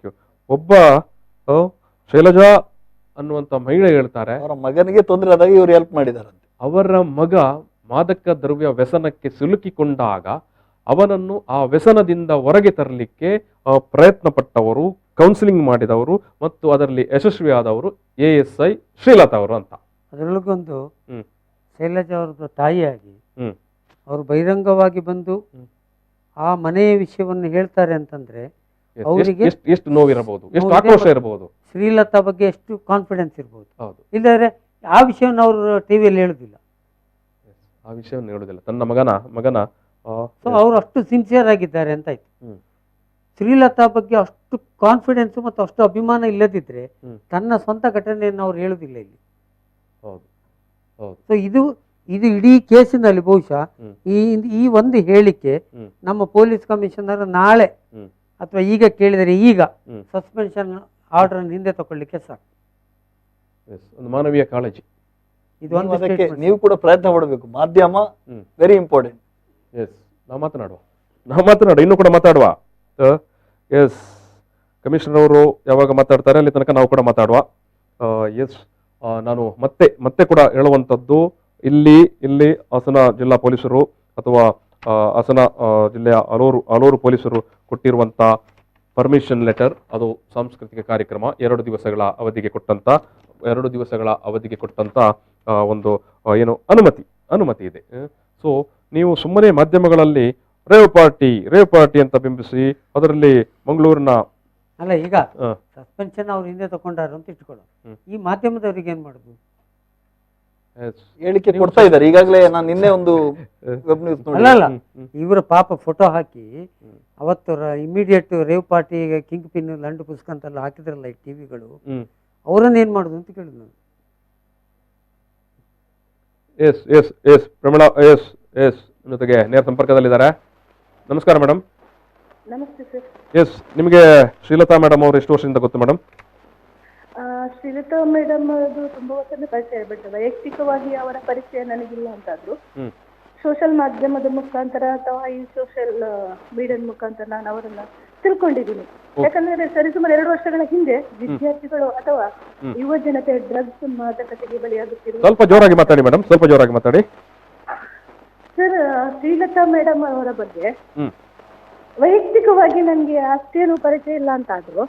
you. ಒಬ್ಬ ಶೈಲಜಾ ಅನ್ನುವಂತ ಮಹಿಳೆ ಹೇಳ್ತಾರೆ, ಅವರ ಮಗನಿಗೆ ತೊಂದರೆ ಆದಾಗ ಇವರು ಹೆಲ್ಪ್ ಮಾಡಿದಾರಂತೆ. ಅವರ ಮಗ ಮಾದಕ ದ್ರವ್ಯ ವ್ಯಸನಕ್ಕೆ ಸಿಲುಕಿಕೊಂಡಾಗ ಅವನನ್ನು ಆ ವ್ಯಸನದಿಂದ ಹೊರಗೆ ತರಲಿಕ್ಕೆ ಪ್ರಯತ್ನ ಪಟ್ಟವರು, ಕೌನ್ಸಿಲಿಂಗ್ ಮಾಡಿದವರು ಮತ್ತು ಅದರಲ್ಲಿ ಯಶಸ್ವಿಯಾದವರು ASI ಶ್ರೀಲತಾ ಅವರು ಅಂತ. ಅದರೊಳಗೊಂದು ಶೈಲಜಾ ಅವ್ರದ್ದು ತಾಯಿಯಾಗಿ ಅವರು ಬಹಿರಂಗವಾಗಿ ಬಂದು ಆ ಮನೆಯ ವಿಷಯವನ್ನು ಹೇಳ್ತಾರೆ ಅಂತಂದ್ರೆ ಅವರಿಗೆ ಎಷ್ಟು ನೋವಿರಬಹುದು, ಎಷ್ಟು ಆಕ್ರೋಶ ಇರಬಹುದು, ಶ್ರೀಲತಾ ಬಗ್ಗೆ ಎಷ್ಟು ಕಾನ್ಫಿಡೆನ್ಸ್ ಇರಬಹುದು. ಹೌದು. ಇಲ್ಲದ್ರೆ ಆ ವಿಷಯವನ್ನು ಅವರು ಟಿವಿಯಲ್ಲಿ ಹೇಳುದಿಲ್ಲ, ಆ ವಿಷಯವನ್ನು ಹೇಳುದಿಲ್ಲ. ತನ್ನ ಮಗನ ಸೊ ಅವರು ಅಷ್ಟು ಸಿನ್ಸಿಯರ್ ಆಗಿದ್ದಾರೆ ಅಂತ ಆಯ್ತು. ಶ್ರೀಲತಾ ಬಗ್ಗೆ ಅಷ್ಟು ಕಾನ್ಫಿಡೆನ್ಸ್ ಮತ್ತು ಅಷ್ಟು ಅಭಿಮಾನ ಇಲ್ಲದಿದ್ರೆ ತನ್ನ ಸ್ವಂತ ಘಟನೆಯನ್ನು ಅವ್ರು ಹೇಳುದಿಲ್ಲ ಇಲ್ಲಿ. ಸೊ ಇದು ಇಡೀ ಕೇಸಿನಲ್ಲಿ ಬಹುಶಃ ಈ ಒಂದು ಹೇಳಿಕೆ ನಮ್ಮ ಪೊಲೀಸ್ ಕಮಿಷನರ್ ನಾಳೆ ಅಥವಾ ಈಗ ಕೇಳಿದರೆ ಈಗ ಸಸ್ಪೆನ್ಷನ್ ಆರ್ಡರ್ ಹಿಂದೆ ತಗೊಳ್ಳಿಕ್ಕೆ ಸಾಕು. ಒಂದು ಮಾನವೀಯ ಕಾಳಜಿ. ಇದು ಅದಕ್ಕೆ ನೀವು ಕೂಡ ಪ್ರಯತ್ನ ಪಡಬೇಕು. ಮಾಧ್ಯಮ ವೆರಿ ಇಂಪಾರ್ಟೆಂಟ್. ಎಸ್, ನಾವು ಮಾತನಾಡುವ ಇನ್ನೂ ಕೂಡ ಮಾತಾಡುವ. ಎಸ್, ಕಮಿಷನರ್ ಅವರು ಯಾವಾಗ ಮಾತಾಡ್ತಾರೆ ಅಲ್ಲಿ ತನಕ ನಾವು ಕೂಡ ಮಾತಾಡುವ. ಎಸ್, ನಾನು ಮತ್ತೆ ಕೂಡ ಹೇಳುವಂಥದ್ದು, ಇಲ್ಲಿ ಹಾಸನ ಜಿಲ್ಲಾ ಪೊಲೀಸರು ಅಥವಾ ಹಾಸನ ಜಿಲ್ಲೆಯ ಹಲೂರು ಪೊಲೀಸರು ಕೊಟ್ಟಿರುವಂಥ ಪರ್ಮಿಷನ್ ಲೆಟರ್, ಅದು ಸಾಂಸ್ಕೃತಿಕ ಕಾರ್ಯಕ್ರಮ 2 ದಿವಸಗಳ ಅವಧಿಗೆ ಕೊಟ್ಟಂತ ಒಂದು ಏನು ಅನುಮತಿ ಇದೆ. ಸೊ ನೀವು ಸುಮ್ಮನೆ ಮಾಧ್ಯಮಗಳಲ್ಲಿ ರೇವ್ ಪಾರ್ಟಿ ಅಂತ ಬಿಂಬಿಸಿ ಅದರಲ್ಲಿ ಮಂಗಳೂರಿನ ಅಲ್ಲ, ಈಗ ಸಸ್ಪೆನ್ಷನ್ ಅವ್ರು ಹಿಂದೆ ತಗೊಂಡಾರು ಅಂತ ಇಟ್ಕೊಳ್ಳೋ, ಈ ಮಾಧ್ಯಮದವ್ರಿಗೆ ಏನ್ ಮಾಡುದು? ಹೇಳಿಕೆ ಕೊಡ್ತಾ ಇದ್ದಾರೆ ಈಗಾಗಲೇ. ನಾನು ನಿನ್ನೆ ಒಂದು ವೆಬ್ ನ್ಯೂಸ್ ನೋಡಿ, ಅಲ್ಲ ಇವರ ಪಾಪ ಫೋಟೋ ಹಾಕಿ ಅವತ್ತು immediate rave party king pin land ಪುಸ್ತಕ ಅಂತೆಲ್ಲ ಹಾಕಿದ್ರಲ್ಲ ಈ ಟಿವಿಗಳು, ಅವರನ್ನ ಏನ್ ಮಾಡುದು ಅಂತ ಕೇಳಿದ್ ನಾನು. ಎಸ್ ಪ್ರಮೀಳಾ ಜೊತೆಗೆ ನೇರ ಸಂಪರ್ಕದಲ್ಲಿದ್ದಾರೆ. ನಮಸ್ಕಾರ ಮೇಡಮ್. ನಮಸ್ತೆ ಸರ್. ಎಸ್, ನಿಮಗೆ ಶ್ರೀಲತಾ ಮೇಡಮ್ ಅವರು ಎಷ್ಟು ವರ್ಷದಿಂದ ಗೊತ್ತು ಮೇಡಮ್? ಶ್ರೀಲತಾ ಮೇಡಮ್ ಅದು ತುಂಬಾ ವರ್ಷದ ಪರಿಚಯ, ಬಟ್ ವೈಯಕ್ತಿಕವಾಗಿ ಅವರ ಪರಿಚಯ ನನಗಿಲ್ಲ ಅಂತಾದ್ರು ಸೋಷಿಯಲ್ ಮಾಧ್ಯಮದ ಮುಖಾಂತರ ಅಥವಾ ಈ ಸೋಷಿಯಲ್ ಮೀಡಿಯಾದ ಮುಖಾಂತರ ನಾನು ಅವರನ್ನ ತಿಳ್ಕೊಂಡಿದ್ದೀನಿ. ಯಾಕಂದ್ರೆ ಸರಿಸುಮಾರು 2 ವರ್ಷಗಳ ಹಿಂದೆ ವಿದ್ಯಾರ್ಥಿಗಳು ಅಥವಾ ಯುವ ಜನತೆ ಡ್ರಗ್ಸ್ ಮಾದಕತೆಗೆ ಬಲಿಯಾಗುತ್ತಿರುವ. ಸ್ವಲ್ಪ ಜೋರಾಗಿ ಮಾತಾಡಿ ಮೇಡಮ್, ಸ್ವಲ್ಪ ಜೋರಾಗಿ ಮಾತಾಡಿ ಸರ್. ಶ್ರೀಲತಾ ಮೇಡಮ್ ಅವರ ಬಗ್ಗೆ ವೈಯಕ್ತಿಕವಾಗಿ ನನಗೆ ಅಷ್ಟೇನು ಪರಿಚಯ ಇಲ್ಲ ಅಂತಾದ್ರು,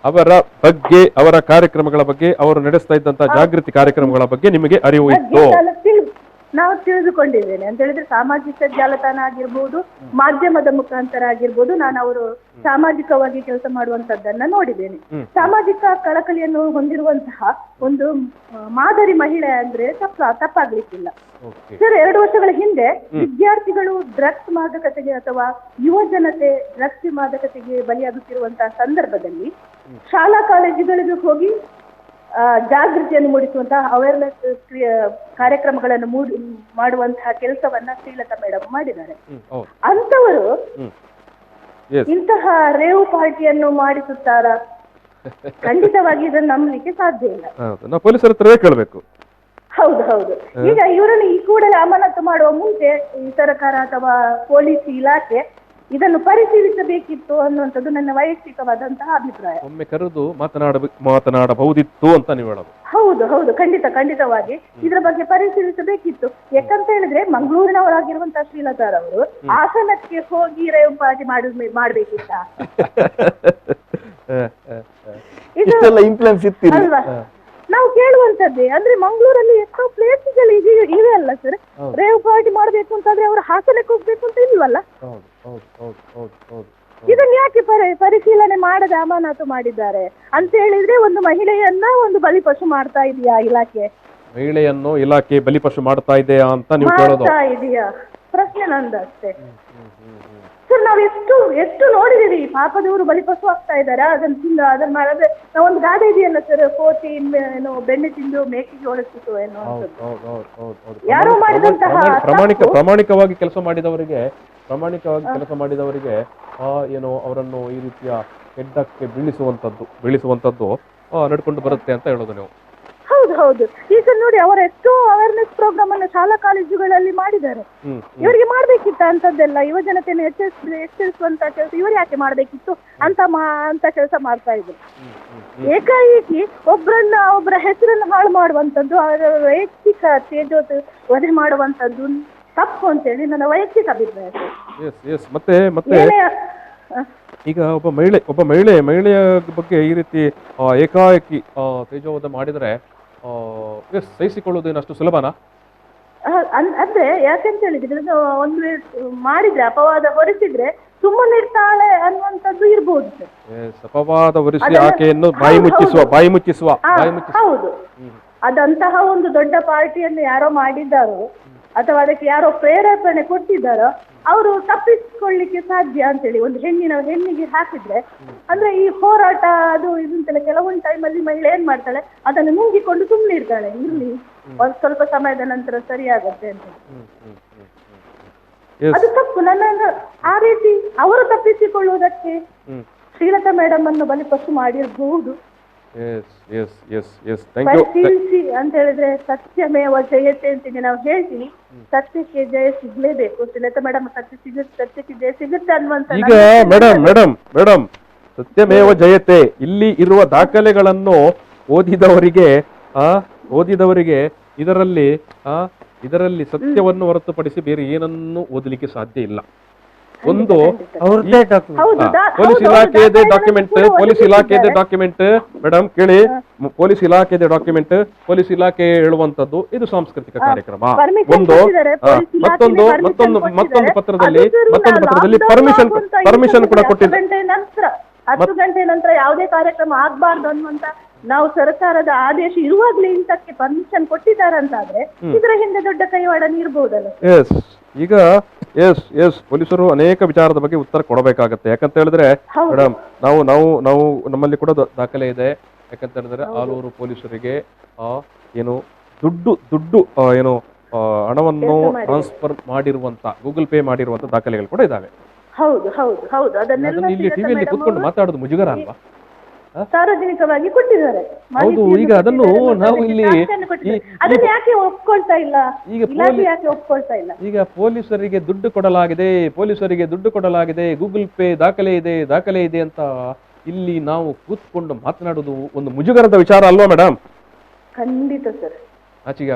ಅವರ ಬಗ್ಗೆ, ಅವರ ಕಾರ್ಯಕ್ರಮಗಳ ಬಗ್ಗೆ, ಅವರು ನಡೆಸ್ತಾ ಇದ್ದಂತಹ ಜಾಗೃತಿ ಕಾರ್ಯಕ್ರಮಗಳ ಬಗ್ಗೆ ನಿಮಗೆ ಅರಿವು ಇತ್ತು? ನಾವು ತಿಳಿದುಕೊಂಡಿದ್ದೇನೆ ಅಂತ ಹೇಳಿದ್ರೆ ಸಾಮಾಜಿಕ ಜಾಲತಾಣ ಆಗಿರ್ಬೋದು, ಮಾಧ್ಯಮದ ಮುಖಾಂತರ ಆಗಿರ್ಬೋದು, ನಾನು ಅವರು ಸಾಮಾಜಿಕವಾಗಿ ಕೆಲಸ ಮಾಡುವಂತದ್ದನ್ನ ನೋಡಿದ್ದೇನೆ. ಸಾಮಾಜಿಕ ಕಳಕಳಿಯನ್ನು ಹೊಂದಿರುವಂತಹ ಒಂದು ಮಾದರಿ ಮಹಿಳೆ ಅಂದ್ರೆ ತಪ್ಪಾಗ್ಲಿಕ್ಕಿಲ್ಲ ಸರ್. 2 ವರ್ಷಗಳ ಹಿಂದೆ ವಿದ್ಯಾರ್ಥಿಗಳು ಡ್ರಗ್ಸ್ ಮಾದಕತೆಗೆ ಅಥವಾ ಯುವ ಜನತೆ ಡ್ರಗ್ಸ್ ಮಾದಕತೆಗೆ ಬಲಿಯಾಗುತ್ತಿರುವಂತಹ ಸಂದರ್ಭದಲ್ಲಿ ಶಾಲಾ ಕಾಲೇಜುಗಳಿಗೆ ಹೋಗಿ ಜಾಗೃತಿಯನ್ನು ಮೂಡಿಸುವಂತಹ ಅವೇರ್ನೆಸ್ ಕಾರ್ಯಕ್ರಮಗಳನ್ನು ಮಾಡುವಂತಹ ಕೆಲಸವನ್ನ ಶ್ರೀಲತಾ ಮೇಡಮ್ ಮಾಡಿದ್ದಾರೆ. ಅಂತವರು ಇಂತಹ ರೇವ್ ಪಾರ್ಟಿಯನ್ನು ಮಾಡಿಸುತ್ತಾರಾ? ಖಂಡಿತವಾಗಿ ಇದನ್ನು ನಂಬಲಿಕ್ಕೆ ಸಾಧ್ಯ ಇಲ್ಲ. ಪೊಲೀಸರ ಹತ್ರವೇ ಕೇಳಬೇಕು. ಹೌದು. ಈಗ ಇವರನ್ನು ಈ ಕೂಡಲೇ ಅಮಾನತು ಮಾಡುವ ಮುಂಚೆ ಈ ಸರ್ಕಾರ ಅಥವಾ ಪೊಲೀಸ್ ಇಲಾಖೆ ಇದನ್ನು ಪರಿಶೀಲಿಸಬೇಕಿತ್ತು ಅನ್ನುವಂಥದ್ದು ನನ್ನ ವೈಯಕ್ತಿಕವಾದಂತಹ ಅಭಿಪ್ರಾಯ. ಒಮ್ಮೆ ಕರೆದು ಮಾತನಾಡಬಹುದಿತ್ತು ಅಂತ ನೀವು ಹೇಳೋದು? ಹೌದು, ಖಂಡಿತವಾಗಿ ಇದರ ಬಗ್ಗೆ ಪರಿಶೀಲಿಸಬೇಕಿತ್ತು. ಯಾಕಂತ ಹೇಳಿದ್ರೆ ಮಂಗಳೂರಿನವರಾಗಿರುವಂತಹ ಶ್ರೀಲತಾರವರು ಹಾಸನಕ್ಕೆ ಹೋಗಿ ರೇವ್ ಪಾರ್ಟಿ ಮಾಡ್ಬೇಕಿತ್ತ? ಅಲ್ವಾ? ನಾವು ಕೇಳುವಂತದ್ದೇ ಅಂದ್ರೆ ಮಂಗಳೂರಲ್ಲಿ ಎಷ್ಟೋ ಪ್ಲೇಸ್ಗಳು ಇವೆ ಅಲ್ಲ ಸರ್. ರೇವ್ ಪಾರ್ಟಿ ಮಾಡ್ಬೇಕು ಅಂತಂದ್ರೆ ಅವರು ಹಾಸನಕ್ಕೆ ಹೋಗ್ಬೇಕು ಅಂತ ಇಲ್ವಲ್ಲ. ಇದನ್ನ ಯಾಕೆ ಪರಿಶೀಲನೆ ಮಾಡದೆ ಅಮಾನತು ಮಾಡಿದ್ದಾರೆ ಅಂತ ಹೇಳಿದ್ರೆ, ಒಂದು ಮಹಿಳೆಯನ್ನ ಒಂದು ಬಲಿಪಶು ಮಾಡ್ತಾ ಇದೆಯಾ ಇಲಾಖೆ? ಮಹಿಳೆಯನ್ನು ಇಲಾಖೆ ಬಲಿಪಶು ಮಾಡ್ತಾ ಇದೆಯಾ ಅಂತ ನೀವು ಕೇಳೋದು? ಮಾಡ್ತಾ ಇದೆಯಾ ಪ್ರಶ್ನೆ ನಂದಷ್ಟೇ ಸರ್. ನಾವು ಎಷ್ಟು ನೋಡಿದೀವಿ, ಪಾಪದವರು ಬಲಿಪಶು ಆಗ್ತಾ ಇದಾರೆ. ಅದನ್ನ ಮಾಡಿದ್ರೆ ನಾವೊಂದು ಗಾದೆ ಇದೆಯಲ್ಲ ಸರ್, ಕೋತಿ ಏನು ಬೆಣ್ಣೆ ತಿಂದು ಮೇಕೆಗೆ ಹೊಡೆಸಿತು ಏನೋ ಯಾರೋ ಮಾಡಿದಂತಹ ಪ್ರಾಮಾಣಿಕವಾಗಿ ಕೆಲಸ ಮಾಡಿದವರಿಗೆ ಏನೋ ಅವರನ್ನು ಈ ರೀತಿಯ ಹೆಡ್ಡಕ್ಕೆ ಬೀಳಿಸುವಂತದ್ದು ನಡ್ಕೊಂಡು ಬರುತ್ತೆ ಅಂತ ಹೇಳೋದು ನೀವು? ಹೌದು. ಈಗ ನೋಡಿ, ಅವರ ಎಷ್ಟೋ ಅವೇರ್ನೆಸ್ ಪ್ರೋಗ್ರಾಮ್ ಅನ್ನು ಶಾಲಾ ಕಾಲೇಜುಗಳಲ್ಲಿ ಮಾಡಿದ್ದಾರೆ. ಇವರಿಗೆ ಮಾಡ್ಬೇಕಿತ್ತ ಅಂತದ್ದೆಲ್ಲ? ಯುವ ಜನತೆಯನ್ನು ಎಚ್ಚರಿಸುವಂತ ಕೆಲಸ ಇವರು ಯಾಕೆ ಮಾಡ್ಬೇಕಿತ್ತು ಅಂತ ಕೆಲಸ ಮಾಡ್ತಾ ಇದ್ರು. ಏಕಾಏಕಿ ಒಬ್ಬರ ಹೆಸರನ್ನು ಹಾಳು ಮಾಡುವಂತದ್ದು, ಅವರ ವೈಯಕ್ತಿಕ ತೇಜೋತ್ ವಧೆ ಮಾಡುವಂತದ್ದು ತಪ್ಪು ಅಂತೇಳಿ ನನ್ನ ವೈಯಕ್ತಿಕ ಅಭಿಪ್ರಾಯ ಸರ್. ಎಸ್ ಎಸ್ ಮತ್ತೆ ಮತ್ತೆ ಏನೇ ಈಗ ಒಬ್ಬ ಮಹಿಳೆಯ ಬಗ್ಗೆ ಈ ರೀತಿ ಏಕಾಏಕಿ ತೇಜೋವಧ ಮಾಡಿದರೆ ಎಸ್ ಸಹಿಸಿಕೊಳ್ಳೋದು ಏನಷ್ಟು ಸುಲಭನಾ? ಅಂದ್ರೆ ಯಾಕಂತ ಹೇಳಿದ್ರೆ ಇದು ಒಂದು ವೇಳೆ ಮಾಡಿದ್ರೆ ಅಪವಾದ ಹೊರಿಸಿದ್ರೆ ಸುಮ್ಮನೆ ಇರ್ತಾಳೆ ಅನ್ನುವಂಥದ್ದು ಇರ್ಬೋದು ಸರ್. ಎಸ್ ಅಪವಾದ ಹೊರಿಸಿ ಆಕೆಯನ್ನು ಬಾಯಿ ಮುಚ್ಚಿಸುವ ಹೌದು, ಅದಂತಹ ಒಂದು ದೊಡ್ಡ ಪಾರ್ಟಿಯನ್ನು ಯಾರೋ ಮಾಡಿದ್ದಾರೋ ಅಥವಾ ಅದಕ್ಕೆ ಯಾರೋ ಪ್ರೇರೇಪಣೆ ಕೊಟ್ಟಿದ್ದಾರೋ ಅವರು ತಪ್ಪಿಸಿಕೊಳ್ಳಿಕ್ಕೆ ಸಾಧ್ಯ ಅಂತೇಳಿ ಒಂದು ಹೆಣ್ಣಿಗೆ ಹಾಕಿದ್ರೆ ಅಂದ್ರೆ ಈ ಹೋರಾಟ ಅದು ಇದಂತೆಲ್ಲ ಕೆಲವೊಂದು ಟೈಮಲ್ಲಿ ಮಹಿಳೆ ಏನ್ ಮಾಡ್ತಾಳೆ ಅದನ್ನು ನುಂಗಿಕೊಂಡು ಸುಮ್ಮನೆ ಇರ್ತಾಳೆ, ಇರ್ಲಿ ಒಂದ್ ಸ್ವಲ್ಪ ಸಮಯದ ನಂತರ ಸರಿಯಾಗತ್ತೆ ಅಂತ. ಅದು ತಪ್ಪು. ನನ್ನ ಆ ರೀತಿ ಅವರು ತಪ್ಪಿಸಿಕೊಳ್ಳುವುದಕ್ಕೆ ಶ್ರೀಲತಾ ಮೇಡಮ್ ಅನ್ನು ಬಲಿಪಶು ಮಾಡಿರಬಹುದು. ಪರಿಶೀಲಿಸಿ ಅಂತ ಹೇಳಿದ್ರೆ ಸತ್ಯಮೇವ ಜಯತೆ ಅಂತೀನಿ ನಾವು ಹೇಳ್ತೀವಿ. ಸತ್ಯಕ್ಕೆ ಜಯ ಸಿಗ್ಲೇಬೇಕು. ಶ್ರೀಲತಾ ಮೇಡಮ್ ಸತ್ಯಕ್ಕೆ ಜಯ ಸಿಗುತ್ತೆ ಅನ್ನುವಂತ ಈಗ ಮೇಡಮ್ ಸತ್ಯಮೇವ ಜಯತೆ ಇಲ್ಲಿ ಇರುವ ದಾಖಲೆಗಳನ್ನು ಓದಿದವರಿಗೆ ಇದರಲ್ಲಿ ಸತ್ಯವನ್ನು ಹೊರತುಪಡಿಸಿ ಬೇರೆ ಏನನ್ನು ಓದಲಿಕ್ಕೆ ಸಾಧ್ಯ ಇಲ್ಲ. ಒಂದು ಪೊಲೀಸ್ ಇಲಾಖೆಯ ಡಾಕ್ಯುಮೆಂಟ್ ಮೇಡಮ್ ಕೇಳಿ, ಪೊಲೀಸ್ ಇಲಾಖೆ ಹೇಳುವಂತದ್ದು ಇದು ಸಾಂಸ್ಕೃತಿಕ ಕಾರ್ಯಕ್ರಮ. ಮತ್ತೊಂದು ಪತ್ರದಲ್ಲಿ ಪರ್ಮಿಷನ್ ಕೂಡ ಕೊಟ್ಟಿದೆ. 10 ಗಂಟೆ ನಂತರ ಯಾವುದೇ ಕಾರ್ಯಕ್ರಮ ಆಗ್ಬಾರ್ದು ಅನ್ನುವಂತ ನಾವು ಸರ್ಕಾರದ ಆದೇಶ ಇರುವಾಗ್ಲೇ ಇಂತಕ್ಕೆ ಪರ್ಮಿಷನ್ ಕೊಟ್ಟಿದ್ದಾರಂತಾದ್ರೆ ಇದರ ಹಿಂದೆ ದೊಡ್ಡ ಕೈವಾಡನೆ ಇರ್ಬೋದಲ್ಲ. ಈಗ ಎಸ್ ಪೊಲೀಸರು ಅನೇಕ ವಿಚಾರದ ಬಗ್ಗೆ ಉತ್ತರ ಕೊಡಬೇಕಾಗತ್ತೆ. ಯಾಕಂತ ಹೇಳಿದ್ರೆ ಮೇಡಮ್ ನಾವು ನಮ್ಮಲ್ಲಿ ಕೂಡ ದಾಖಲೆ ಇದೆ. ಯಾಕಂತ ಹೇಳಿದ್ರೆ ಆಲೂರು ಪೊಲೀಸರಿಗೆ ಏನು ದುಡ್ಡು ಏನು ಹಣವನ್ನು ಟ್ರಾನ್ಸ್ಫರ್ ಮಾಡಿರುವಂತ ಗೂಗಲ್ ಪೇ ಮಾಡಿರುವಂತ ದಾಖಲೆಗಳು ಕೂಡ ಇದಾವೆ. ಅದನ್ನೆಲ್ಲ ಇಲ್ಲಿ ಟಿವಿಯಲ್ಲಿ ಕೂತ್ಕೊಂಡು ಮಾತಾಡೋದು ಮುಜುಗರ ಅಲ್ವಾ? ಸಾರ್ವಜನಿಕವಾಗಿ ಕೊಟ್ಟಿದ್ದಾರೆ. ಹೌದು. ಈಗ ಅದನ್ನು ನಾವು ಇಲ್ಲಿ ಅದನ್ನ ಯಾಕೆ ಒಪ್ಕೊಳ್ತಾ ಇಲ್ಲ? ಯಾಕೆ ಒಪ್ಕೊಳ್ತಾ ಇಲ್ಲ? ಈಗ ಪೊಲೀಸರಿಗೆ ದುಡ್ಡು ಕೊಡಲಾಗಿದೆ, ಗೂಗಲ್ ಪೇ ದಾಖಲೆ ಇದೆ ಅಂತ ಇಲ್ಲಿ ನಾವು ಕೂತ್ಕೊಂಡು ಮಾತನಾಡೋದು ಒಂದು ಮುಜುಗರದ ವಿಚಾರ ಅಲ್ವಾ ಮೇಡಮ್? ಖಂಡಿತ ಸರ್, ನಾಚಿಕೆ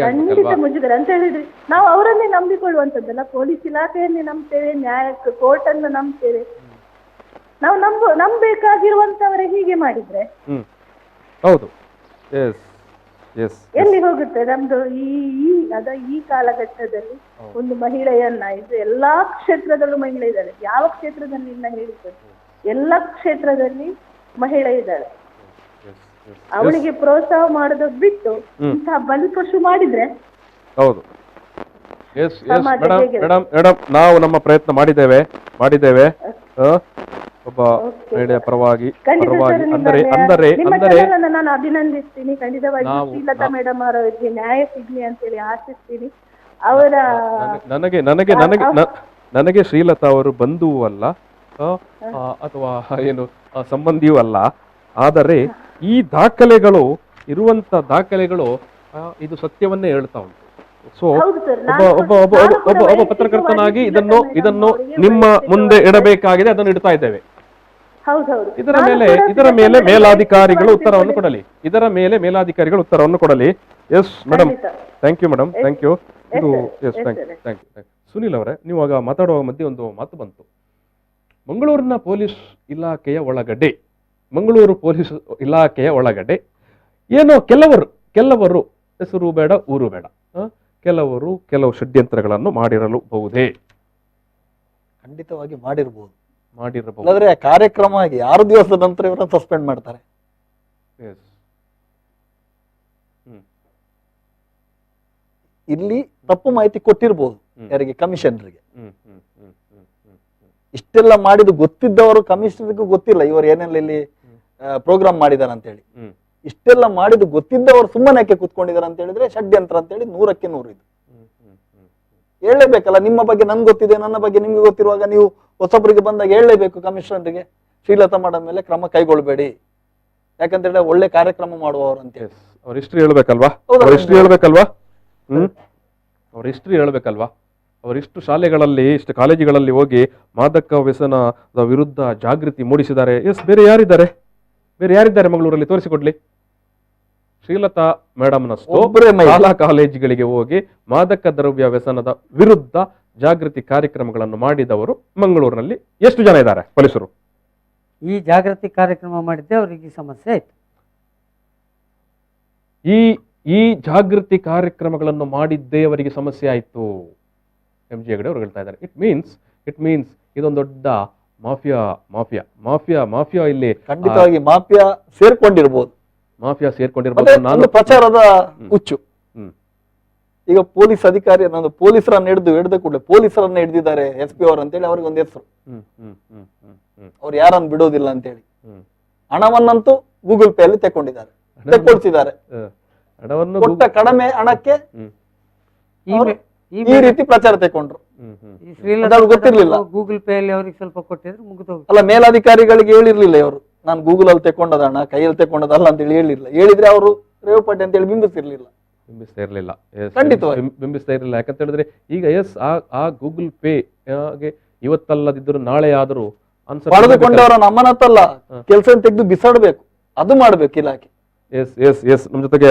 ಖಂಡಿತ ಮುಜುಗರ ಅಂತ ಹೇಳಿದ್ರಿ. ನಾವು ಅವರನ್ನೇ ನಂಬಿಕೊಳ್ಳುವಂತದ್ದಲ್ಲ, ಪೊಲೀಸ್ ಇಲಾಖೆಯನ್ನೇ ನಂಬ್ತೇವೆ, ನ್ಯಾಯಕ್ಕೆ ಕೋರ್ಟ್ ಅನ್ನು ನಂಬ್ತೇವೆ. ನಾವು ನಂಬಬೇಕಾಗಿರುವಂತವರೇ ಹೀಗೆ ಮಾಡಿದ್ರೆ ಹೌದು ಎಲ್ಲಿ ಹೋಗುತ್ತೆ ನಮ್ದು ಈ ಕಾಲಘಟ್ಟದಲ್ಲಿ? ಒಂದು ಮಹಿಳೆಯನ್ನ ಇದು ಎಲ್ಲಾ ಕ್ಷೇತ್ರದಲ್ಲೂ ಮಹಿಳೆ ಇದ್ದಾಳೆ. ಯಾವ ಕ್ಷೇತ್ರದಲ್ಲಿ ಇಲ್ಲ ಹೇಳಿದ್ದಾರೆ? ಎಲ್ಲಾ ಕ್ಷೇತ್ರದಲ್ಲಿ ಮಹಿಳೆ ಇದ್ದಾಳೆ. ಅವಳಿಗೆ ಪ್ರೋತ್ಸಾಹ ಮಾಡೋದು ಬಿಟ್ಟು ಇಂತಹ ಬಲಿಪಶು ಮಾಡಿದ್ರೆ ಹೌದು. ಮೇಡಮ್ ನಾವು ನಮ್ಮ ಪ್ರಯತ್ನ ಮಾಡಿದ್ದೇವೆ. ಒಬ್ಬ ಮಹಿಳೆಯ ಪರವಾಗಿ ನಾನು ಅಭಿನಂದಿಸ್ತೀನಿ. ಖಂಡಿತವಾಗಿ ಶ್ರೀಲತಾ ಮೇಡಮ್ ಅವರಿಗೆ ನ್ಯಾಯ ಸಿಗ್ಲಿ ಅಂತೇಳಿ ಆಶಿಸ್ತೀನಿ. ಅವರ ನನಗೆ ಶ್ರೀಲತಾ ಅವರು ಬಂಧುವೂ ಅಲ್ಲ ಅಥವಾ ಏನು ಸಂಬಂಧಿಯೂ ಅಲ್ಲ. ಆದರೆ ಈ ದಾಖಲೆಗಳು ಇದು ಸತ್ಯವನ್ನೇ ಹೇಳ್ತಾ ಉಂಟು. ಸೊ ಒಬ್ಬ ಪತ್ರಕರ್ತನಾಗಿ ಇದನ್ನು ನಿಮ್ಮ ಮುಂದೆ ಇಡಬೇಕಾಗಿದೆ, ಅದನ್ನು ಇಡ್ತಾ ಇದ್ದೇವೆ. ಇದರ ಮೇಲೆ ಮೇಲಾಧಿಕಾರಿಗಳು ಉತ್ತರವನ್ನು ಕೊಡಲಿ. Yes madam, thank you madam, thank you. ಇದು ಎಸ್ ಥ್ಯಾಂಕ್ ಯು. ಸುನೀಲ್ ಅವರೇ, ನೀವು ಆಗ ಮಾತಾಡುವ ಮಧ್ಯೆ ಒಂದು ಮಾತು ಬಂತು. ಮಂಗಳೂರು ಪೊಲೀಸ್ ಇಲಾಖೆಯ ಒಳಗಡೆ ಏನೋ ಕೆಲವರು ಹೆಸರು ಬೇಡ ಊರು ಬೇಡ, ಕೆಲವು ಷಡ್ಯಂತ್ರಗಳನ್ನು ಮಾಡಿರಬಹುದೇ? ಖಂಡಿತವಾಗಿ ಮಾಡಿರಬಹುದು. ಆದ್ರೆ ಕಾರ್ಯಕ್ರಮ ಆಗಿ 6 ದಿವಸದ ನಂತರ ಇವರನ್ನು ಸಸ್ಪೆಂಡ್ ಮಾಡ್ತಾರೆ. ಇಲ್ಲಿ ತಪ್ಪು ಮಾಹಿತಿ ಕೊಟ್ಟಿರಬಹುದು ಯಾರಿಗೆ? ಕಮಿಷನರ್ಗೆ. ಇಷ್ಟೆಲ್ಲ ಮಾಡಿದ್ದು ಗೊತ್ತಿದ್ದವರು ಕಮಿಷನರ್ಗೂ ಗೊತ್ತಿಲ್ಲ ಇವರು ಏನೆಲ್ಲ ಇಲ್ಲಿ ಪ್ರೋಗ್ರಾಮ್ ಮಾಡಿದಾರ ಅಂತ ಹೇಳಿ. ಇಷ್ಟೆಲ್ಲ ಮಾಡಿದ್ದು ಗೊತ್ತಿದ್ದವರು ಸುಮ್ಮನೆ ಯಾಕೆ ಕುತ್ಕೊಂಡಿದ್ದಾರೆ ಅಂತ ಹೇಳಿದ್ರೆ ಷಡ್ಯಂತ್ರ ಅಂತ ಹೇಳಿ 100ಕ್ಕೆ 100 ಇದು ಹೇಳಲೇಬೇಕಲ್ಲ. ನಿಮ್ಮ ಬಗ್ಗೆ ನನ್ಗೆ ಗೊತ್ತಿದೆ, ನನ್ನ ಬಗ್ಗೆ ನಿಮ್ಗೆ ಗೊತ್ತಿರುವಾಗ ನೀವು ಹೊಸೊಬ್ಬರಿಗೆ ಬಂದಾಗ ಹೇಳಲೇಬೇಕು ಶ್ರೀಲತಾ ಮೇಡಮ್ ಮೇಲೆ ಕ್ರಮ ಕೈಗೊಳ್ಳಬೇಡಿ, ಯಾಕಂತ ಹೇಳಿದ್ರೆ ಒಳ್ಳೆ ಕಾರ್ಯಕ್ರಮ ಮಾಡುವವರು ಅಂತ ಹೇಳಿ ಅವ್ರ ಹಿಸ್ಟ್ರಿ ಹೇಳ್ಬೇಕಲ್ವಾ? ಅವರಿಷ್ಟು ಶಾಲೆಗಳಲ್ಲಿ, ಇಷ್ಟು ಕಾಲೇಜುಗಳಲ್ಲಿ ಹೋಗಿ ಮಾದಕ ವ್ಯಸನದ ವಿರುದ್ಧ ಜಾಗೃತಿ ಮೂಡಿಸಿದ್ದಾರೆ. ಬೇರೆ ಯಾರಿದ್ದಾರೆ ಮಂಗಳೂರಲ್ಲಿ? ತೋರಿಸಿಕೊಡ್ಲಿ. ಶ್ರೀಲತಾ ಮೇಡಮ್ನಷ್ಟು ಒಬ್ಬರೇ ಮಹಿಳೆ. ಶಾಲಾ ಕಾಲೇಜುಗಳಿಗೆ ಹೋಗಿ ಮಾದಕ ದ್ರವ್ಯ ವ್ಯಸನದ ವಿರುದ್ಧ ಜಾಗೃತಿ ಕಾರ್ಯಕ್ರಮಗಳನ್ನು ಮಾಡಿದವರು ಮಂಗಳೂರಿನಲ್ಲಿ ಎಷ್ಟು ಜನ ಇದ್ದಾರೆ ಪೊಲೀಸರು? ಈ ಜಾಗೃತಿ ಕಾರ್ಯಕ್ರಮ ಮಾಡಿದ್ದೆ ಅವರಿಗೆ ಸಮಸ್ಯೆ ಆಯ್ತು. ಈ ಜಾಗೃತಿ ಕಾರ್ಯಕ್ರಮಗಳನ್ನು ಮಾಡಿದ್ದೇ ಅವರಿಗೆ ಸಮಸ್ಯೆ ಆಯ್ತು. MG ಹೆಗಡೆ ಅವರು ಹೇಳ್ತಾ ಇದ್ದಾರೆ. ಇಟ್ ಮೀನ್ಸ್ ಇದೊಂದು ದೊಡ್ಡ ಮಾಫಿಯಾ ಇಲ್ಲಿ ಖಂಡಿತವಾಗಿ ಮಾಫಿಯಾ ಸೇರ್ಕೊಂಡಿರ್ಬೋದು. ಸೇರ್ಕೊಂಡಿರ್ಬೋದು. ನಾನು ಪ್ರಚಾರದ ಹುಚ್ಚು. ಈಗ ಪೊಲೀಸ್ ಅಧಿಕಾರಿ ಅನ್ನೋದು ಪೊಲೀಸರನ್ನ ಹಿಡಿದ ಕೂಡಲೇ ಪೊಲೀಸರನ್ನ ಹಿಡಿದಿದ್ದಾರೆ SP ಅವರು ಅಂತೇಳಿ ಅವ್ರಿಗೆ ಒಂದು ಹೆಸರು. ಅವ್ರು ಯಾರನ್ನು ಬಿಡೋದಿಲ್ಲ ಅಂತೇಳಿ ಹಣವನ್ನಂತೂ ಗೂಗಲ್ ಪೇ ಅಲ್ಲಿ ತೆಕ್ಕೊಳ್ಸಿದ್ದಾರೆ. ಕೊಟ್ಟ ಕಡಿಮೆ ಹಣಕ್ಕೆ ಈ ರೀತಿ ಪ್ರಚಾರ ತೆಕೊಂಡ್ರು. ಗೊತ್ತಿರ್ಲಿಲ್ಲ. ಗೂಗಲ್ ಪೇ ಅಲ್ಲಿ ಅವ್ರಿಗೆ ಸ್ವಲ್ಪ ಕೊಟ್ಟಿದ್ರೆ ಮುಗಿದೋಗಿ. ಅಲ್ಲ, ಮೇಲಾಧಿಕಾರಿಗಳಿಗೆ ಹೇಳಿರ್ಲಿಲ್ಲ ಇವರು ನಾನು ಗೂಗಲ್ ಅಲ್ಲಿ ತೆಕೊಂಡದ ಹಣ ಕೈಯಲ್ಲಿ ತೆಕೊಂಡದಲ್ಲ ಅಂತ ಹೇಳಿ ಹೇಳಿರ್ಲಿಲ್ಲ. ಹೇಳಿದ್ರೆ ಅವರು ರೇವಪಟ್ಟಿ ಅಂತ ಹೇಳಿ ಬಿಂಬಿಸ್ತಾ ಇರ್ಲಿಲ್ಲ. ಖಂಡಿತವಾಗಿ ಬಿಂಬಿಸ್ತಾ ಇರಲಿಲ್ಲ. ಯಾಕಂತ ಹೇಳಿದ್ರೆ ಈಗ ಆ ಗೂಗಲ್ ಪೇ ಇವತ್ತಲ್ಲದಿದ್ದರೂ ನಾಳೆ ಆದರೂ ಪಡೆದುಕೊಂಡವರನ್ನ ಅಮ್ಮನತ್ತಲ್ಲ ಕೆಲಸ ತೆಗೆದು ಬಿಸಾಡ್ಬೇಕು, ಅದು ಮಾಡ್ಬೇಕು ಇಲಾಖೆ. ಎಸ್ ನಮ್ಮ ಜೊತೆಗೆ